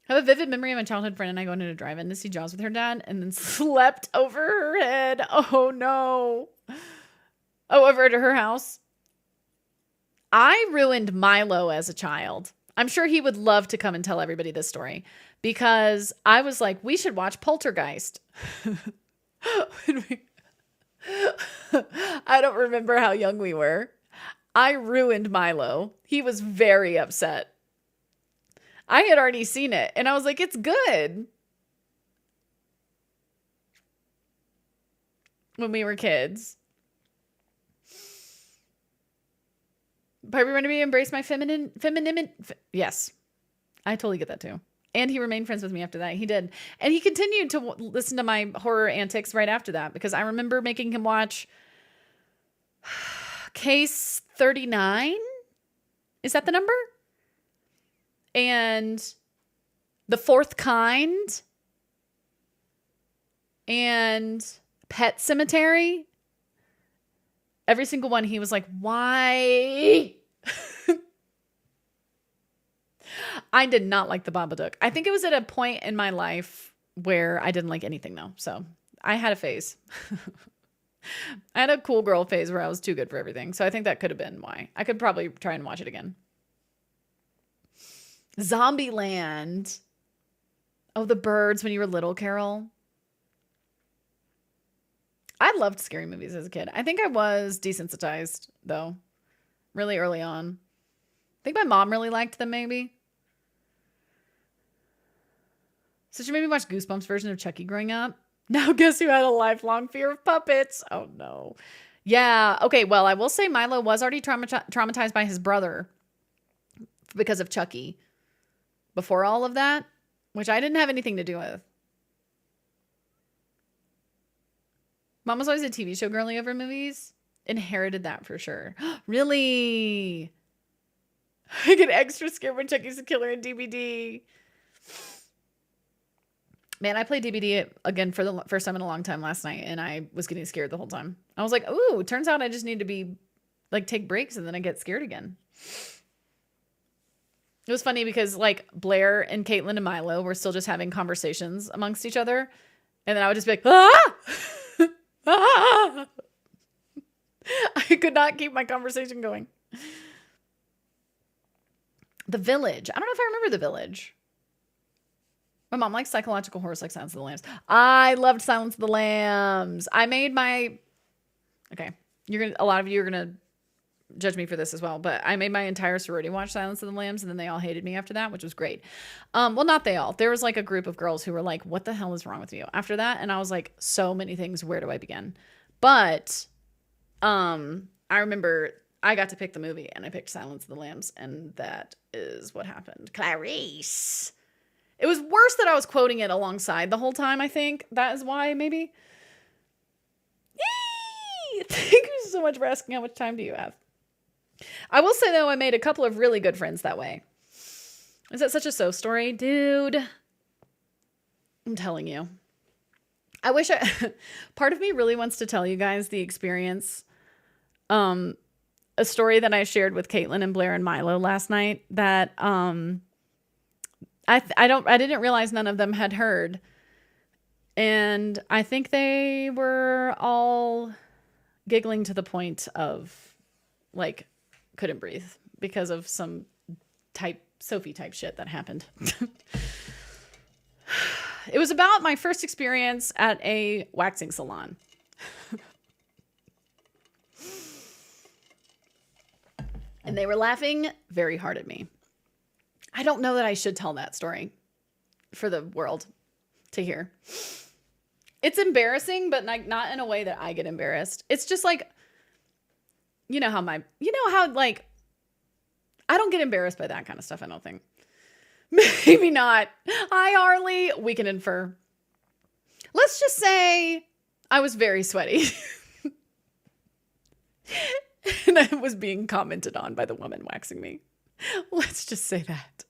I have a vivid memory of my childhood friend and I going to a drive-in to see Jaws with her dad and then slept over her head. Oh, no. Oh, over to her house. I ruined Milo as a child. I'm sure he would love to come and tell everybody this story because I was like, we should watch Poltergeist. I don't remember how young we were. I ruined Milo. He was very upset. I had already seen it and I was like, it's good. When we were kids. Barbie wanted me to embrace my femininity. Yes, I totally get that too. And he remained friends with me after that. He did. And he continued to listen to my horror antics right after that because I remember making him watch Case 39. Is that the number? And The Fourth Kind. And Pet Cemetery. Every single one, he was like, why? I did not like the Babadook. I think it was at a point in my life where I didn't like anything though. So I had a phase. I had a cool girl phase where I was too good for everything. So I think that could have been why. I could probably try and watch it again. Zombieland. Oh, the birds when you were little, Carol. I loved scary movies as a kid. I think I was desensitized, though, really early on. I think my mom really liked them, maybe. So she made me watch Goosebumps version of Chucky growing up. Now guess who had a lifelong fear of puppets? Oh, no. Yeah. Okay, well, I will say Milo was already traumatized by his brother because of Chucky. Before all of that, which I didn't have anything to do with. Mom was always a TV show girly over movies. Inherited that for sure. Really? I get extra scared when Chucky's a killer in DBD. Man, I played DBD again for the first time in a long time last night, and I was getting scared the whole time. I was like, ooh, turns out I just need to be, like, take breaks, and then I get scared again. It was funny because, like, Blair and Caitlin and Milo were still just having conversations amongst each other, and then I would just be like, ah! I could not keep my conversation going. The Village. I don't know if I remember The Village. My mom likes psychological horror like Silence of the Lambs. I loved Silence of the Lambs. I made my... Okay. A lot of you are going to judge me for this as well, but I made my entire sorority watch Silence of the Lambs, and then they all hated me after that, which was great. Well, not they all. There was like a group of girls who were like, what the hell is wrong with you? After that, and I was like, so many things, where do I begin? But I remember I got to pick the movie, and I picked Silence of the Lambs, and that is what happened. Clarice! It was worse that I was quoting it alongside the whole time, I think. That is why, maybe. Yee! Thank you so much for asking how much time do you have. I will say, though, I made a couple of really good friends that way. Is that such a so story? Dude, I'm telling you. I wish part of me really wants to tell you guys the experience. A story that I shared with Caitlin and Blair and Milo last night that I didn't realize none of them had heard. And I think they were all giggling to the point of like couldn't breathe because of some Sophie type shit that happened. It was about my first experience at a waxing salon. And they were laughing very hard at me. I don't know that I should tell that story for the world to hear. It's embarrassing, but like not in a way that I get embarrassed. It's just like, you know how like, I don't get embarrassed by that kind of stuff, I don't think. Maybe not. Hi, Harley. We can infer. Let's just say I was very sweaty. And I was being commented on by the woman waxing me. Let's just say that.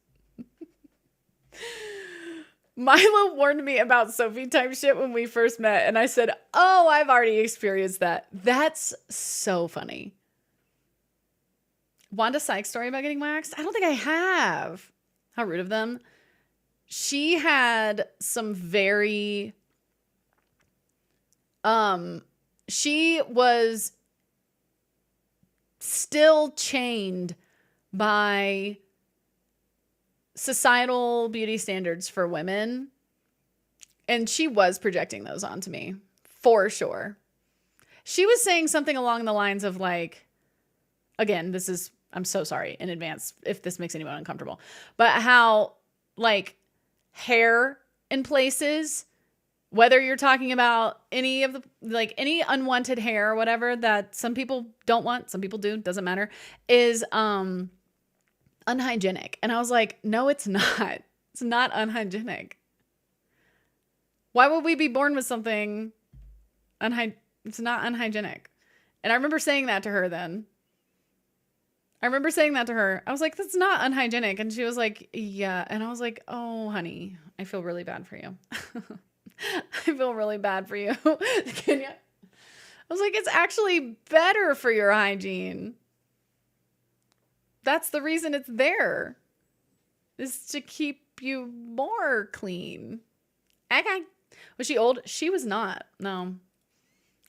Milo warned me about Sophie type shit when we first met. And I said, oh, I've already experienced that. That's so funny. Wanda Sykes' story about getting waxed? I don't think I have. How rude of them. She had some very... she was still chained by societal beauty standards for women. And she was projecting those onto me, for sure. She was saying something along the lines of like, again, I'm so sorry in advance if this makes anyone uncomfortable, but how like hair in places, whether you're talking about any of the, like any unwanted hair or whatever that some people don't want, some people do, doesn't matter, is unhygienic. And I was like, no, it's not. It's not unhygienic. Why would we be born with something it's not unhygienic. And I remember saying that to her then. I was like, that's not unhygienic. And she was like, yeah. And I was like, oh, honey, I feel really bad for you. I feel really bad for you. Kenya. I was like, it's actually better for your hygiene. That's the reason it's there, is to keep you more clean. Okay. Was she old? She was not. No.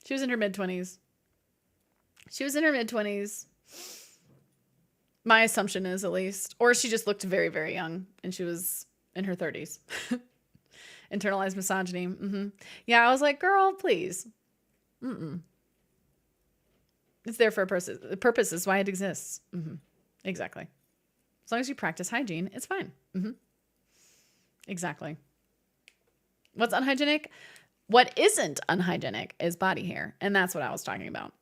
She was in her mid-20s. My assumption is, at least. Or she just looked very, very young and she was in her 30s. Internalized misogyny. Mm-hmm. Yeah, I was like, girl, please. Mm-mm. It's there for a purpose. The purpose is why it exists. Mm-hmm. Exactly. As long as you practice hygiene, it's fine. Mm-hmm. Exactly. What's unhygienic? What isn't unhygienic is body hair. And that's what I was talking about.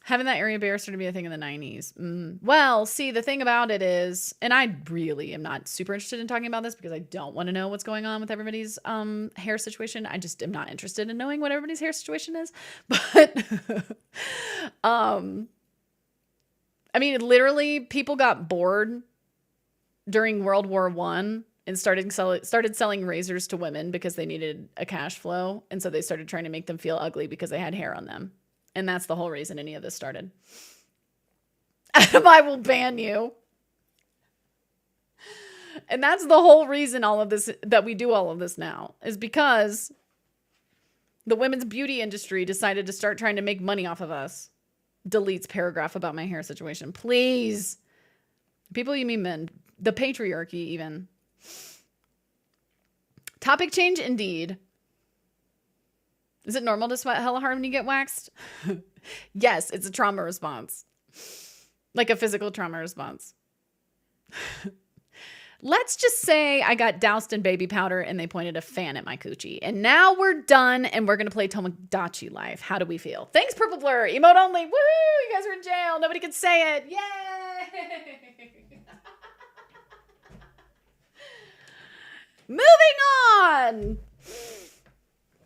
Having that area bare started to be a thing in the 90s. Well, see, the thing about it is, and I really am not super interested in talking about this because I don't want to know what's going on with everybody's hair situation. I just am not interested in knowing what everybody's hair situation is. But, I mean, literally, people got bored during World War I and started selling razors to women because they needed a cash flow. And so they started trying to make them feel ugly because they had hair on them. And that's the whole reason any of this started. Adam, I will ban you. And that's the whole reason that we do all of this now, is because the women's beauty industry decided to start trying to make money off of us. Deletes paragraph about my hair situation. Please. People, you mean men. The patriarchy even. Topic change indeed. Is it normal to sweat hella hard when you get waxed? Yes, it's a trauma response. Like a physical trauma response. Let's just say I got doused in baby powder and they pointed a fan at my coochie. And now we're done and we're going to play Tomodachi Life. How do we feel? Thanks, Purple Blur. Emote only. Woo! You guys are in jail. Nobody can say it. Yay! Moving on.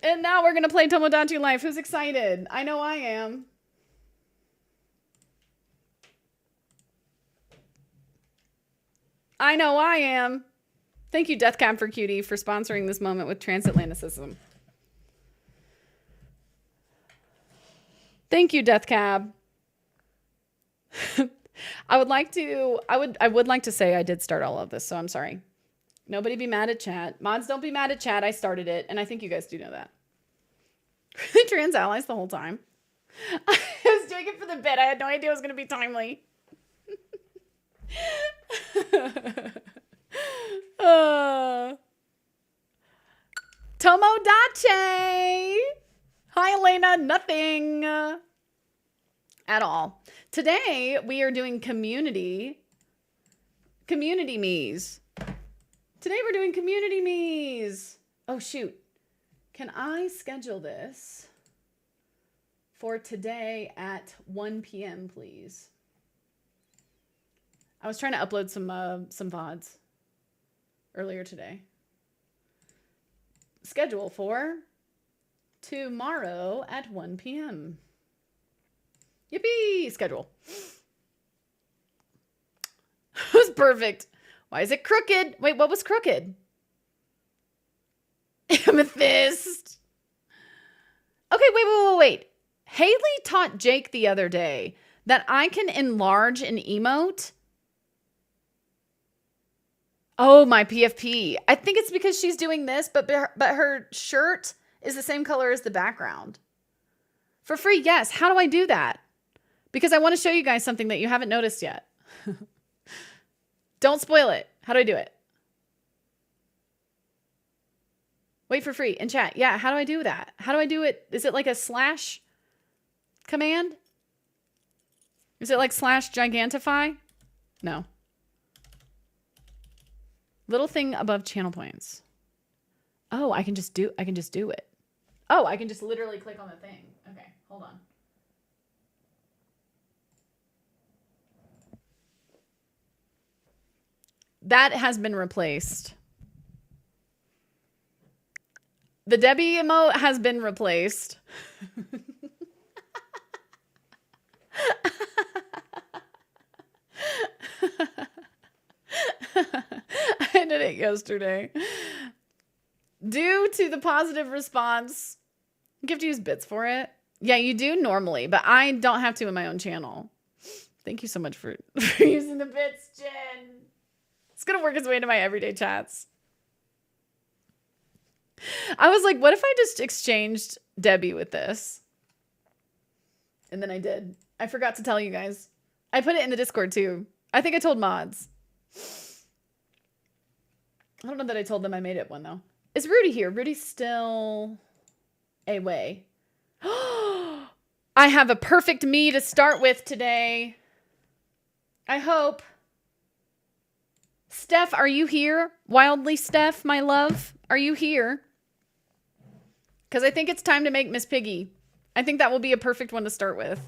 And now we're going to play Tomodachi Life. Who's excited? I know I am. I know I am. Thank you, Deathcab for Cutie, for sponsoring this moment with Transatlanticism. Thank you, Deathcab. I would like to say I did start all of this, so I'm sorry. Nobody be mad at chat. Mods, don't be mad at chat. I started it, and I think you guys do know that. Trans allies the whole time. I was doing it for the bit. I had no idea it was going to be timely. Tomodachi! Hi, Elena. Nothing at all. Today, we are doing community me's. Today, we're doing community me's. Oh, shoot. Can I schedule this for today at 1 p.m., please? I was trying to upload some VODs earlier today. Schedule for tomorrow at 1 p.m. Yippee! Schedule. It was perfect. Why is it crooked? Wait, what was crooked? Amethyst. Okay, wait. Haley taught Jake the other day that I can enlarge an emote. Oh, my PFP. I think it's because she's doing this, but her shirt is the same color as the background. For free, yes. How do I do that? Because I want to show you guys something that you haven't noticed yet. Don't spoil it. How do I do it? Wait for free in chat. Yeah, how do I do that? How do I do it? Is it like a slash command? Is it like slash gigantify? No. Little thing above channel points. Oh, I can just do it. Oh, I can just literally click on the thing. Okay, hold on. That has been replaced. The Debbie emote has been replaced. I did it yesterday. Due to the positive response, you have to use bits for it. Yeah, you do normally, but I don't have to in my own channel. Thank you so much for using the bits, Jen. It's going to work its way into my everyday chats. I was like, what if I just exchanged Debbie with this? And then I did. I forgot to tell you guys. I put it in the Discord too. I think I told mods. I don't know that I told them I made it one though. Is Rudy here? Rudy's still away. I have a perfect me to start with today. I hope. Steph, are you here? Wildly Steph, my love, are you here? Because I think it's time to make Miss Piggy. I think that will be a perfect one to start with.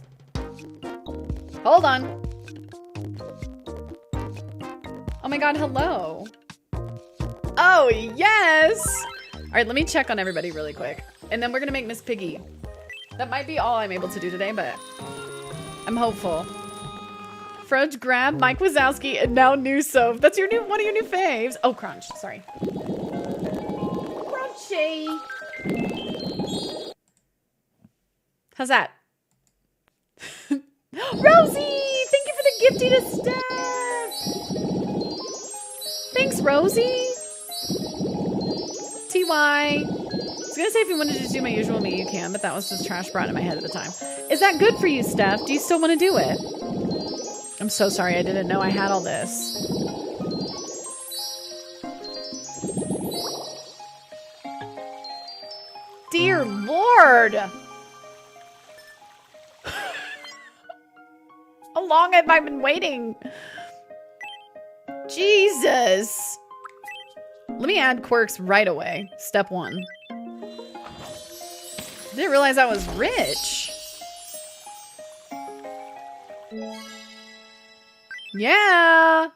Hold on. Oh my god, hello. Oh, yes! Alright, let me check on everybody really quick. And then we're gonna make Miss Piggy. That might be all I'm able to do today, but I'm hopeful. Fudge Grab, Mike Wazowski, and now New Soap. That's your one of your new faves. Oh, Crunch, sorry. Crunchy. How's that? Rosie! Thank you for the gifty to Steph! Thanks, Rosie! TY. I was gonna say if you wanted to just do my usual me, you can, but that was just trash brought in my head at the time. Is that good for you, Steph? Do you still want to do it? I'm so sorry, I didn't know I had all this. Dear Lord! How long have I been waiting? Jesus! Let me add quirks right away. Step 1. Didn't realize I was rich. Yeah.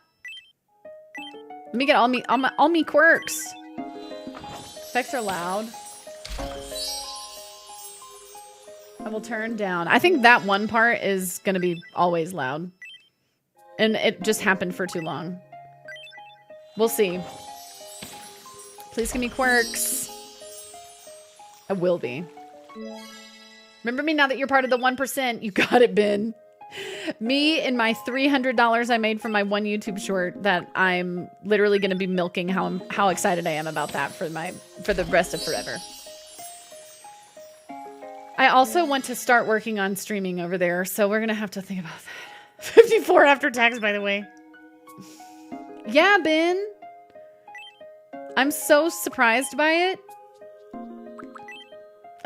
Let me get all me quirks. Effects are loud. will turn down. I think that one part is going to be always loud. And it just happened for too long. We'll see. Please give me quirks. I will be. Remember me now that you're part of the 1%. You got it, Ben. Me and my $300 I made from my one YouTube short that I'm literally going to be milking how excited I am about that for the rest of forever. I also want to start working on streaming over there, so we're going to have to think about that. 54 after tax, by the way. Yeah, Ben. I'm so surprised by it.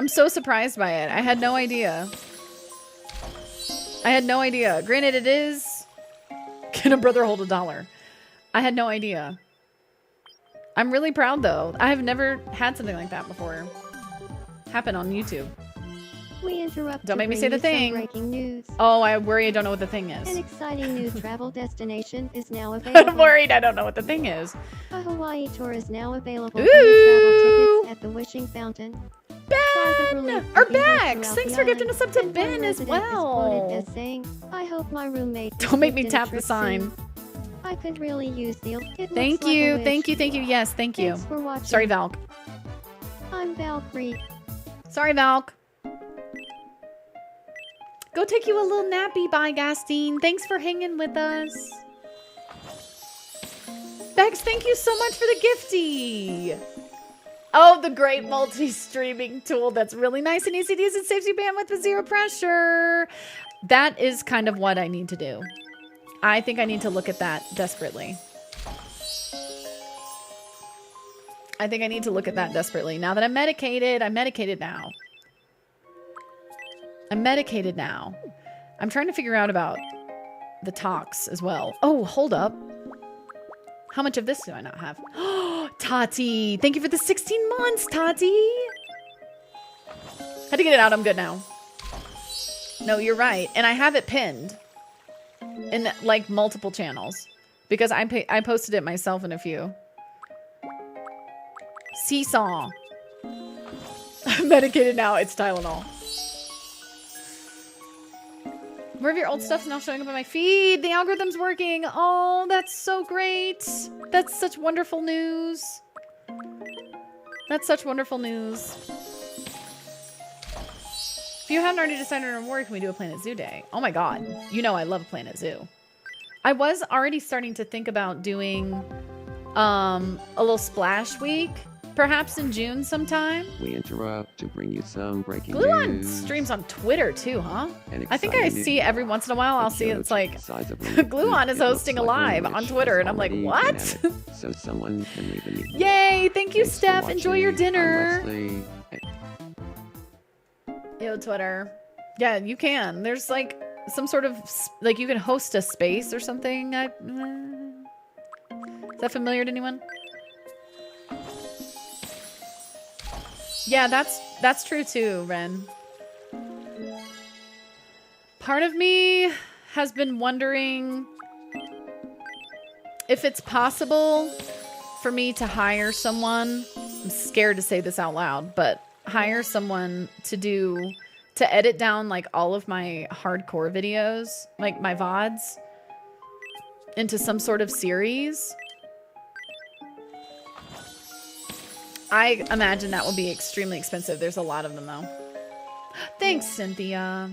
I'm so surprised by it. I had no idea. I had no idea. Granted, it is... Can a brother hold $1? I had no idea. I'm really proud, though. I have never had something like that before happen on YouTube. We interrupt. Don't make me say the thing. Breaking news. Oh, I worry I don't know what the thing is. An exciting new travel destination is now available. I'm worried I don't know what the thing is. A Hawaii tour is now available. Ooh. Travel tickets at the Wishing Fountain. Ben! Or Bex! Thanks for gifting us up to Ben as well. As saying, I hope my roommate Don't make me tap the sign. I could really use the. Thank you, thank you, thank you. Yes, thank you. Thanks for watching. Sorry, Valk. I'm Valkyrie. Sorry, Valk. Go take you a little nappy. Bye, Gastine. Thanks for hanging with us. Bex, thank you so much for the gifty. Oh, the great multi-streaming tool. That's really nice and easy to use. It saves you bandwidth with zero pressure. That is kind of what I need to do. I think I need to look at that desperately. I think I need to look at that desperately. Now that I'm medicated now. I'm medicated now. I'm trying to figure out about the tox as well. Oh, hold up. How much of this do I not have? Tati, thank you for the 16 months, Tati. Had to get it out. I'm good now. No, you're right. And I have it pinned in like multiple channels because I posted it myself in a few. Seesaw. I'm medicated now. It's Tylenol. More of your old stuff's now showing up on my feed. The algorithm's working. Oh, that's so great. That's such wonderful news. That's such wonderful news. If you haven't already decided on a reward, can we do a Planet Zoo day? Oh my god. You know I love Planet Zoo. I was already starting to think about doing a little splash week. Perhaps in June sometime. We interrupt to bring you some breaking Gluon news. streams on Twitter too, huh? I think I see every once in a while. I'll see it's like Gluon is hosting a live on Twitter, and I'm like, what? So someone can leave a new. Yay! Thank you, Steph. Enjoy your dinner. Yo, Twitter. Yeah, you can. There's like some sort of like you can host a space or something. Is that familiar to anyone? Yeah, that's true too, Ren. Part of me has been wondering if it's possible for me to hire someone. I'm scared to say this out loud, but hire someone to edit down like all of my hardcore videos, like my VODs, into some sort of series. I imagine that will be extremely expensive. There's a lot of them, though. Thanks, Cynthia.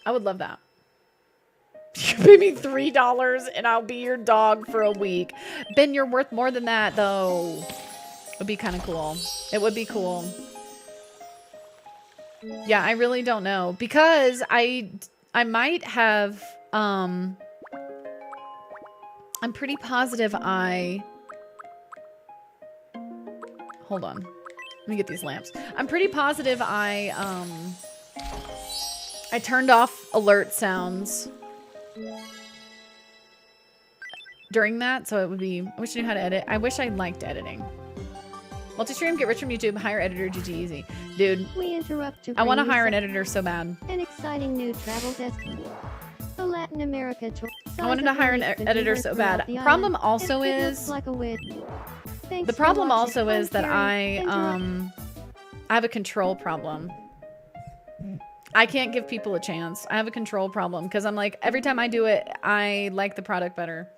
I would love that. You pay me $3 and I'll be your dog for a week. Ben, you're worth more than that, though. It would be kind of cool. It would be cool. Yeah, I really don't know. Because I might have... I'm pretty positive Hold on. Let me get these lamps. I'm pretty positive I turned off alert sounds during that, so it would be... I wish I knew how to edit. I wish I liked editing. Multi-stream, get rich from YouTube, hire editor, GG easy. Dude, We interrupt to I want to bring you hire an editor so bad. an exciting new travel destination. The Latin America tour. I wanted to hire an editor so bad. Problem also is... Like a witch. Thanks The for problem watching. also is that Karen. I have a control problem. I can't give people a chance. I have a control problem because I'm like, every time I do it, I like the product better.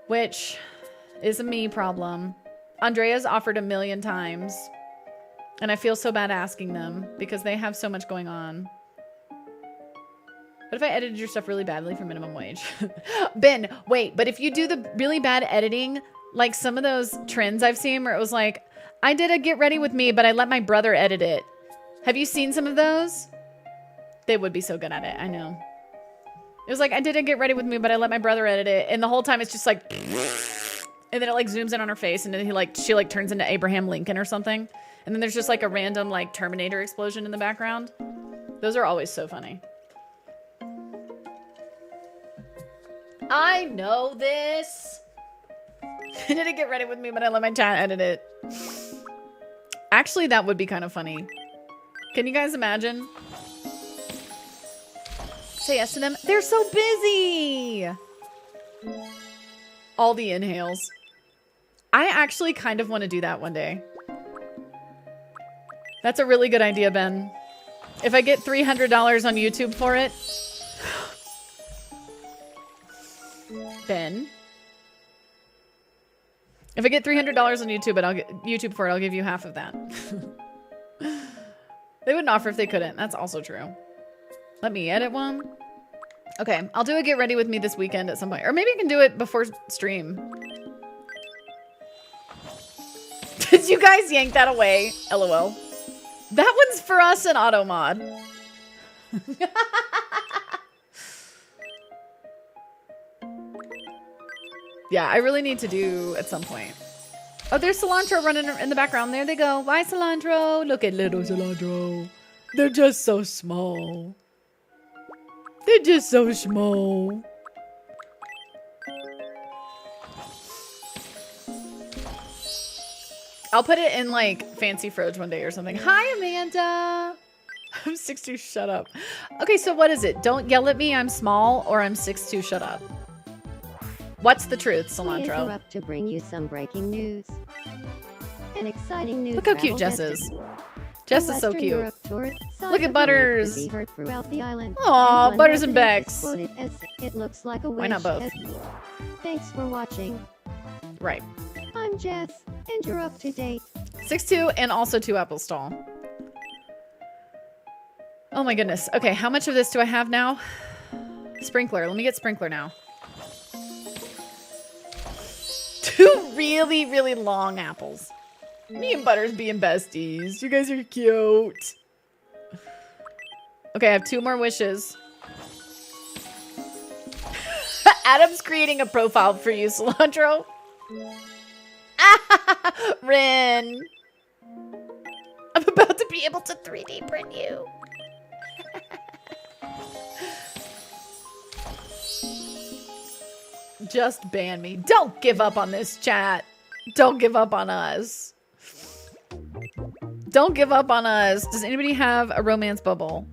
Which is a me problem. Andrea's offered 1 million times. And I feel so bad asking them because they have so much going on. What if I edited your stuff really badly for minimum wage? Ben, wait, but if you do the really bad editing, like some of those trends I've seen where it was like, I did a get ready with me, but I let my brother edit it. Have you seen some of those? They would be so good at it, I know. It was like, I did a get ready with me, but I let my brother edit it. And the whole time it's just like, and then it like zooms in on her face and then she like turns into Abraham Lincoln or something. And then there's just like a random like Terminator explosion in the background. Those are always so funny. I know this. I didn't get ready with me, but I let my chat edit it. Actually, that would be kind of funny. Can you guys imagine? Say yes to them. They're so busy. All the inhales. I actually kind of want to do that one day. That's a really good idea, Ben. If I get $300 on YouTube for it. Ben. If I get $300 on YouTube and I'll get YouTube for it, I'll give you half of that. They wouldn't offer if they couldn't. That's also true. Let me edit one. Okay, I'll do a get ready with me this weekend at some point. Or maybe I can do it before stream. Did you guys yank that away? LOL. That one's for us in auto mod. Yeah, I really need to do at some point. Oh, there's cilantro running in the background. There they go. Bye, cilantro. Look at little cilantro. They're just so small. They're just so small. I'll put it in like Fancy Froge one day or something. Hi, Amanda. I'm 6'2", shut up. Okay, so what is it? Don't yell at me, I'm small, or I'm 6'2", shut up. What's the truth, We cilantro? interrupt to bring you some breaking news. An exciting news. Look how cute Jess is. Jess is so cute. Look at Butters. Throughout the island. Aw, And one Butters and resident Bex. quoted as, "It looks like a wish." Why not both? Thanks for watching. Right. I'm Jess, and you're up to date. 6'2", and also 2 apples tall. Oh my goodness. Okay, how much of this do I have now? Sprinkler. Let me get sprinkler now. 2 really, really long apples. Me and Butters being besties. You guys are cute. Okay, I have 2 more wishes. Adam's creating a profile for you, cilantro. Rin. I'm about to be able to 3D print you. Just ban me. Don't give up on this chat. Don't give up on us. Don't give up on us. Does anybody have a romance bubble?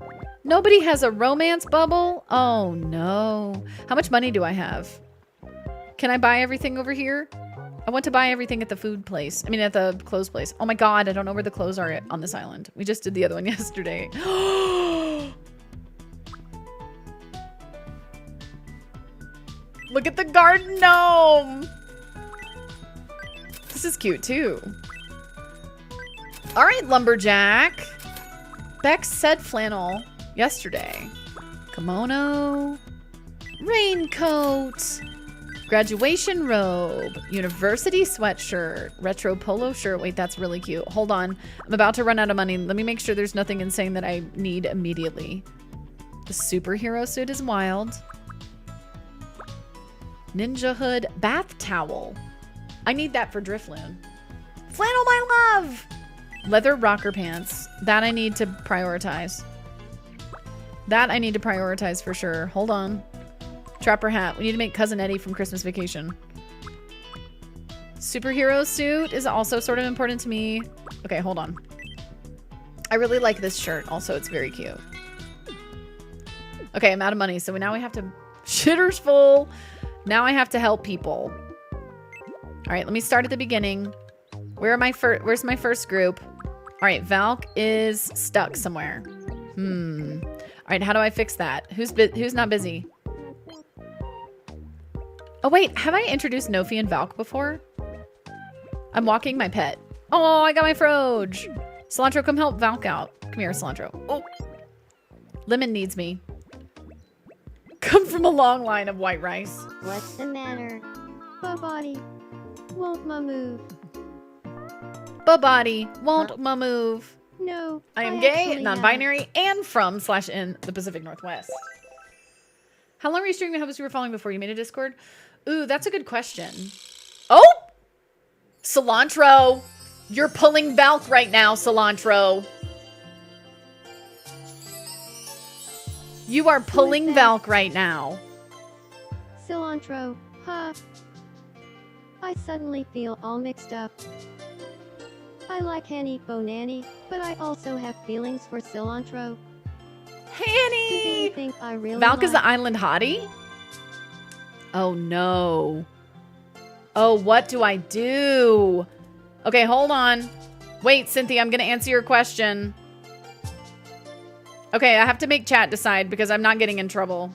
Nobody has a romance bubble? Oh no. How much money do I have? Can I buy everything over here? I want to buy everything at the food place. I mean, at the clothes place. Oh my god, I don't know where the clothes are on this island. We just did the other one yesterday. Look at the garden gnome. This is cute too. All right, lumberjack. Bex said flannel yesterday. Kimono. Raincoat. Graduation robe. University sweatshirt. Retro polo shirt. Wait, that's really cute. Hold on. I'm about to run out of money. Let me make sure there's nothing insane that I need immediately. The superhero suit is wild. Ninja hood. Bath towel. I need that for Drifloon. Flannel my love. Leather rocker pants. That I need to prioritize. That I need to prioritize for sure. Hold on. Trapper hat. We need to make Cousin Eddie from Christmas Vacation. Superhero suit is also sort of important to me. Okay, hold on. I really like this shirt. Also, it's very cute. Okay, I'm out of money. So now we have to... Shitter's full. Now I have to help people. All right, let me start at the beginning. Where's my first group? All right, Valk is stuck somewhere. All right, how do I fix that? Who's not busy? Oh, wait. Have I introduced Nofi and Valk before? I'm walking my pet. Oh, I got my Froge. Cilantro, come help Valk out. Come here, Cilantro. Oh. Lemon needs me. Come from a long line of white rice. What's the matter? Body. Won't ma move? Body won't ma move. No. I am gay, actually non-binary, and from/in the Pacific Northwest. How long were you streaming? How was you were following before you made a Discord? Ooh, that's a good question. Oh! Cilantro! You're pulling Valk right now, Cilantro. You are pulling that? Valk right now. Cilantro. Huh. I suddenly feel all mixed up. I like Hanny Bonanny, but I also have feelings for Cilantro. Do Hanny! you think I really Valk is like... the island hottie? Oh no. Oh, what do I do? Okay, hold on. Wait, Cynthia, I'm gonna answer your question. Okay, I have to make chat decide because I'm not getting in trouble.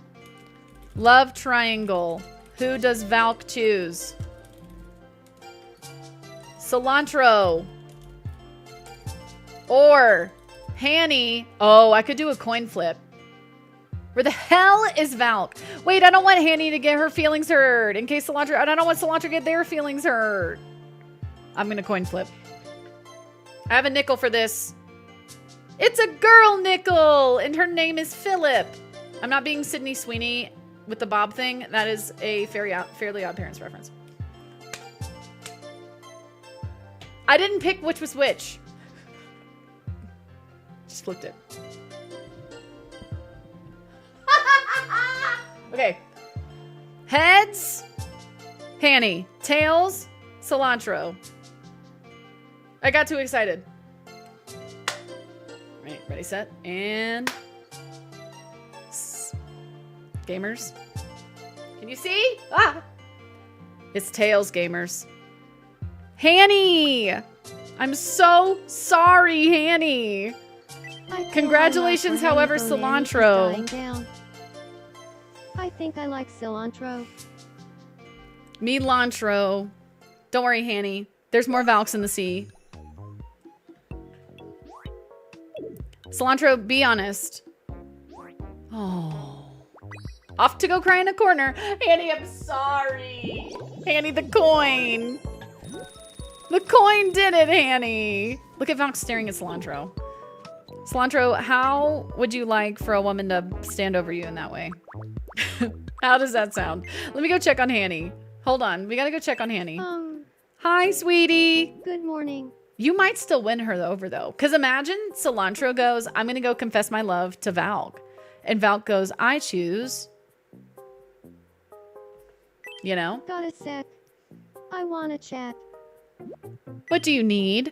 Love triangle. Who does Valk choose? Cilantro. Or Hanny. Oh, I could do a coin flip. Where the hell is Valk? Wait, I don't want Hanny to get her feelings hurt. In case Cilantro, I don't want Cilantro to get their feelings hurt. I'm gonna coin flip. I have a nickel for this. It's a girl nickel, and her name is Philip. I'm not being Sydney Sweeney with the Bob thing. That is a Fairly Odd Parents reference. I didn't pick which was which. Just flipped it. Okay. Heads, Hanny. Tails, Cilantro. I got too excited. Right, ready, set, and... Gamers. Can you see? Ah! It's Tails, gamers. Hanny! I'm so sorry, Hanny. Congratulations, however, Cilantro. I think I like Cilantro. Me, Lantro. Don't worry, Hanny. There's more Valks in the sea. Cilantro, be honest. Oh. Off to go cry in a corner. Hanny, I'm sorry. Hanny, the coin. The coin did it, Hanny. Look at Valk staring at Cilantro. Cilantro, how would you like for a woman to stand over you in that way? How does that sound? Let me go check on Hanny. Hold on. We gotta go check on Hanny. Hi, sweetie. Good morning. You might still win her over, though. Because imagine Cilantro goes, I'm going to go confess my love to Valk. And Valk goes, I choose. You know? Got a sec. I want to chat. What do you need?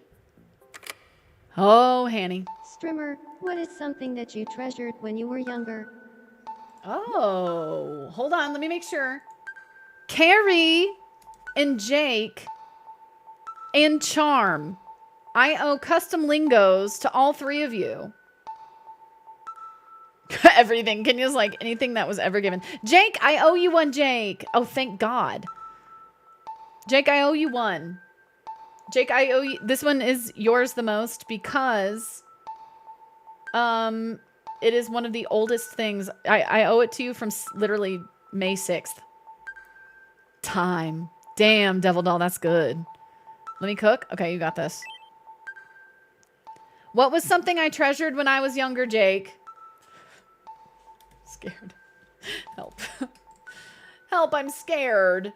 Oh, Hanny. Strimmer, what is something that you treasured when you were younger? Oh, hold on. Let me make sure. Carrie and Jake and Charm. I owe custom lingos to all three of you. Everything. Kenya's like anything that was ever given. Jake, I owe you one, Jake. Oh, thank God. Jake, I owe you one. Jake, I owe you. This one is yours the most because it is one of the oldest things. I owe it to you from literally May 6th. Time. Damn, Devil Doll, that's good. Let me cook. Okay, you got this. What was something I treasured when I was younger, Jake? Scared. Help. Help, I'm scared.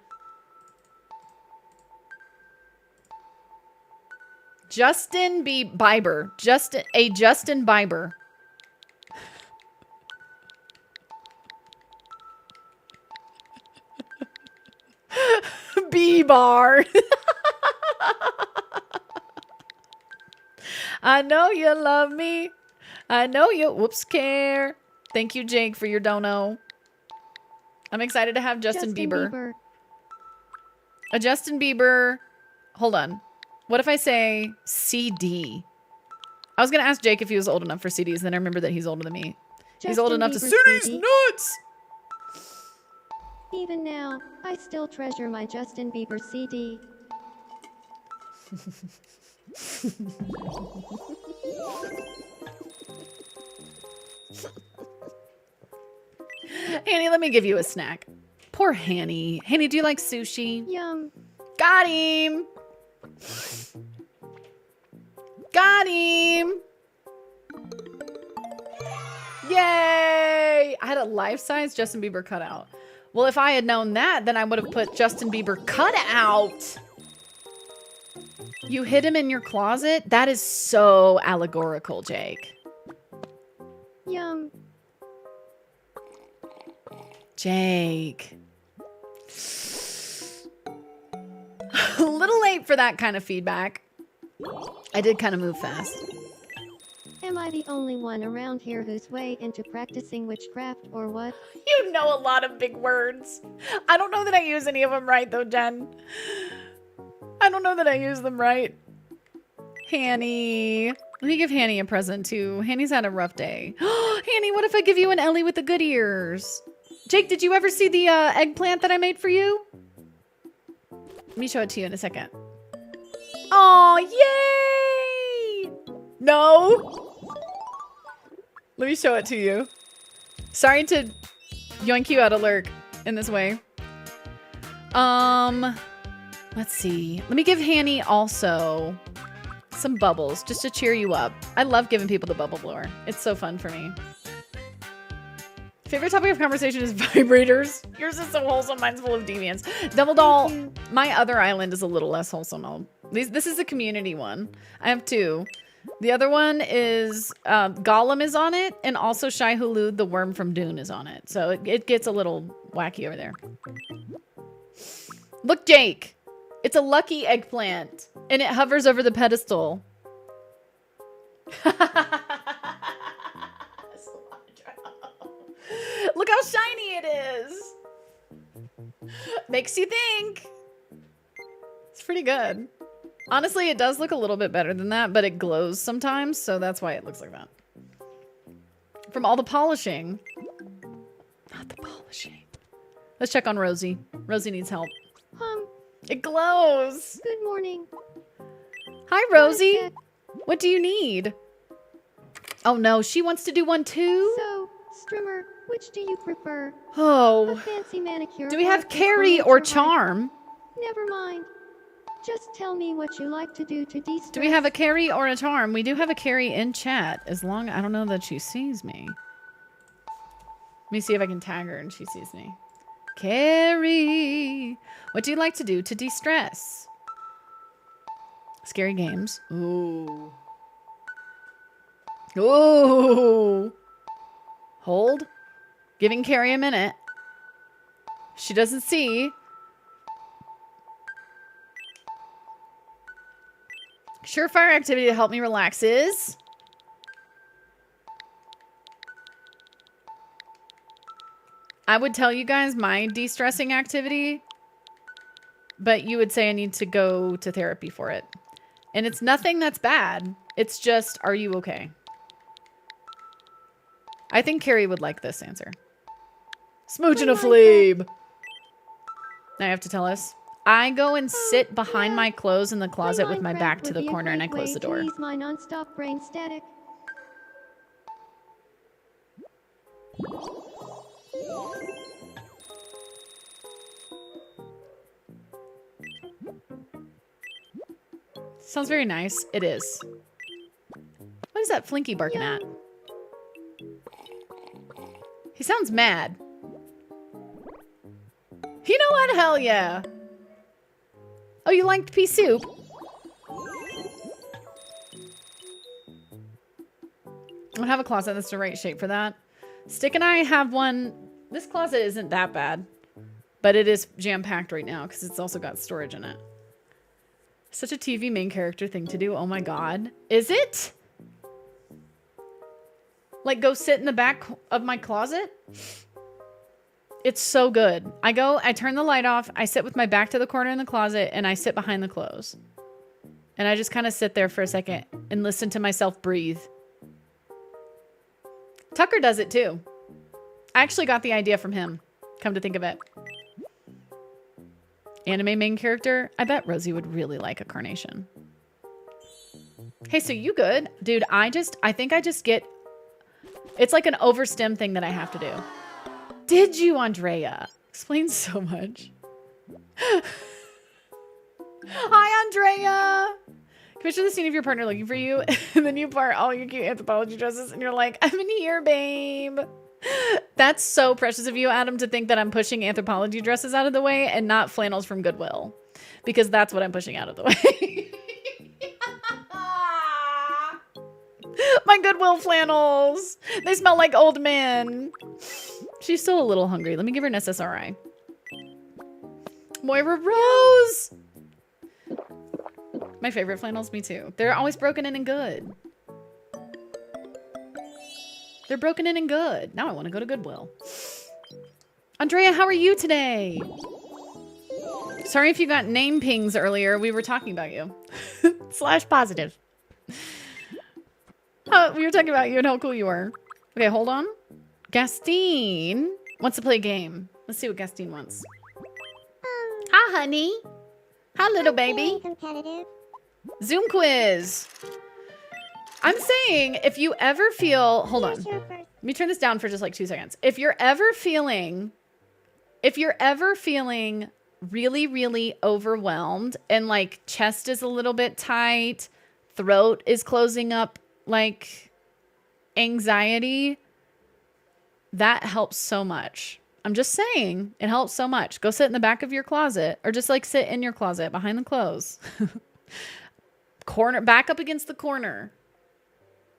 Justin Bieber. Justin Bieber. B-bar. I know you love me. I know you, whoops, care. Thank you, Jake, for your dono. I'm excited to have Justin Bieber. A Justin Bieber. Hold on. What if I say CD? I was going to ask Jake if he was old enough for CDs, then I remember that he's older than me. He's old Justin enough to Bieber CDs CD. nuts! Even now, I still treasure my Justin Bieber CD. Hanny, let me give you a snack. Poor Hanny. Hanny, do you like sushi? Yum. Got him! Got him! Yay! I had a life-size Justin Bieber cutout. Well, if I had known that, then I would have put Justin Bieber cutout. You hid him in your closet? That is so allegorical, Jake. Yum. Jake. A little late for that kind of feedback. I did kind of move fast. Am I the only one around here who's way into practicing witchcraft or what? You know a lot of big words. I don't know that I use any of them right, though, Jen. I don't know that I use them right. Hanny. Let me give Hanny a present, too. Hanny's had a rough day. Hanny, what if I give you an Ellie with the good ears? Jake, did you ever see the eggplant that I made for you? Let me show it to you in a second. Oh, yay! No. Let me show it to you. Sorry to yoink you out of lurk in this way. Let's see. Let me give Hanny also some bubbles just to cheer you up. I love giving people the bubble blower. It's so fun for me. Favorite topic of conversation is vibrators. Yours is so wholesome. Mine's full of deviants. Double Doll, my other island is a little less wholesome. This is a community one. I have two. The other one is Gollum is on it, and also Shai Hulud, the worm from Dune, is on it. So it gets a little wacky over there. Look, Jake. It's a lucky eggplant, and it hovers over the pedestal. Look how shiny it is. Makes you think. It's pretty good. Honestly, it does look a little bit better than that, but it glows sometimes, so that's why it looks like that. From all the polishing. Not the polishing. Let's check on Rosie. Rosie needs help. It glows. Good morning. Hi, Rosie. What do you need? Oh, no. She wants to do one, too? So, Strimmer, which do you prefer? A Oh. fancy manicure? Do we or have a Carrie or furniture right? Charm? Never mind. Just tell me what you like to do to de-stress. Do we have a Carrie or a Charm? We do have a Carrie in chat. As long... I don't know that she sees me. Let me see if I can tag her and she sees me. Carrie! What do you like to do to de-stress? Scary games. Ooh. Ooh. Hold. Giving Carrie a minute. She doesn't see. Surefire activity to help me relax is... I would tell you guys my de-stressing activity, but you would say I need to go to therapy for it. And it's nothing that's bad. It's just, are you okay? I think Carrie would like this answer. Smooching a fleeb. Now you have to tell us. I go and sit behind my clothes in the closet with my back to the corner and I close the door. To ease my non-stop brain static. Sounds very nice. It is. What is that Flinky barking at? He sounds mad. You know what? Hell yeah. Oh, you liked pea soup? I don't have a closet that's the right shape for that. Stick and I have one. This closet isn't that bad, but it is jam-packed right now because it's also got storage in it. Such a TV main character thing to do. Oh my god. Is it? Like go sit in the back of my closet? It's so good. I go, I turn the light off, I sit with my back to the corner in the closet, and I sit behind the clothes. And I just kind of sit there for a second and listen to myself breathe. Tucker does it too. I actually got the idea from him, come to think of it. Anime main character? I bet Rosie would really like a carnation. Hey, so you good? Dude, I think I just get... It's like an overstim thing that I have to do. Did you, Andrea? Explains so much. Hi, Andrea. Picture the scene of your partner looking for you, and then you part all your cute anthropology dresses, and you're like, I'm in here, babe. That's so precious of you, Adam, to think that I'm pushing anthropology dresses out of the way and not flannels from Goodwill. Because that's what I'm pushing out of the way. My Goodwill flannels. They smell like old men. She's still a little hungry. Let me give her an SSRI. Moira Rose. My favorite flannels, me too. They're always broken in and good. They're broken in and good. Now I want to go to Goodwill. Andrea, how are you today? Sorry if you got name pings earlier. We were talking about you. / positive. We were talking about you and how cool you are. Okay, hold on. Gastine wants to play a game. Let's see what Gastine wants. Hi, honey. Hi, little baby. Competitive. Zoom quiz. I'm saying if you ever feel... Hold on. Let me turn this down for just like 2 seconds. If you're ever feeling really, really overwhelmed and like chest is a little bit tight, throat is closing up like anxiety, that helps so much. I'm just saying, it helps so much. Go sit in the back of your closet or just like sit in your closet behind the clothes. Corner, back up against the corner.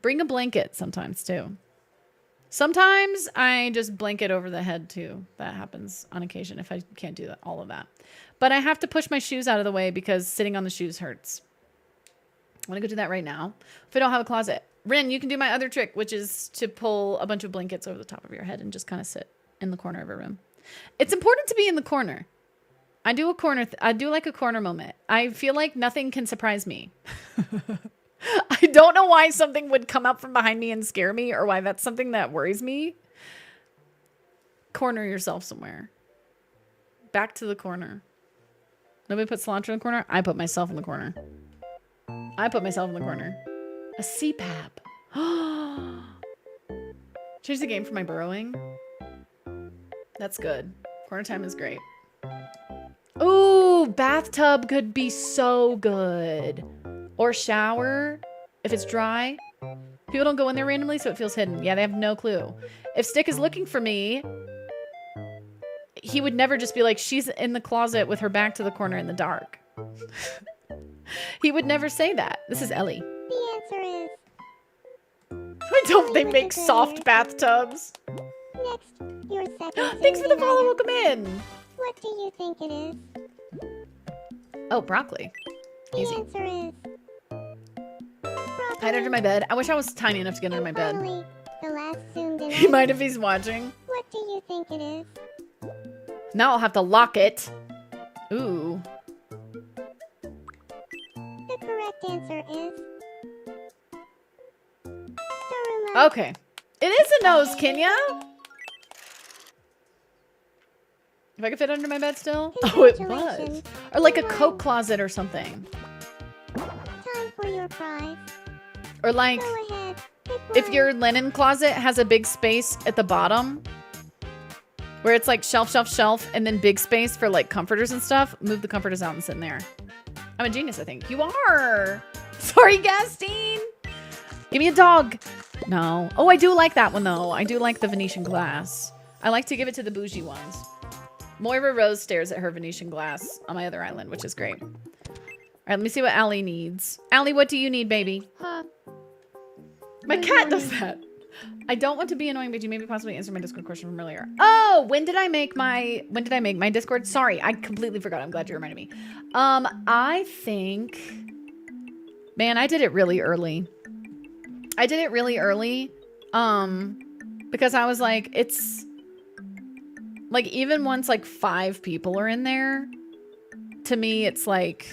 Bring a blanket sometimes too. Sometimes I just blanket over the head too. That happens on occasion if I can't do that, all of that. But I have to push my shoes out of the way because sitting on the shoes hurts. I'm going to go do that right now. If I don't have a closet. Rin, you can do my other trick, which is to pull a bunch of blankets over the top of your head and just kind of sit in the corner of a room. It's important to be in the corner. I do like a corner moment. I feel like nothing can surprise me. I don't know why something would come up from behind me and scare me or why that's something that worries me. Corner yourself somewhere. Back to the corner. Nobody put cilantro in the corner? I put myself in the corner. I put myself in the corner. A CPAP. Change the game for my burrowing. That's good. Corner time is great. Ooh, bathtub could be so good. Or shower, if it's dry. People don't go in there randomly, so it feels hidden. Yeah, they have no clue. If Stick is looking for me, he would never just be like, she's in the closet with her back to the corner in the dark. He would never say that. This is Ellie. The answer is... Why don't they make soft bathtubs? Next, your second. Thanks for the follow. Welcome in. What do you think it is? Oh, broccoli. Easy. The answer is... Hide under my bed. I wish I was tiny enough to get under my bed. Finally, the last zoomed-in. He might if he's watching. What do you think it is? Now I'll have to lock it. Ooh. The correct answer is... Daruma. Okay. It is a nose, Kenya. If I could fit under my bed still? Oh, it was. Congratulations. Or like a coat closet or something. Time for your prize. Or like, Go ahead. Pick if one. your linen closet has a big space at the bottom, where it's like shelf, shelf, shelf, and then big space for like comforters and stuff, move the comforters out and sit in there. I'm a genius, I think. You are. Sorry, Gastine. Give me a dog. No. Oh, I do like that one, though. I do like the Venetian glass. I like to give it to the bougie ones. Moira Rose stares at her Venetian glass on my other island, which is great. All right, let me see what Allie needs. Allie, what do you need, baby? Huh. My cat does that. I don't want to be annoying, but you maybe possibly answer my Discord question from earlier. Oh, when did I make my Discord? Sorry, I completely forgot. I'm glad you reminded me. I think, man, I did it really early. Because I was like, it's like, even once like 5 people are in there, to me, it's like,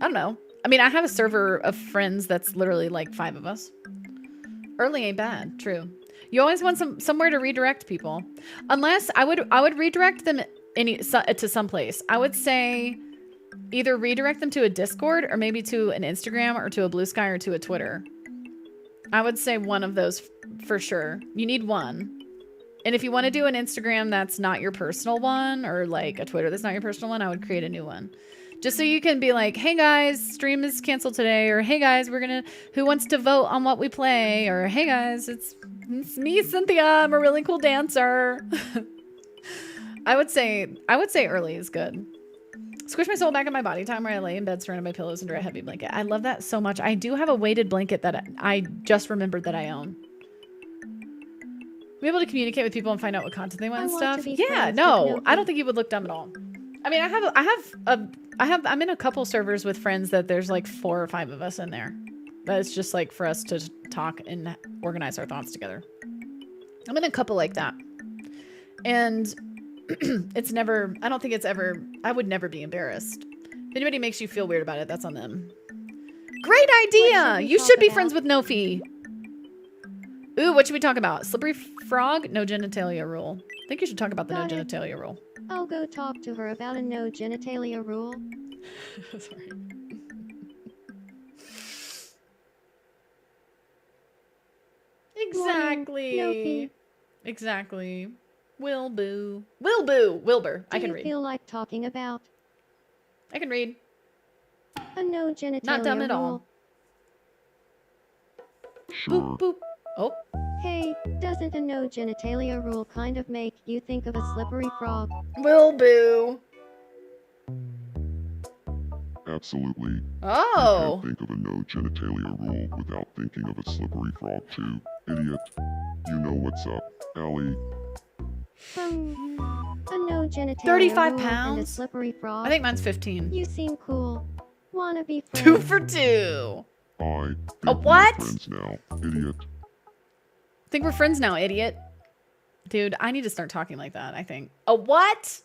I don't know. I mean, I have a server of friends that's literally like 5 of us. Early ain't bad. True. You always want somewhere to redirect people. Unless I would redirect them to some place. I would say either redirect them to a Discord or maybe to an Instagram or to a Blue Sky or to a Twitter. I would say one of those for sure. You need one. And if you want to do an Instagram that's not your personal one, or like a Twitter that's not your personal one, I would create a new one. Just so you can be like, hey guys, stream is canceled today, or hey guys, who wants to vote on what we play, or hey guys, it's me, Cynthia, I'm a really cool dancer. I would say early is good. Squish my soul back in my body time where I lay in bed surrounded by pillows under a heavy blanket. I love that so much. I do have a weighted blanket that I just remembered that I own. Be able to communicate with people and find out what content they want and stuff. Yeah, no, I don't think you would look dumb at all. I mean, I'm in a couple servers with friends that there's like 4 or 5 of us in there. That is just like for us to talk and organize our thoughts together. I'm in a couple like that. And it's never, I don't think it's ever, I would never be embarrassed. If anybody makes you feel weird about it, that's on them. Great idea! You should be friends with Nofi. Ooh, what should we talk about? Slippery frog? No genitalia rule. I think you should talk about the no genitalia rule. I'll go talk to her about a no genitalia rule. Sorry. Exactly. Nofi. Exactly. Wilbur. I can read. Feel like talking about I can read. a no genitalia Not dumb at all. Sure. Boop, boop. Oh. Hey, doesn't a no genitalia rule kind of make you think of a slippery frog? Wilbur. Absolutely. Oh. You can't think of a no genitalia rule without thinking of a slippery frog too. Idiot. You know what's up, Allie. A no genitalia 35 rule and a pounds? slippery frog. I think mine's 15. You seem cool. Wanna be friends? 2 for 2. I think A we're what? friends now, idiot. Think we're friends now, idiot. Dude, I need to start talking like that, I think. A what?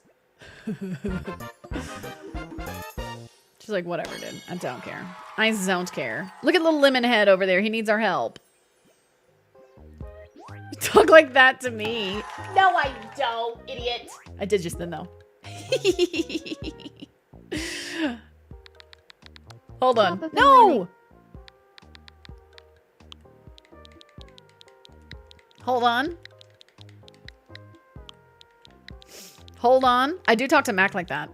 She's like, whatever, dude. I don't care. I don't care. Look at little lemon head over there. He needs our help. Talk like that to me. No, I don't, idiot. I did just then, though. Hold on. No! Hold on. Hold on. I do talk to Mac like that.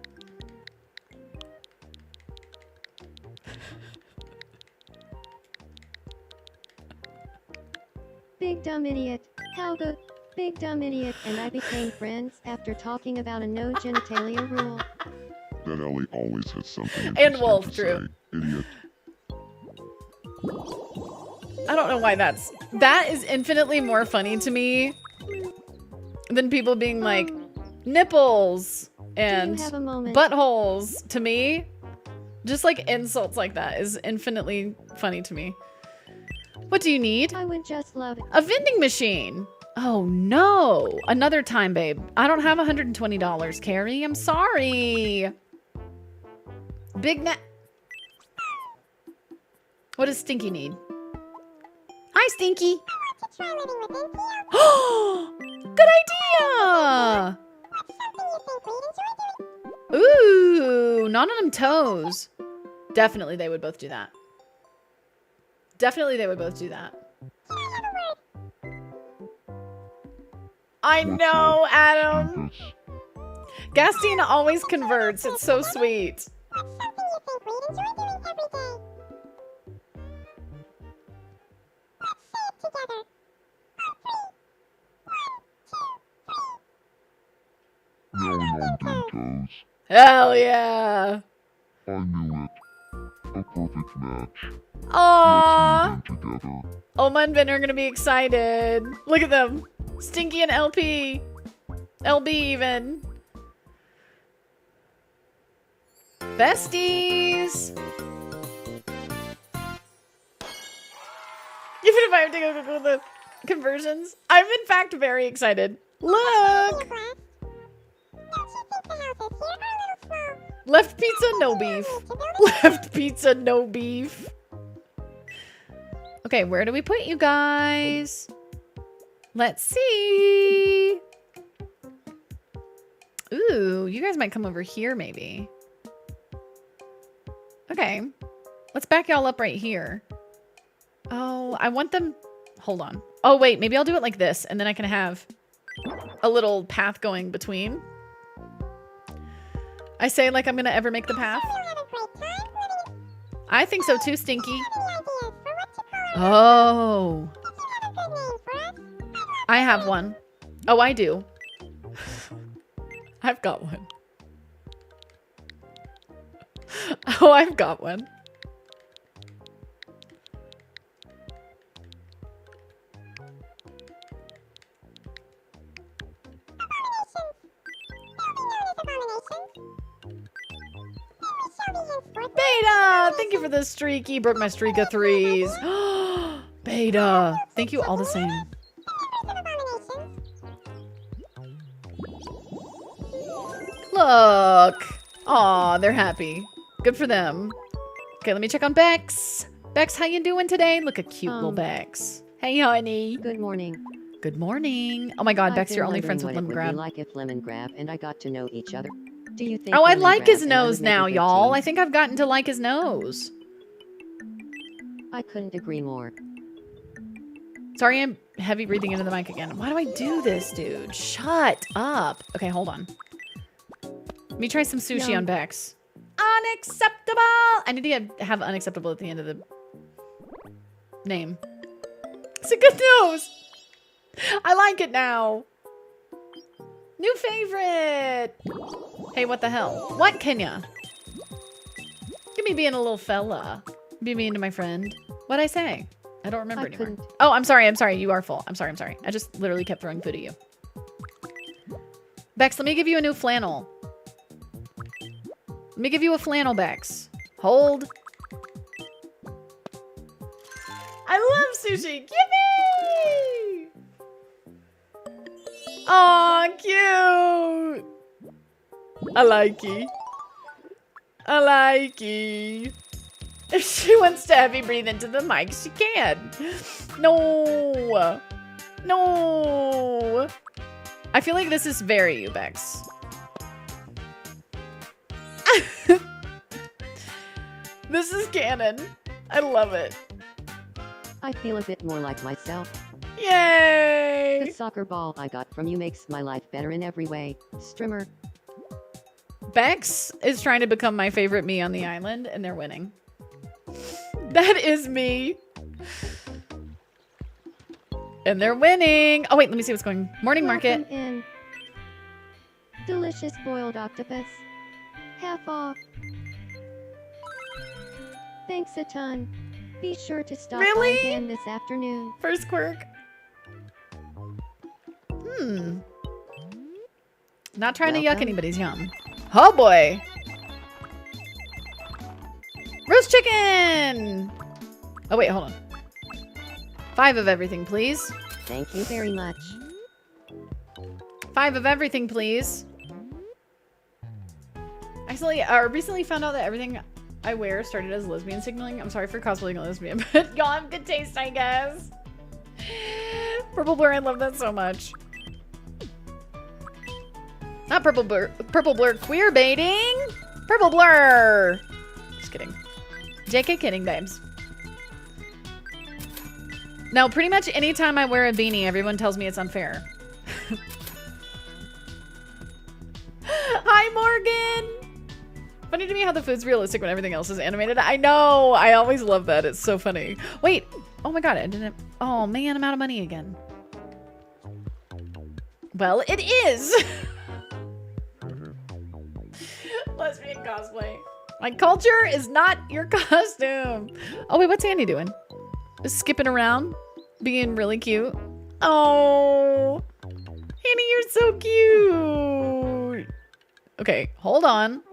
Big dumb idiot. How the big dumb idiot and I became friends after talking about a no genitalia rule. That Ellie always has something And interesting Wolf, to true. say, idiot. I don't know why that is infinitely more funny to me than people being like nipples and Do you have a moment? buttholes to me. Just like insults like that is infinitely funny to me. What do you need? I would just love it. A vending machine. Oh no. Another time, babe. I don't have $120, Carrie. I'm sorry. Big net. What does Stinky need? Hi, Stinky. Good idea. Ooh, not on them toes. Definitely they would both do that. Definitely they would both do that. I know, Adam. Gastina always converts. It's so sweet. Now I'm on 10 toes. Hell yeah. I knew it. A perfect match. Aww. Let's move in together. Oma and Ben are gonna be excited. Look at them. Stinky and LP. LB even. Besties. Even if I have to go Google the conversions, I'm in fact very excited. Look. Left pizza, no beef. Left pizza, no beef. Okay, where do we put you guys? Let's see. Ooh, you guys might come over here maybe. Okay. Let's back y'all up right here. Oh, I want them... Hold on. Oh, wait. Maybe I'll do it like this, and then I can have a little path going between. I say like I'm going to ever make the path. I think so too, Stinky. Oh. I have one. Oh, I do. I've got one. Oh, I've got one. Beta! Thank you for the streaky. Broke my streak of 3s. Beta! Thank you all the same. Look! Aw, they're happy. Good for them. Okay, let me check on Bex. Bex, how you doing today? Look, a cute little Bex. Hey, honey. Good morning. Good morning. Oh my god, Bex, you're only friends with Lemon Lemongrab. Like if Lemongrab and I got to know each other. Do you think? Oh, I like his Lemongrab and nose would make a now, good y'all. team? I think I've gotten to like his nose. I couldn't agree more. Sorry, I'm heavy breathing into the mic again. Why do I do this, dude? Shut up. Okay, hold on. Let me try some sushi Yum. on Bex. Unacceptable! I need to have unacceptable at the end of the name. It's a good nose! I like it now. New favorite! Hey, what the hell? What, Kenya? Give me being a little fella. Be mean to my friend. What'd I say? I don't remember anymore. Couldn't. Oh, I'm sorry. I'm sorry. You are full. I'm sorry. I'm sorry. I just literally kept throwing food at you. Bex, let me give you a new flannel. Let me give you a flannel, Bex. Hold. I love sushi. Gimme! Aw, cute. I like it. I like it. If she wants to heavy breathe into the mic, she can. No. No. I feel like this is very you, Bex. This is canon. I love it. I feel a bit more like myself. The Yay! soccer ball I got from you makes my life better in every way. Strimmer. Bex is trying to become my favorite me on the island, and they're winning. That is me. And they're winning. Oh, wait, let me see what's going. Morning market. Welcome in. Delicious boiled octopus. Half off. Thanks a ton. Be sure to stop Really? by again this afternoon. First quirk. Not trying to yuck Welcome. anybody's yum. Oh boy. Roast chicken. Oh wait, hold on. 5 of everything, please. Thank you very much. 5 of everything, please. Actually, recently found out that everything I wear started as lesbian signaling. I'm sorry for cosplaying a lesbian, but y'all have good taste, I guess. Purple Blur, I love that so much. Not Purple Blur. Purple Blur queer baiting. Purple Blur. Just kidding. JK kidding, babes. No, pretty much anytime I wear a beanie, everyone tells me it's unfair. Hi, Morgan. Funny to me how the food's realistic when everything else is animated. I know. I always love that. It's so funny. Wait. Oh my god, I didn't. Oh man, I'm out of money again. Well, it is. Lesbian cosplay. My culture is not your costume. Oh wait, what's Annie doing? Just skipping around, being really cute. Oh, Annie, you're so cute. Okay, hold on.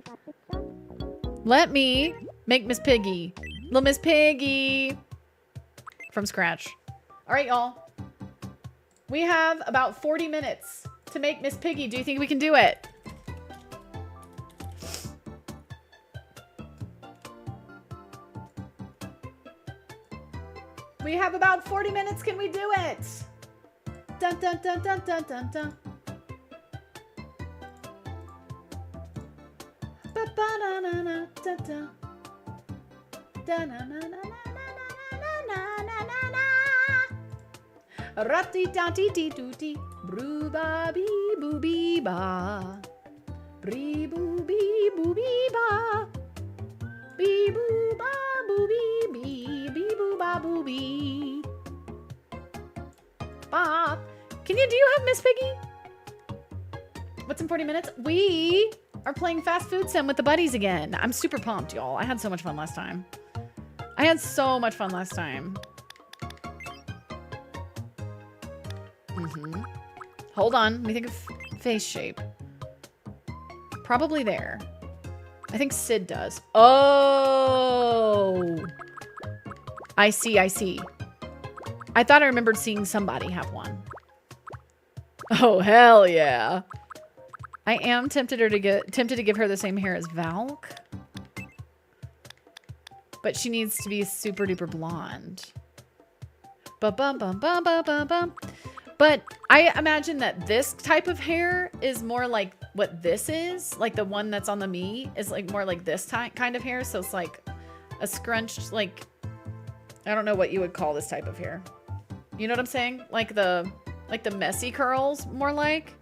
Let me make Miss Piggy. Little Miss Piggy. From scratch. All right, y'all. We have about 40 minutes to make Miss Piggy. Do you think we can do it? We have about 40 minutes. Can we do it? Dun dun dun dun dun dun dun. Ba-ba-na-na-na, dun dun. Da-na-na-na-na-na-na-na-na-na-na. Ratti-tati-ti-tuti. Broo-ba-bee-boo-bee-ba. Bree-boo-bee-boo-bee-ba. Bee-boo-ba-boo-bee-bee. Bee-boo-ba-boo-bee. Bob, do you have Miss Piggy? What's in 40 minutes? We are playing Fast Food Sim with the buddies again. I'm super pumped, y'all. I had so much fun last time. Hold on. Let me think of face shape. Probably there. I think Sid does. Oh. I see. I thought I remembered seeing somebody have one. Oh, hell yeah. I am tempted to give her the same hair as Valk. But she needs to be super duper blonde. Ba-bum-bum-bum-bum-bum-bum. But I imagine that this type of hair is more like what this is. Like the one that's on the me is like more like this kind of hair. So it's like a scrunched, like, I don't know what you would call this type of hair. You know what I'm saying? Like the messy curls, more like.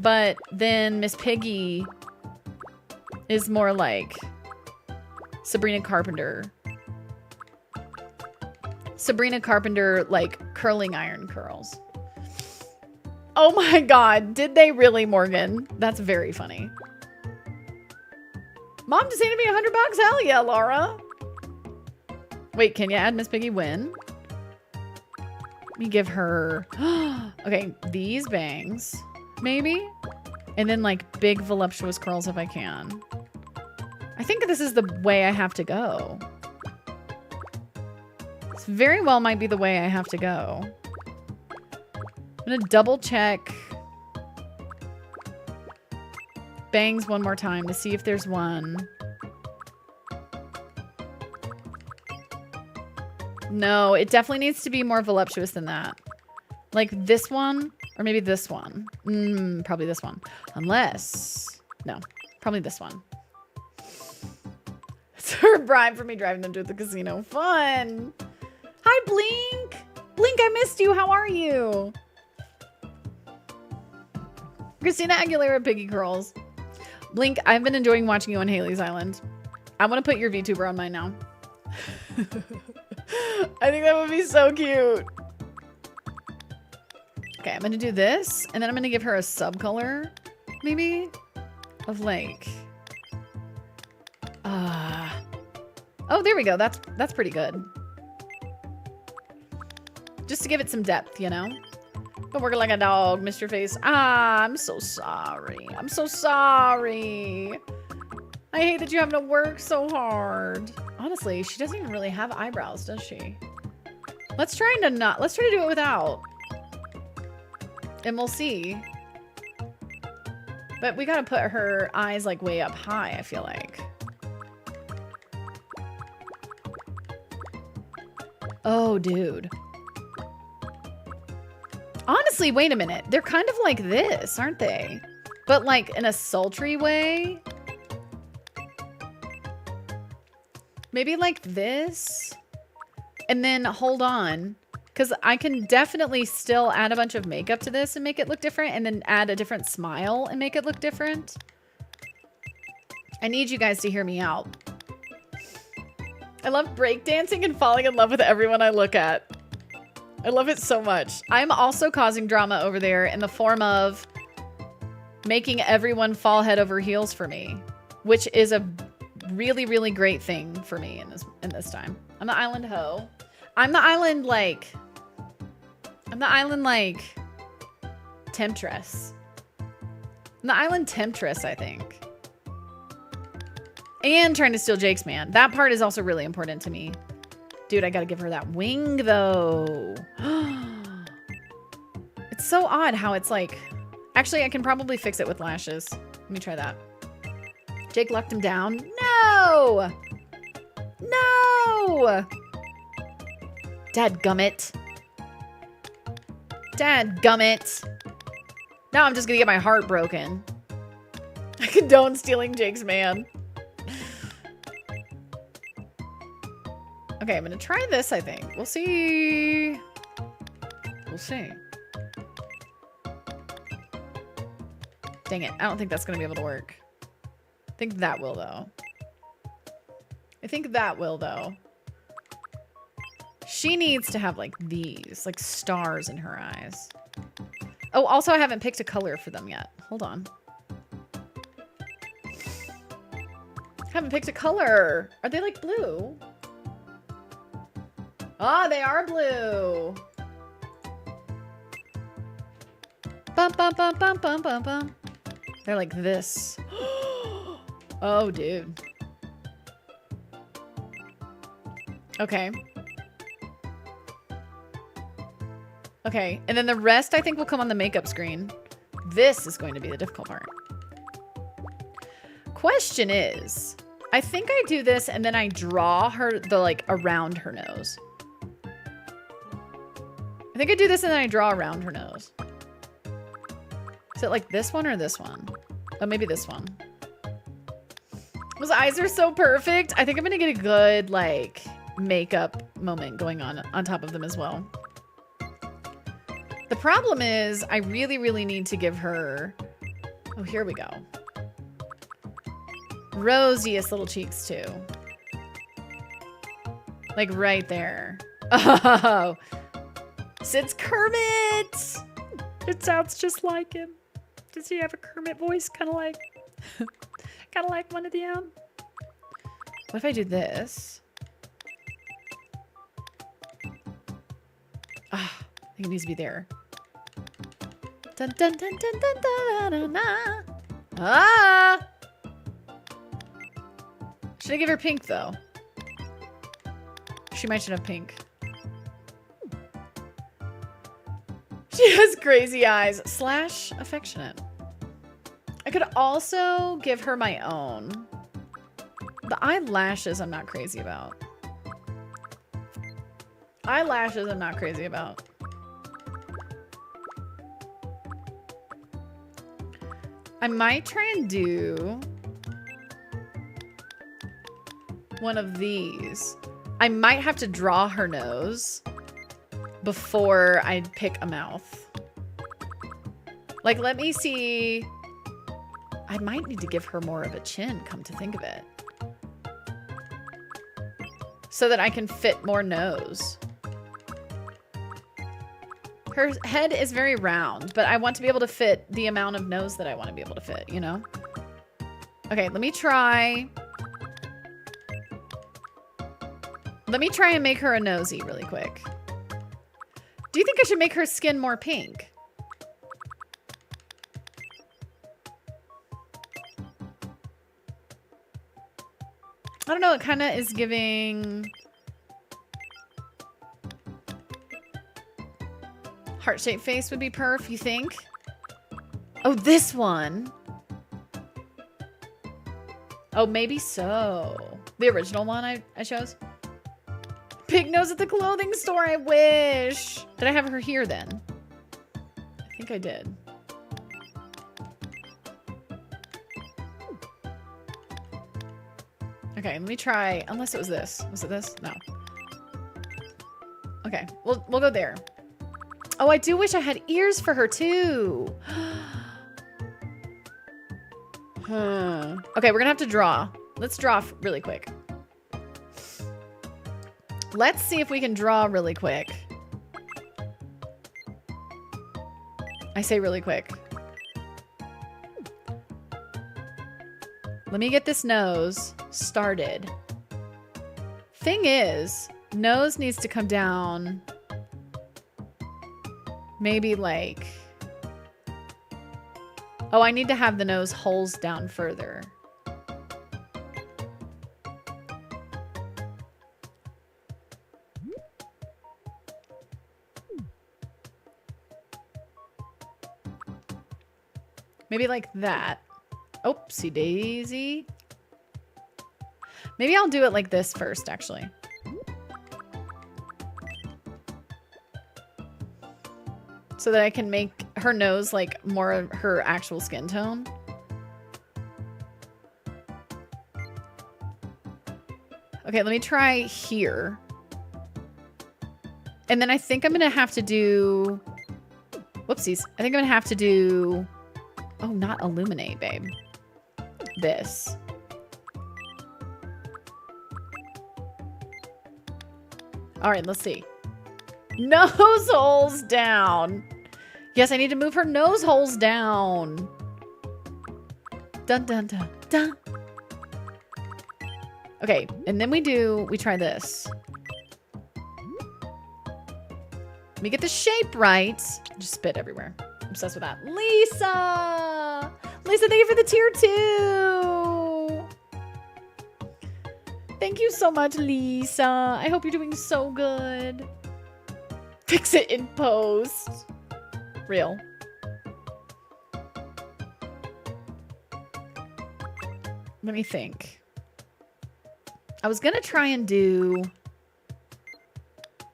But then Miss Piggy is more like Sabrina Carpenter. Sabrina Carpenter, like curling iron curls. Oh my God. Did they really, Morgan? That's very funny. Mom just handed me $100. Hell yeah, Laura. Wait, can you add Miss Piggy when? Let me give her, okay, these bangs, maybe? And then like big voluptuous curls if I can. I think this is the way I have to go. This very well might be the way I have to go. I'm gonna double check bangs one more time to see if there's one. No, it definitely needs to be more voluptuous than that. Like this one, or maybe this one. Probably this one. Unless, no, probably this one. It's her bribe for me driving them to the casino. Fun. Hi, Blink. Blink, I missed you. How are you? Christina Aguilera Piggy Curls. Blink, I've been enjoying watching you on Haley's Island. I want to put your VTuber on mine now. I think that would be so cute. Okay, I'm going to do this. And then I'm going to give her a subcolor, maybe, of like... oh, there we go. That's pretty good. Just to give it some depth, you know? Don't work like a dog, Mr. Face. I'm so sorry. I'm so sorry. I hate that you have to work so hard. Honestly, she doesn't even really have eyebrows, does she? Let's try to do it without. And we'll see. But we gotta put her eyes like way up high, I feel like. Oh, dude. Honestly, wait a minute. They're kind of like this, aren't they? But like in a sultry way. Maybe like this. And then hold on. Because I can definitely still add a bunch of makeup to this and make it look different. And then add a different smile and make it look different. I need you guys to hear me out. I love breakdancing and falling in love with everyone I look at. I love it so much. I'm also causing drama over there in the form of making everyone fall head over heels for me, which is a really, really great thing for me in this time. I'm the island hoe. I'm the island temptress. I'm the island temptress, I think. And trying to steal Jake's man. That part is also really important to me. Dude, I gotta give her that wing, though. It's so odd how it's like... Actually, I can probably fix it with lashes. Let me try that. Jake locked him down. No! No! Dadgummit. Dadgummit. Now I'm just gonna get my heart broken. I condone stealing Jake's man. Okay, I'm gonna try this, I think. We'll see. We'll see. Dang it. I don't think that's gonna be able to work. I think that will, though. I think that will, though. She needs to have, like, these. Like, stars in her eyes. Oh, also, I haven't picked a color for them yet. Hold on. Haven't picked a color. Are they, like, blue? Oh, they are blue. Bum, bum, bum, bum, bum, bum, bum. They're like this. Oh, dude. Okay. Okay, and then the rest I think will come on the makeup screen. This is going to be the difficult part. Question is, I think I do this and then I draw her, like, around her nose. I think I do this and then I draw around her nose. Is it like this one or this one? Oh, maybe this one. Those eyes are so perfect. I think I'm gonna get a good, like, makeup moment going on top of them as well. The problem is I really, really need to give her... Oh, here we go. Rosiest little cheeks, too. Like, right there. Oh! Sid's Kermit! It sounds just like him. Does he have a Kermit voice? Kind of like... kind of like one of them. What if I do this? Ah, I think it needs to be there. Dun dun dun dun dun dun dun dun. Ah! Should I give her pink though? She might should have pink. She has crazy eyes. Slash affectionate. I could also give her my own. The eyelashes I'm not crazy about. Eyelashes I'm not crazy about. I might try and do one of these. I might have to draw her nose before I pick a mouth. Like, let me see. I might need to give her more of a chin, come to think of it. So that I can fit more nose. Her head is very round, but I want to be able to fit the amount of nose that I want to be able to fit, you know? Okay, let me try. Let me try and make her a nosy really quick. Do you think I should make her skin more pink? I don't know, it kind of is giving... Heart-shaped face would be perf, you think? Oh, this one. Oh, maybe so. The original one I chose. Pig nose at the clothing store, I wish. Did I have her here then? I think I did. Okay, let me try, unless it was this. Was it this? No. Okay, we'll go there. Oh, I do wish I had ears for her too. Okay, we're gonna have to draw. Let's draw really quick. Let's see if we can draw really quick. I say really quick. Let me get this nose started. Thing is, nose needs to come down. Maybe like... Oh, I need to have the nose holes down further. Maybe like that. Oopsie daisy. Maybe I'll do it like this first, actually. so that I can make her nose like more of her actual skin tone. Okay, let me try here. And then I think I'm gonna have to do, whoopsies. I think I'm gonna have to do, oh, not illuminate, babe. This. All right, let's see. Nose holes down. Yes, I need to move her nose holes down. Dun, dun, dun, dun. Okay, and then we try this. Let me get the shape right. Just spit everywhere. I'm obsessed with that. Lisa! Lisa, thank you for the tier 2. Thank you so much, Lisa. I hope you're doing so good. Fix it in post. Real. Let me think. I was gonna try and do...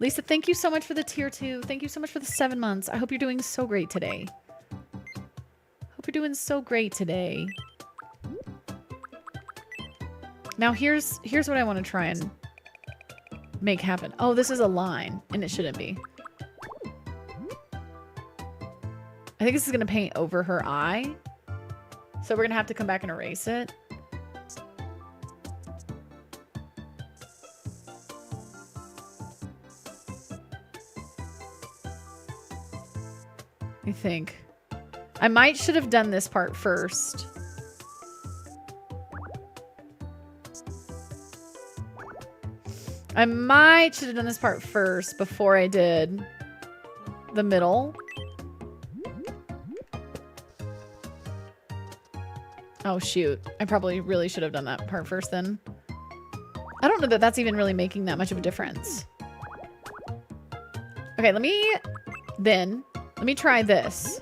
Lisa, thank you so much for the tier 2. Thank you so much for the 7 months. I hope you're doing so great today. Hope you're doing so great today. Now here's what I want to try and make happen. Oh, this is a line, and it shouldn't be. I think this is going to paint over her eye. So we're going to have to come back and erase it. I think. I might should have done this part first. I might should have done this part first before I did the middle. Oh, shoot. I probably really should have done that part first then. I don't know that that's even really making that much of a difference. Okay, let me try this.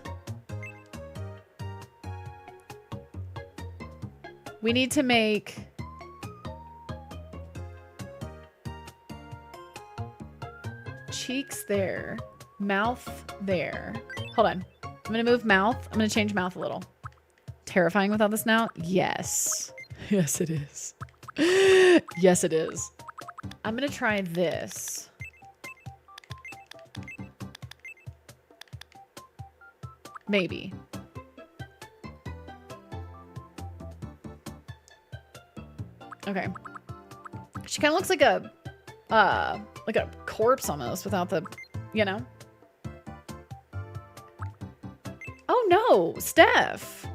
We need to make... cheeks there. Mouth there. Hold on. I'm going to move mouth. I'm going to change mouth a little. Terrifying with all this now? Yes. Yes, it is. Yes, it is. I'm going to try this. Maybe. Okay. She kind of looks like a corpse almost without the, you know. Oh no, Steph.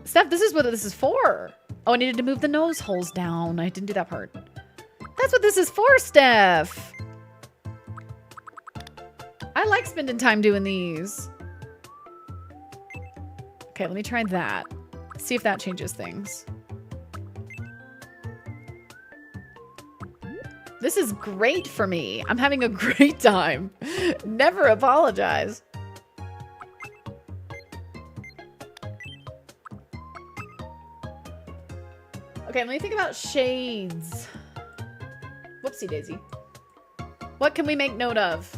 Steph, this is what this is for. Oh, I needed to move the nose holes down. I didn't do that part. That's what this is for, Steph. I like spending time doing these. Okay, let me try that. See if that changes things. This is great for me. I'm having a great time. Never apologize. Okay, let me think about shades. Whoopsie daisy. What can we make note of?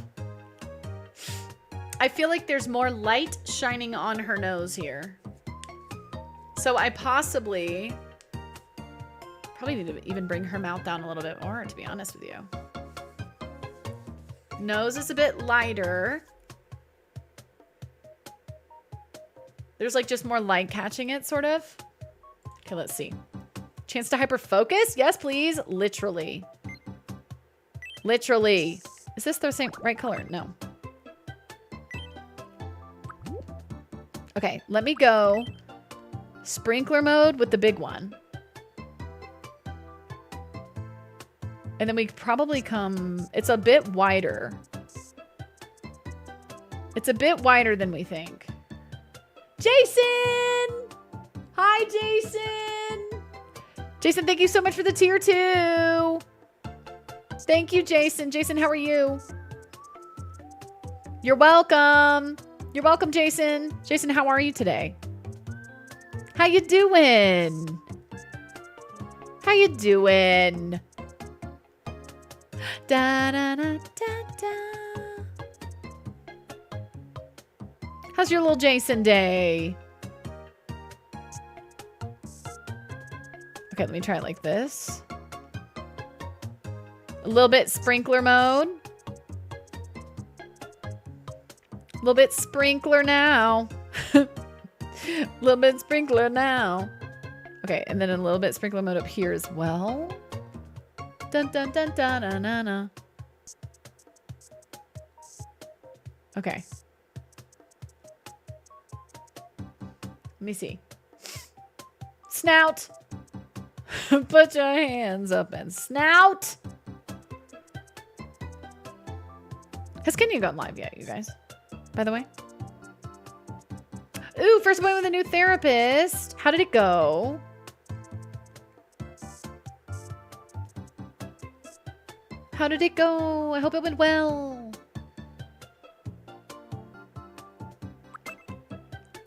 I feel like there's more light shining on her nose here. So I probably need to even bring her mouth down a little bit more, to be honest with you. Nose is a bit lighter. There's like just more light catching it, sort of. Okay, let's see. Chance to hyper focus? Yes, please. Literally. Literally. Is this the same right color? No. Okay, let me go sprinkler mode with the big one. And then we probably come... It's a bit wider. It's a bit wider than we think. Jason! Hi, Jason! Jason, thank you so much for the tier 2. Thank you, Jason. Jason, how are you? You're welcome. You're welcome, Jason. Jason, how are you today? How you doing? How you doing? Da, da, da, da, da. How's your little Jason day? Okay, let me try it like this. A little bit sprinkler mode. A little bit sprinkler now. A little bit sprinkler now. Okay, and then a little bit sprinkler mode up here as well. Dun dun dun dun dun dun dun. Okay. Let me see. Snout. Put your hands up and snout. Has Kenya gone live yet, you guys? By the way. Ooh, first appointment with a new therapist. How did it go? How did it go? I hope it went well.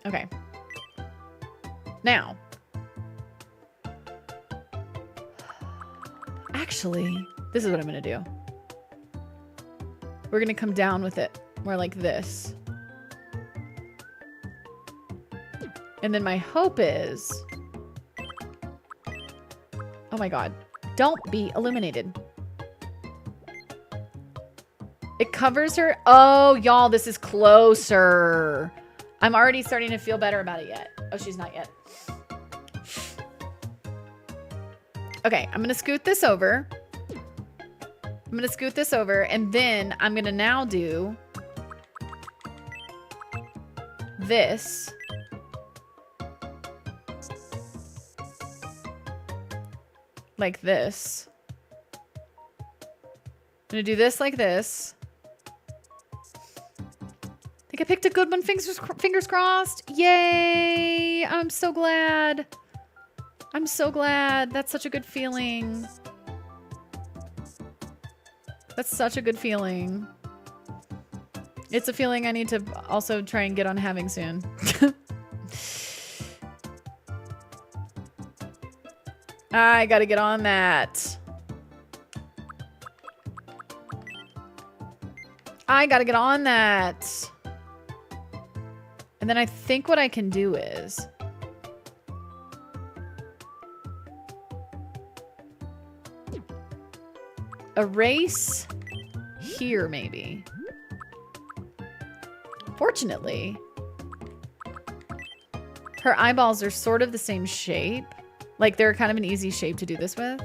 Okay. Now. Actually, this is what I'm going to do. We're going to come down with it more like this. And then my hope is... Oh my god. Don't be illuminated. It covers her. Oh, y'all, this is closer. I'm already starting to feel better about it yet. Oh, she's not yet. Okay, I'm going to scoot this over. I'm going to scoot this over, and then I'm going to now do this. Like this. I'm going to do this like this. I think I picked a good one. Fingers crossed. Yay! I'm so glad. I'm so glad. That's such a good feeling. That's such a good feeling. It's a feeling I need to also try and get on having soon. I gotta get on that. I gotta get on that. And then I think what I can do is... erase here, maybe. Fortunately, her eyeballs are sort of the same shape. Like, they're kind of an easy shape to do this with.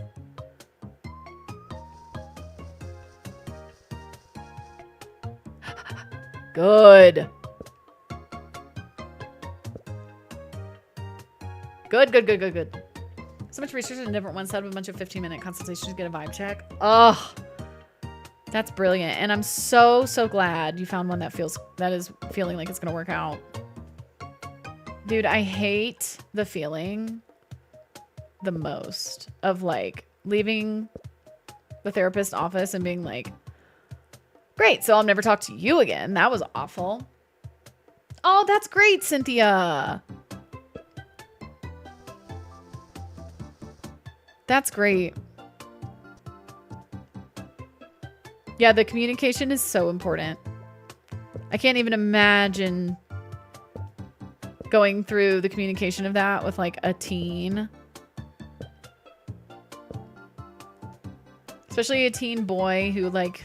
Good. Good, good, good, good, good. So much research and different ones had a bunch of 15-minute consultations to get a vibe check. Oh, that's brilliant. And I'm so, so glad you found one that is feeling like it's going to work out. Dude, I hate the feeling the most of like leaving the therapist office and being like, great, so I'll never talk to you again. That was awful. Oh, that's great, Cynthia. That's great. Yeah, the communication is so important. I can't even imagine going through the communication of that with like a teen. Especially a teen boy who like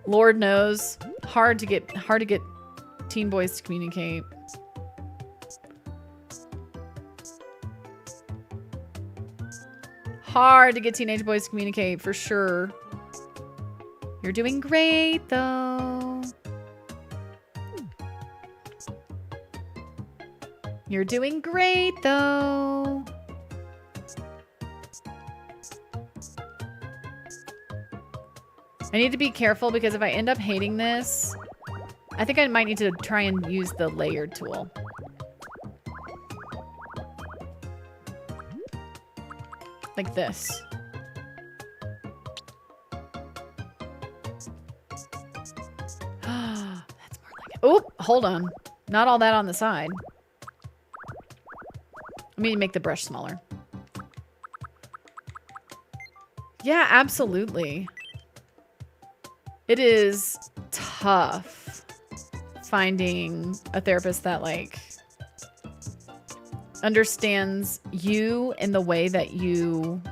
Lord knows, hard to get teen boys to communicate. Hard to get teenage boys to communicate, for sure. You're doing great, though. You're doing great, though. I need to be careful because if I end up hating this, I think I might need to try and use the layered tool. Like this. That's more like it. Oh, hold on. Not all that on the side. Let me make the brush smaller. Yeah, absolutely. It is tough. finding a therapist that like understands you in the way that you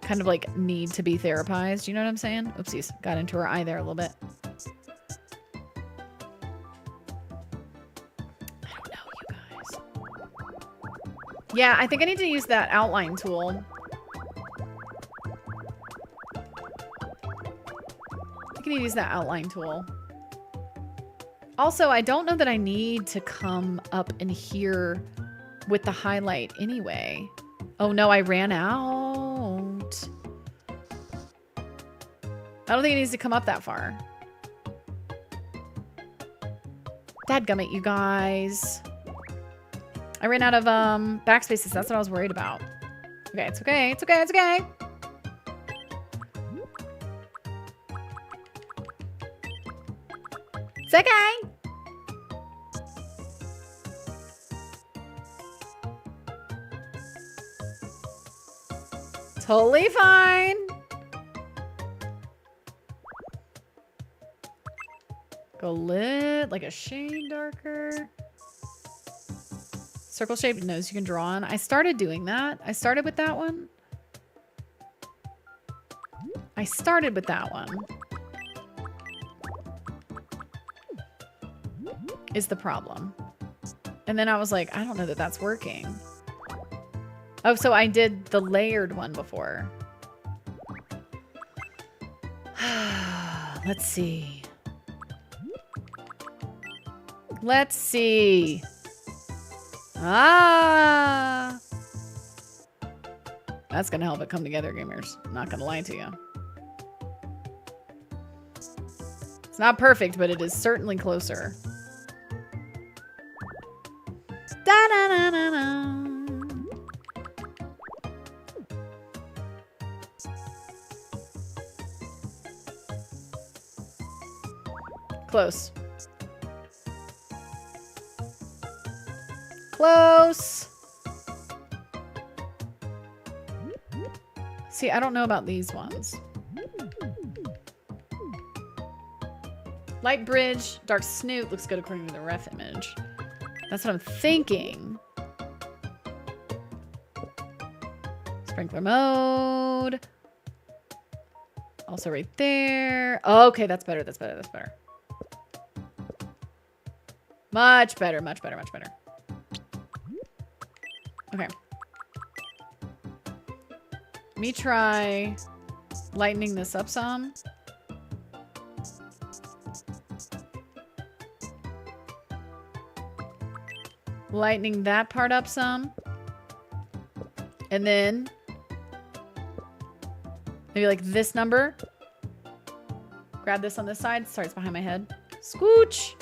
kind of like need to be therapized. You know what I'm saying? Oopsies. Got into her eye there a little bit. I don't know, you guys. Yeah, I think I need to use that outline tool. I need to use that outline tool. Also, I don't know that I need to come up in here with the highlight anyway. Oh no, I ran out. I don't think it needs to come up that far. Dadgummit, you guys. I ran out of backspaces. That's what I was worried about. Okay, it's okay. It's okay. It's okay. It's okay. Totally fine. Go lit, like a shade darker. Circle shaped nose you can draw on. I started doing that. I started with that one. Is the problem. And then I was like, I don't know that that's working. Oh, so I did the layered one before. Let's see. Let's see. Ah. That's gonna help it come together, gamers. I'm not gonna lie to you. It's not perfect, but it is certainly closer. Da-da-da-da-da. Close. Close. See, I don't know about these ones. Light bridge, dark snoot looks good according to the ref image. That's what I'm thinking. Sprinkler mode. Also right there. Oh, okay, that's better. That's better. That's better. Much better. Much better. Much better. Okay. Let me try lightening this up some. Lightening that part up some. And then maybe like this number. Grab this on this side. Sorry, it's behind my head. Scooch.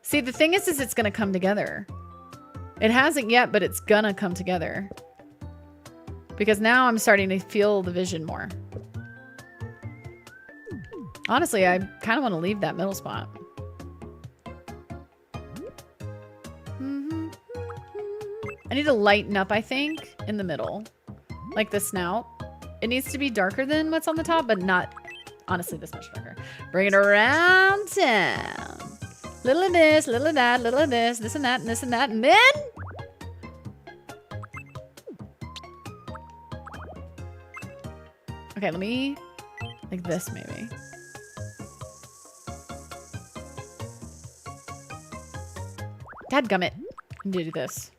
See, the thing is it's going to come together. It hasn't yet, but it's going to come together. Because now I'm starting to feel the vision more. Honestly, I kind of want to leave that middle spot. I need to lighten up, I think, in the middle. Like the snout. It needs to be darker than what's on the top, but not, honestly, this much darker. Bring it around town. Little of this, little of that, little of this and that, and this and that, and then... Okay, let me... like this, maybe. Dadgummit. I need to do this.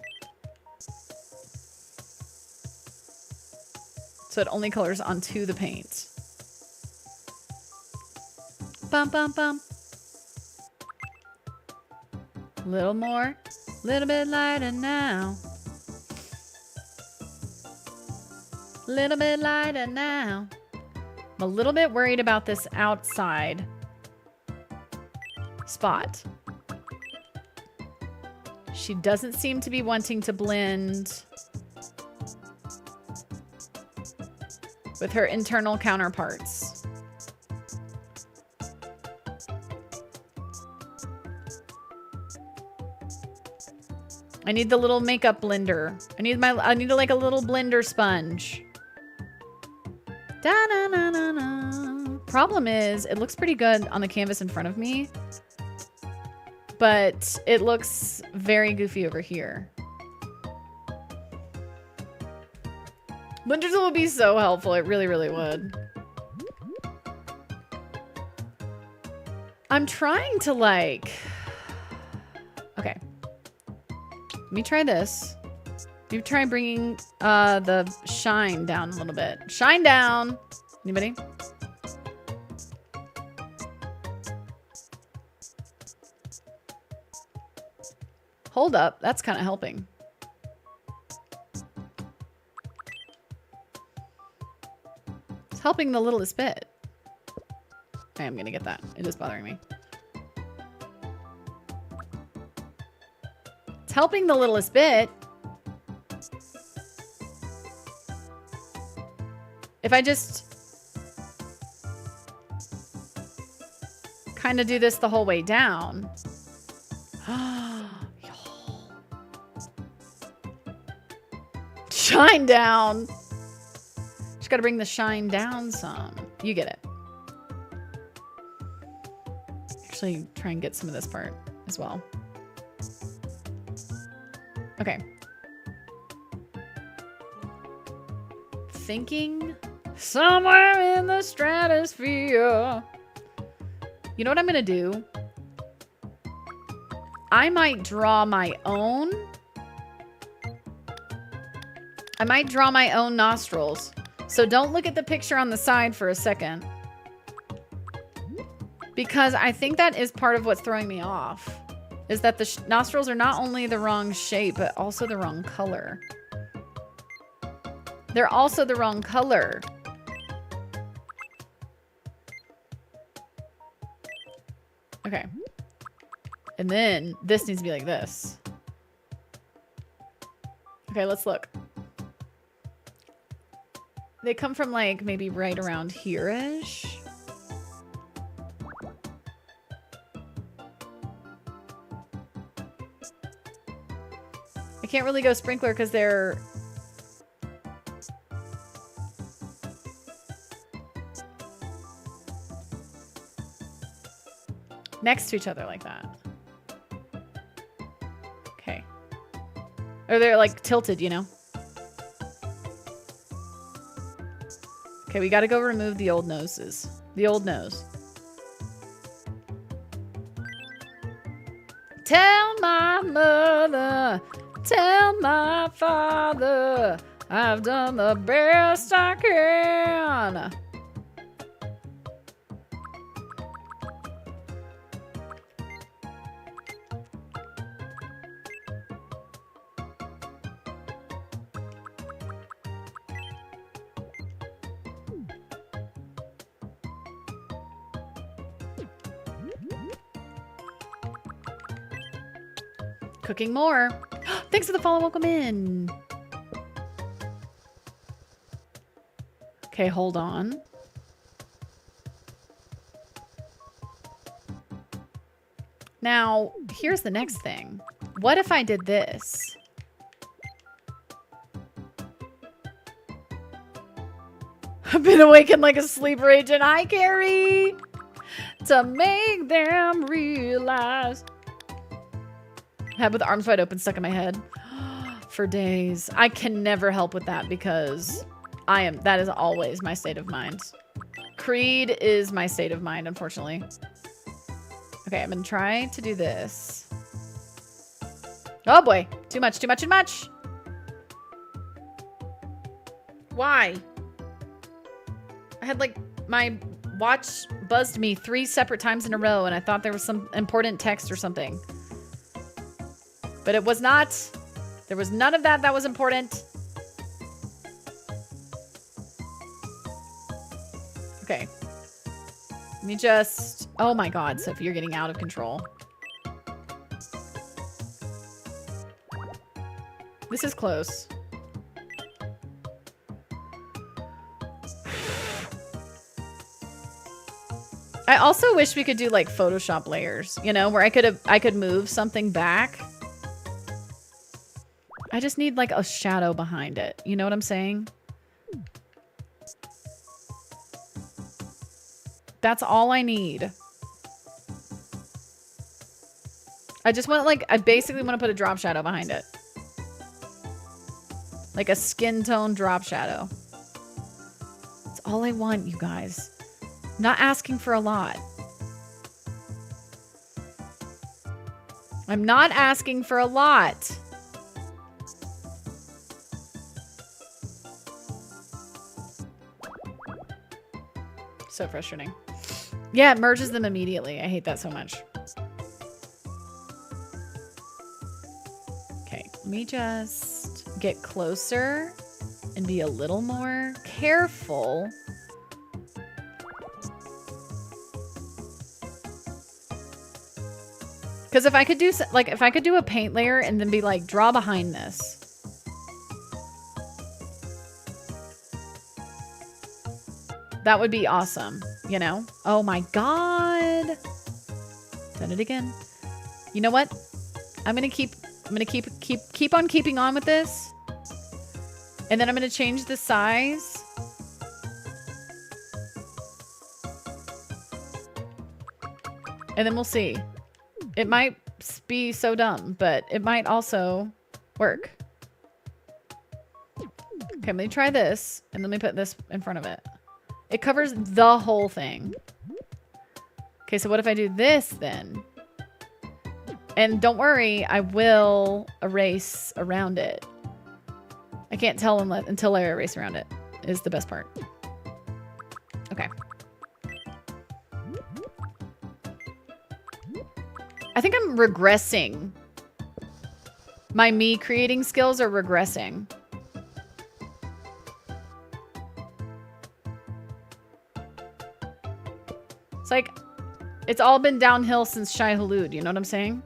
So it only colors onto the paint. Bum, bum, bum. Little more. Little bit lighter now. Little bit lighter now. I'm a little bit worried about this outside spot. She doesn't seem to be wanting to blend with her internal counterparts. I need the little makeup blender. I need like a little blender sponge. Da na na na na. Problem is, it looks pretty good on the canvas in front of me, but it looks very goofy over here. Blender tool would be so helpful. It really, really would. I'm trying to like... Okay. Let me try this. Maybe try bringing the shine down a little bit. Shine down! Anybody? Hold up. That's kind of helping. It's helping the littlest bit. I am going to get that. It is bothering me. It's helping the littlest bit. If I just kind of do this the whole way down. Shine down. Just got to bring the shine down some. You get it. Actually, try and get some of this part as well. Okay. Thinking somewhere in the stratosphere. You know what I'm going to do? I might draw my own. I might draw my own nostrils. So don't look at the picture on the side for a second. Because I think that is part of what's throwing me off. Is that the nostrils are not only the wrong shape, but also the wrong color. They're also the wrong color. Okay. And then this needs to be like this. Okay, let's look. They come from like maybe right around here-ish. I can't really go sprinkler because they're... next to each other like that. Okay. Or they're like tilted, you know? Okay, we gotta go remove the old noses. The old nose. Tell my mother, tell my father, I've done the best I can. Cooking more. Thanks for the follow. Welcome in. Okay, hold on. Now, here's the next thing. What if I did this? I've been awakened like a sleeper agent. Hi, Carrie. To make them realize. Head with arms wide open stuck in my head for days. I can never help with that because that is always my state of mind. Creed is my state of mind, unfortunately. Okay, I'm gonna try to do this. Oh boy, too much, too much, too much. Why? I had like, my watch buzzed me 3 separate times in a row and I thought there was some important text or something. But it was not. There was none of that was important. Okay. Let me just... oh my god, Sophie, you're getting out of control. This is close. I also wish we could do like Photoshop layers, you know, where I could move something back. I just need like a shadow behind it. You know what I'm saying? That's all I need. I just want, like, I basically want to put a drop shadow behind it. Like a skin tone drop shadow. That's all I want, you guys. I'm not asking for a lot. I'm not asking for a lot. So frustrating. Yeah, it merges them immediately. I hate that so much. Okay, let me just get closer and be a little more careful. Because if I could do, like, if I could do a paint layer and then be like, draw behind this. That would be awesome, you know? Oh my God. Done it again. You know what? I'm gonna keep on keeping on with this. And then I'm gonna change the size. And then we'll see. It might be so dumb, but it might also work. Okay, let me try this, and let me put this in front of it. It covers the whole thing. Okay, so what if I do this then? And don't worry, I will erase around it. I can't tell until I erase around it, is the best part. Okay. I think I'm regressing. My me creating skills are regressing. It's like, it's all been downhill since Shai Hulud, you know what I'm saying?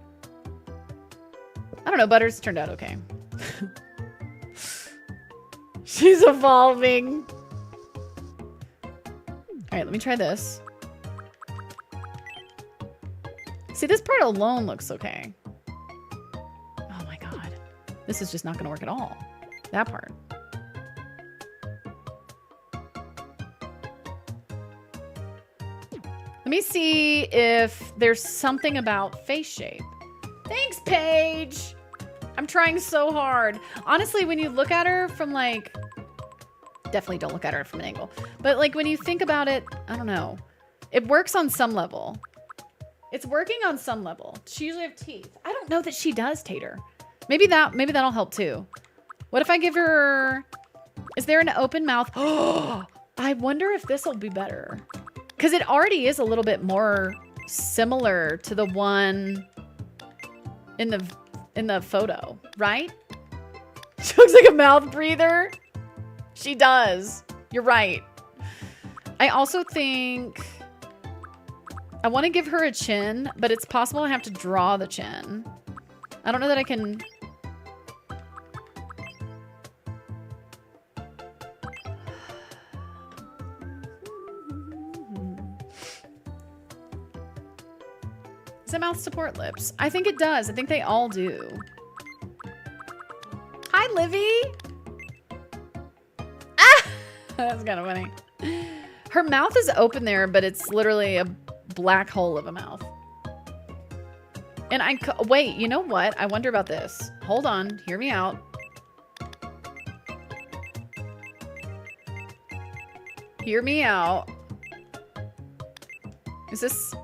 I don't know, Butters turned out okay. She's evolving. Alright, let me try this. See, this part alone looks okay. Oh my God. This is just not going to work at all. That part. Let me see if there's something about face shape. Thanks, Paige. I'm trying so hard. Honestly, when you look at her from like... Definitely don't look at her from an angle. But like when you think about it, I don't know. It works on some level. It's working on some level. Does she usually have teeth? I don't know that she does, Tater. Maybe that'll help too. What if I give her... Is there an open mouth? Oh, I wonder if this will be better. Because it already is a little bit more similar to the one in the photo, right? She looks like a mouth breather. She does. You're right. I also think I want to give her a chin, but it's possible I have to draw the chin. I don't know that I can... Does that mouth support lips? I think it does. I think they all do. Hi, Livy. Ah! That's kind of funny. Her mouth is open there, but it's literally a black hole of a mouth. And wait, you know what? I wonder about this. Hold on. Hear me out. Hear me out. Is this...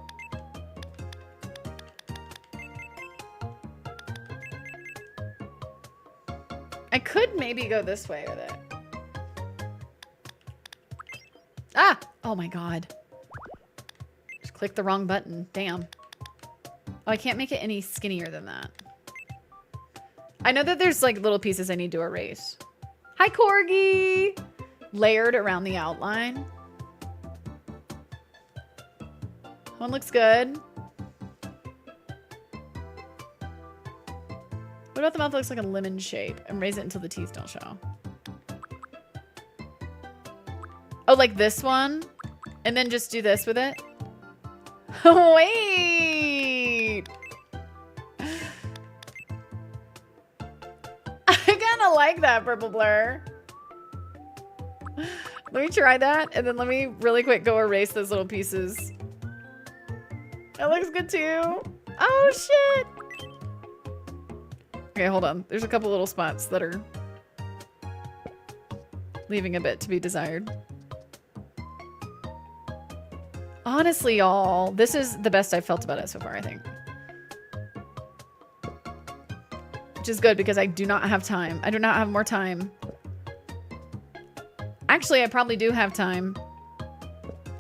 I could maybe go this way with it. Ah! Oh my God. Just clicked the wrong button. Damn. Oh, I can't make it any skinnier than that. I know that there's like little pieces I need to erase. Hi, Corgi! Layered around the outline. One looks good. What about the mouth that looks like a lemon shape and raise it until the teeth don't show? Oh, like this one? And then just do this with it? Wait! I kind of like that purple blur. Let me try that, and then let me really quick go erase those little pieces. That looks good too. Oh shit! Okay, hold on. There's a couple little spots that are leaving a bit to be desired. Honestly, y'all, this is the best I've felt about it so far, I think. Which is good because I do not have time. I do not have more time. Actually, I probably do have time.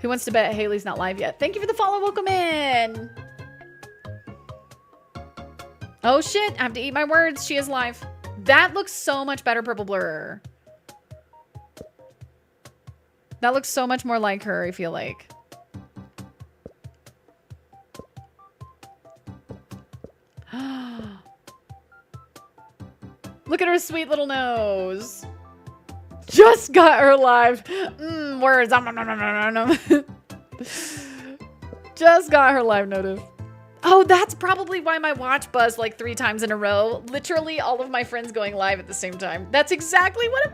Who wants to bet Haley's not live yet? Thank you for the follow. Welcome in. Oh shit, I have to eat my words. She is live. That looks so much better, Purple Blur. That looks so much more like her, I feel like. Look at her sweet little nose. Just got her live. Words. Just got her live notice. Oh, that's probably why my watch buzzed like 3 times in a row. Literally all of my friends going live at the same time. That's exactly what it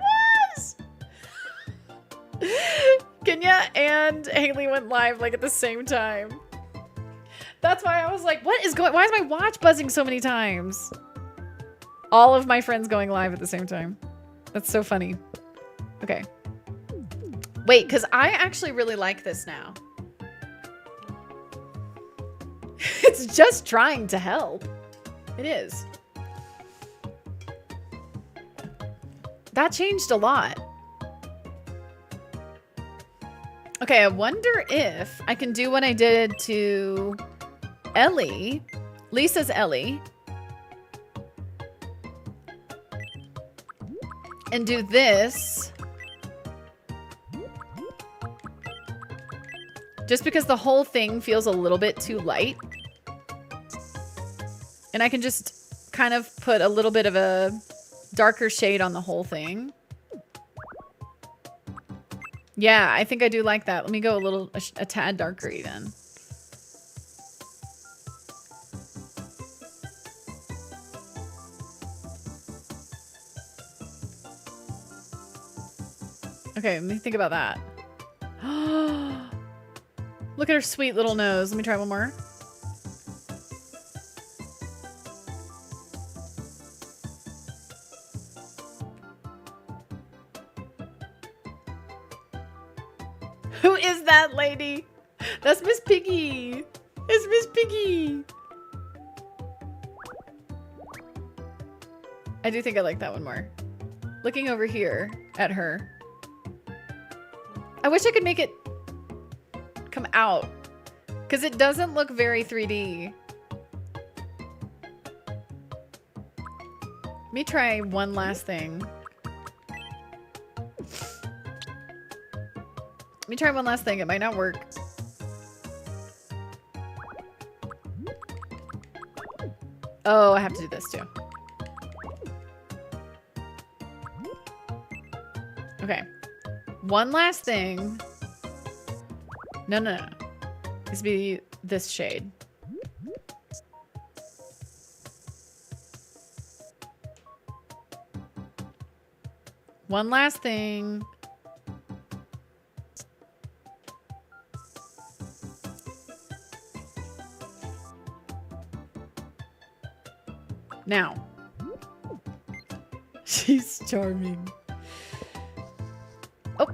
was. Kenya and Haley went live like at the same time. That's why I was like, why is my watch buzzing so many times? All of my friends going live at the same time. That's so funny. Okay. Wait, because I actually really like this now. It's just trying to help. It is. That changed a lot. Okay, I wonder if I can do what I did to Ellie. Lisa's Ellie. And do this. Just because the whole thing feels a little bit too light. And I can just kind of put a little bit of a darker shade on the whole thing. Yeah, I think I do like that. Let me go a tad darker even. Okay, let me think about that. Look at her sweet little nose. Let me try one more. Who is that lady? That's Miss Piggy. It's Miss Piggy. I do think I like that one more. Looking over here at her. I wish I could make it come out because it doesn't look very 3D. Let me try one last thing. Let me try one last thing. It might not work. Oh, I have to do this too. Okay. One last thing. No. This be this shade. One last thing. Now. She's charming. Oh.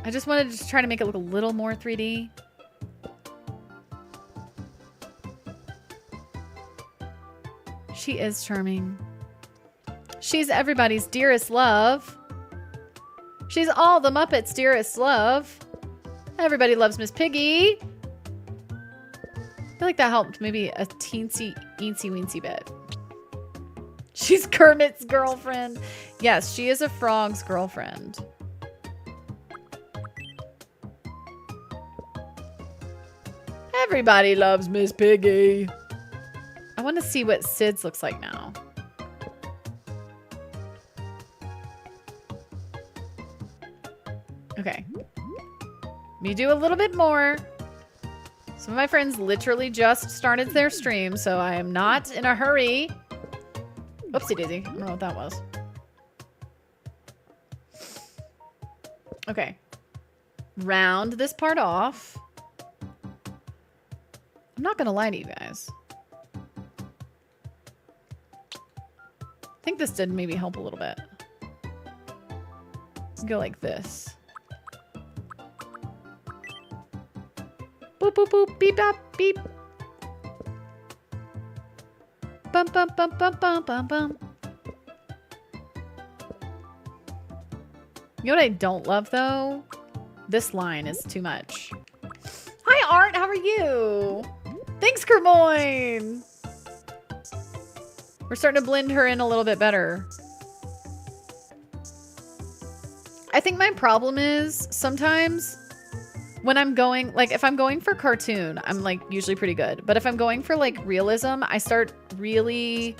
I just wanted to try to make it look a little more 3D. She is charming. She's everybody's dearest love. She's all the Muppets' dearest love. Everybody loves Miss Piggy. I feel like that helped maybe a teensy, weensy bit. She's Kermit's girlfriend. Yes, she is a frog's girlfriend. Everybody loves Miss Piggy. I want to see what Sid's looks like now. Okay. Let me do a little bit more. Some of my friends literally just started their stream, so I am not in a hurry. Whoopsie daisy. I don't know what that was. Okay. Round this part off. I'm not gonna lie to you guys. I think this did maybe help a little bit. Go like this. Boop, boop, boop, beep, bop, beep. Bum, bum, bum, bum, bum, bum, bum. You know what I don't love, though? This line is too much. Hi, Art. How are you? Thanks, Kermoin. We're starting to blend her in a little bit better. I think my problem is sometimes when I'm going, like if I'm going for cartoon, I'm like usually pretty good. But if I'm going for like realism, I start really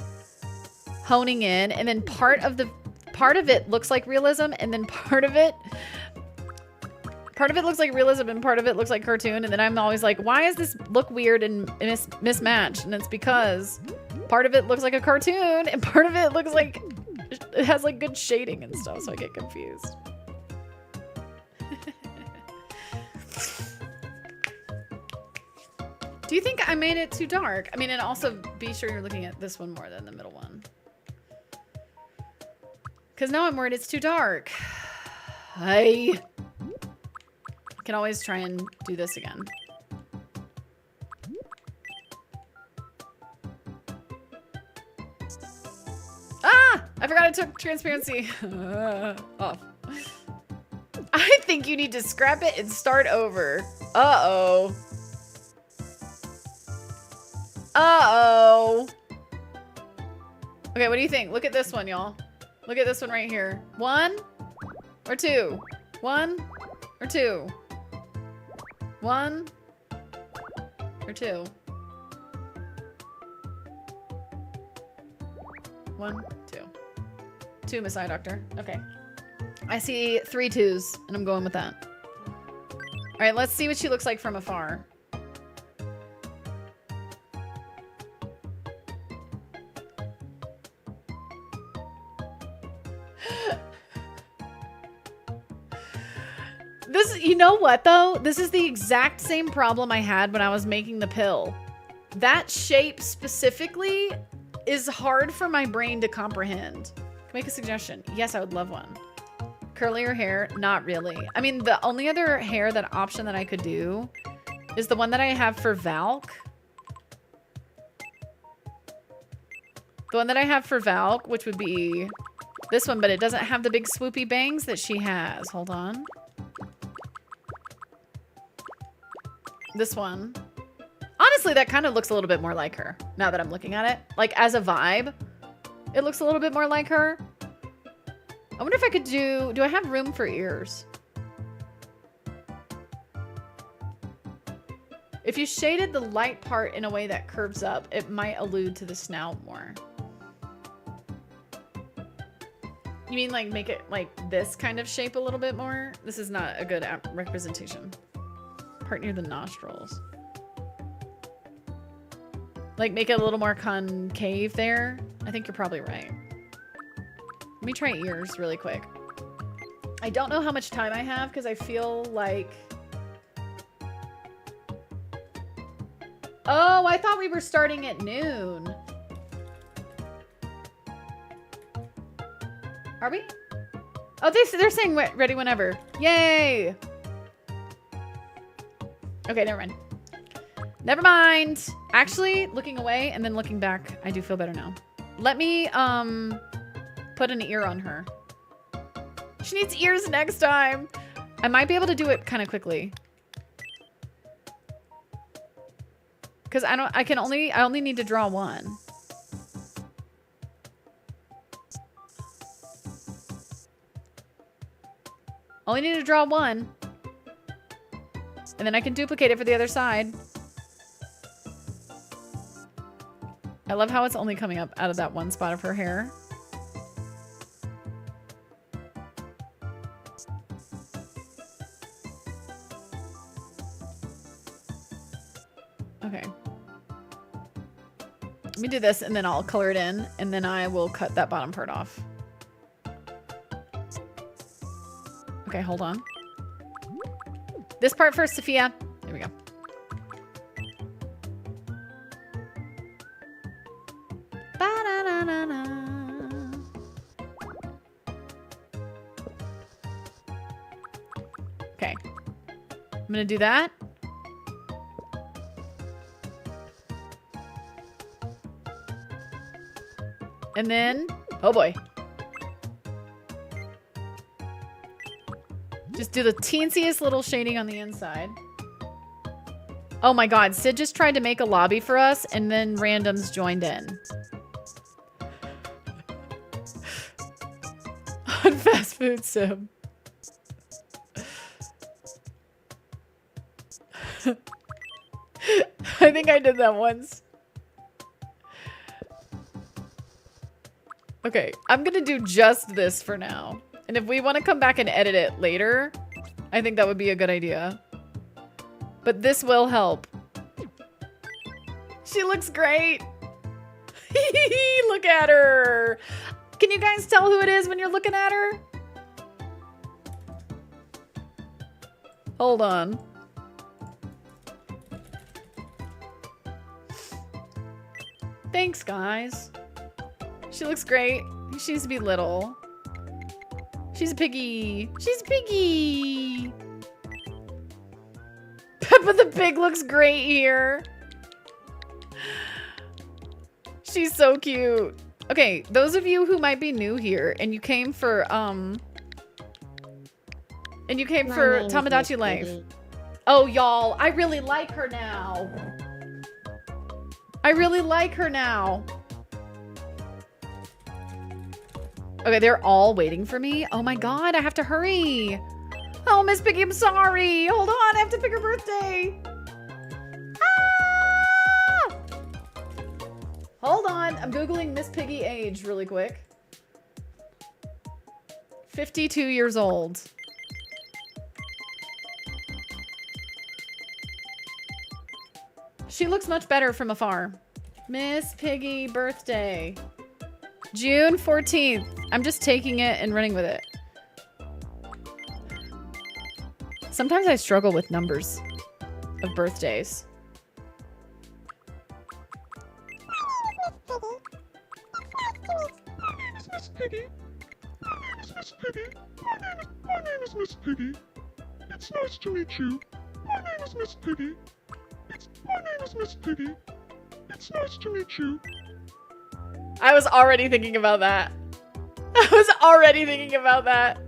honing in, and then part of it looks like realism, and then part of it looks like realism, and part of it looks like cartoon, and then I'm always like, why does this look weird and mismatched? And it's because part of it looks like a cartoon, and part of it looks like it has like good shading and stuff, so I get confused. Do you think I made it too dark? I mean, and also be sure you're looking at this one more than the middle one. Because now I'm worried it's too dark. I can always try and do this again. Ah! I forgot I took transparency off. I think you need to scrap it and start over. Uh-oh. Uh-oh. Okay, what do you think? Look at this one, y'all. Look at this one right here. 1 or 2? 1 or 2? 1 or 2? 1, 2. 2, Miss Eye Doctor. Okay. I see 3 2s, and I'm going with that. All right, let's see what she looks like from afar. This, you know what though? This is the exact same problem I had when I was making the pill. That shape specifically is hard for my brain to comprehend. Can I make a suggestion? Yes, I would love one. Curlier hair? Not really. I mean, the only other hair option that I could do is the one that I have for Valk. The one that I have for Valk, which would be this one, but it doesn't have the big swoopy bangs that she has. Hold on. This one. Honestly, that kind of looks a little bit more like her now that I'm looking at it. Like as a vibe, it looks a little bit more like her. I wonder if I could do I have room for ears? If you shaded the light part in a way that curves up, it might allude to the snout more. You mean like make it like this kind of shape a little bit more? This is not a good representation. Part near the nostrils. Like make it a little more concave there. I think you're probably right. Let me try ears really quick. I don't know how much time I have because I feel like... Oh, I thought we were starting at noon. Are we? Oh, they're saying ready whenever. Yay! Okay, never mind. Never mind. Actually, looking away and then looking back, I do feel better now. Let me put an ear on her. She needs ears next time. I might be able to do it kind of quickly. Cuz I only need to draw one. Only need to draw one. And then I can duplicate it for the other side. I love how it's only coming up out of that one spot of her hair. Okay. Let me do this and then I'll color it in and then I will cut that bottom part off. Okay, hold on. This part first, Sophia. There we go. Ba-da-da-da-da. Okay. I'm gonna do that. And then, oh boy. Just do the teensiest little shading on the inside. Oh my god, Sid just tried to make a lobby for us and then randoms joined in. On fast food sim. I think I did that once. Okay, I'm gonna do just this for now. And if we want to come back and edit it later, I think that would be a good idea. But this will help. She looks great. Look at her. Can you guys tell who it is when you're looking at her? Hold on. Thanks, guys. She looks great. She needs to be little. She's a piggy. She's a piggy. Peppa the Pig looks great here. She's so cute. Okay, those of you who might be new here and you came for Tamagotchi Life. Oh, y'all, I really like her now. I really like her now. Okay, they're all waiting for me. Oh my god, I have to hurry. Oh, Miss Piggy, I'm sorry. Hold on, I have to pick her birthday. Ah! Hold on, I'm Googling Miss Piggy age really quick. 52 years old. She looks much better from afar. Miss Piggy birthday. June 14th. I'm just taking it and running with it. Sometimes I struggle with numbers of birthdays. My name is Miss Piggy. My name is Miss Piggy. My name is Miss Piggy. It's nice to meet you. My name is Miss Piggy. My name is Miss Piggy. It's nice to meet you. I was already thinking about that. I was already thinking about that.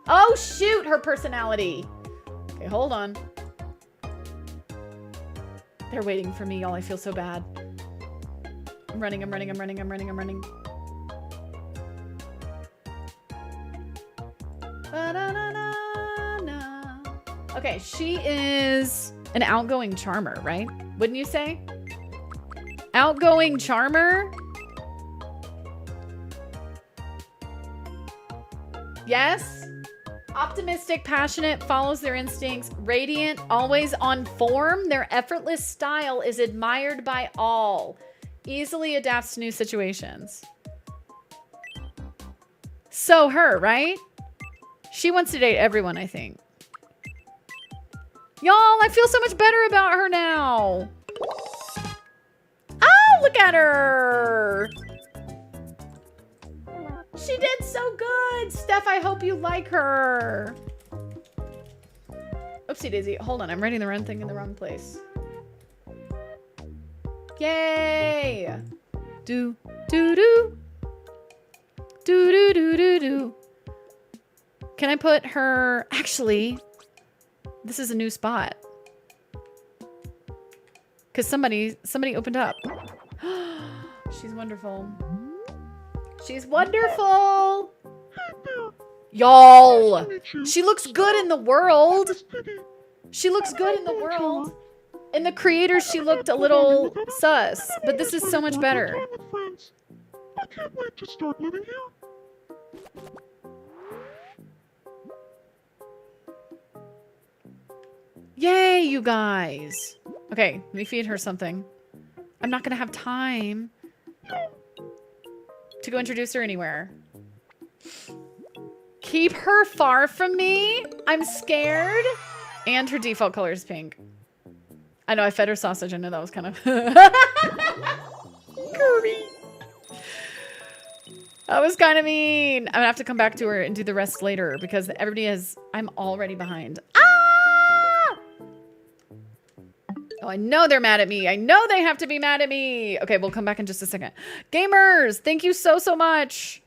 Oh, shoot, her personality. Okay, hold on. They're waiting for me, y'all. I feel so bad. I'm running, I'm running, I'm running, I'm running, I'm running. Ba-da-da-da-da. Okay, she is an outgoing charmer, right? Wouldn't you say? Outgoing charmer? Yes? Optimistic, passionate, follows their instincts, radiant, always on form. Their effortless style is admired by all. Easily adapts to new situations. So her, right? She wants to date everyone, I think. Y'all, I feel so much better about her now. Oh, look at her. She did so good. Steph, I hope you like her. Oopsie daisy. Hold on, I'm writing the wrong thing in the wrong place. Yay. Do, do, do. Do, do, do, do, do. Can I put her... Actually, this is a new spot. Because somebody opened up. She's wonderful. She's wonderful. Y'all. She looks good in the world. She looks good in the world. In the creators, she looked a little sus. But this is so much better. I can't wait to start living here. Yay, you guys. Okay, let me feed her something. I'm not gonna have time to go introduce her anywhere. Keep her far from me. I'm scared. And her default color is pink. I know I fed her sausage. I know that was kind of Kirby. That was kind of mean. I'm gonna have to come back to her and do the rest later because everybody is. I'm already behind. Ah! Oh, I know they're mad at me. I know they have to be mad at me. Okay, we'll come back in just a second. Gamers, thank you so much.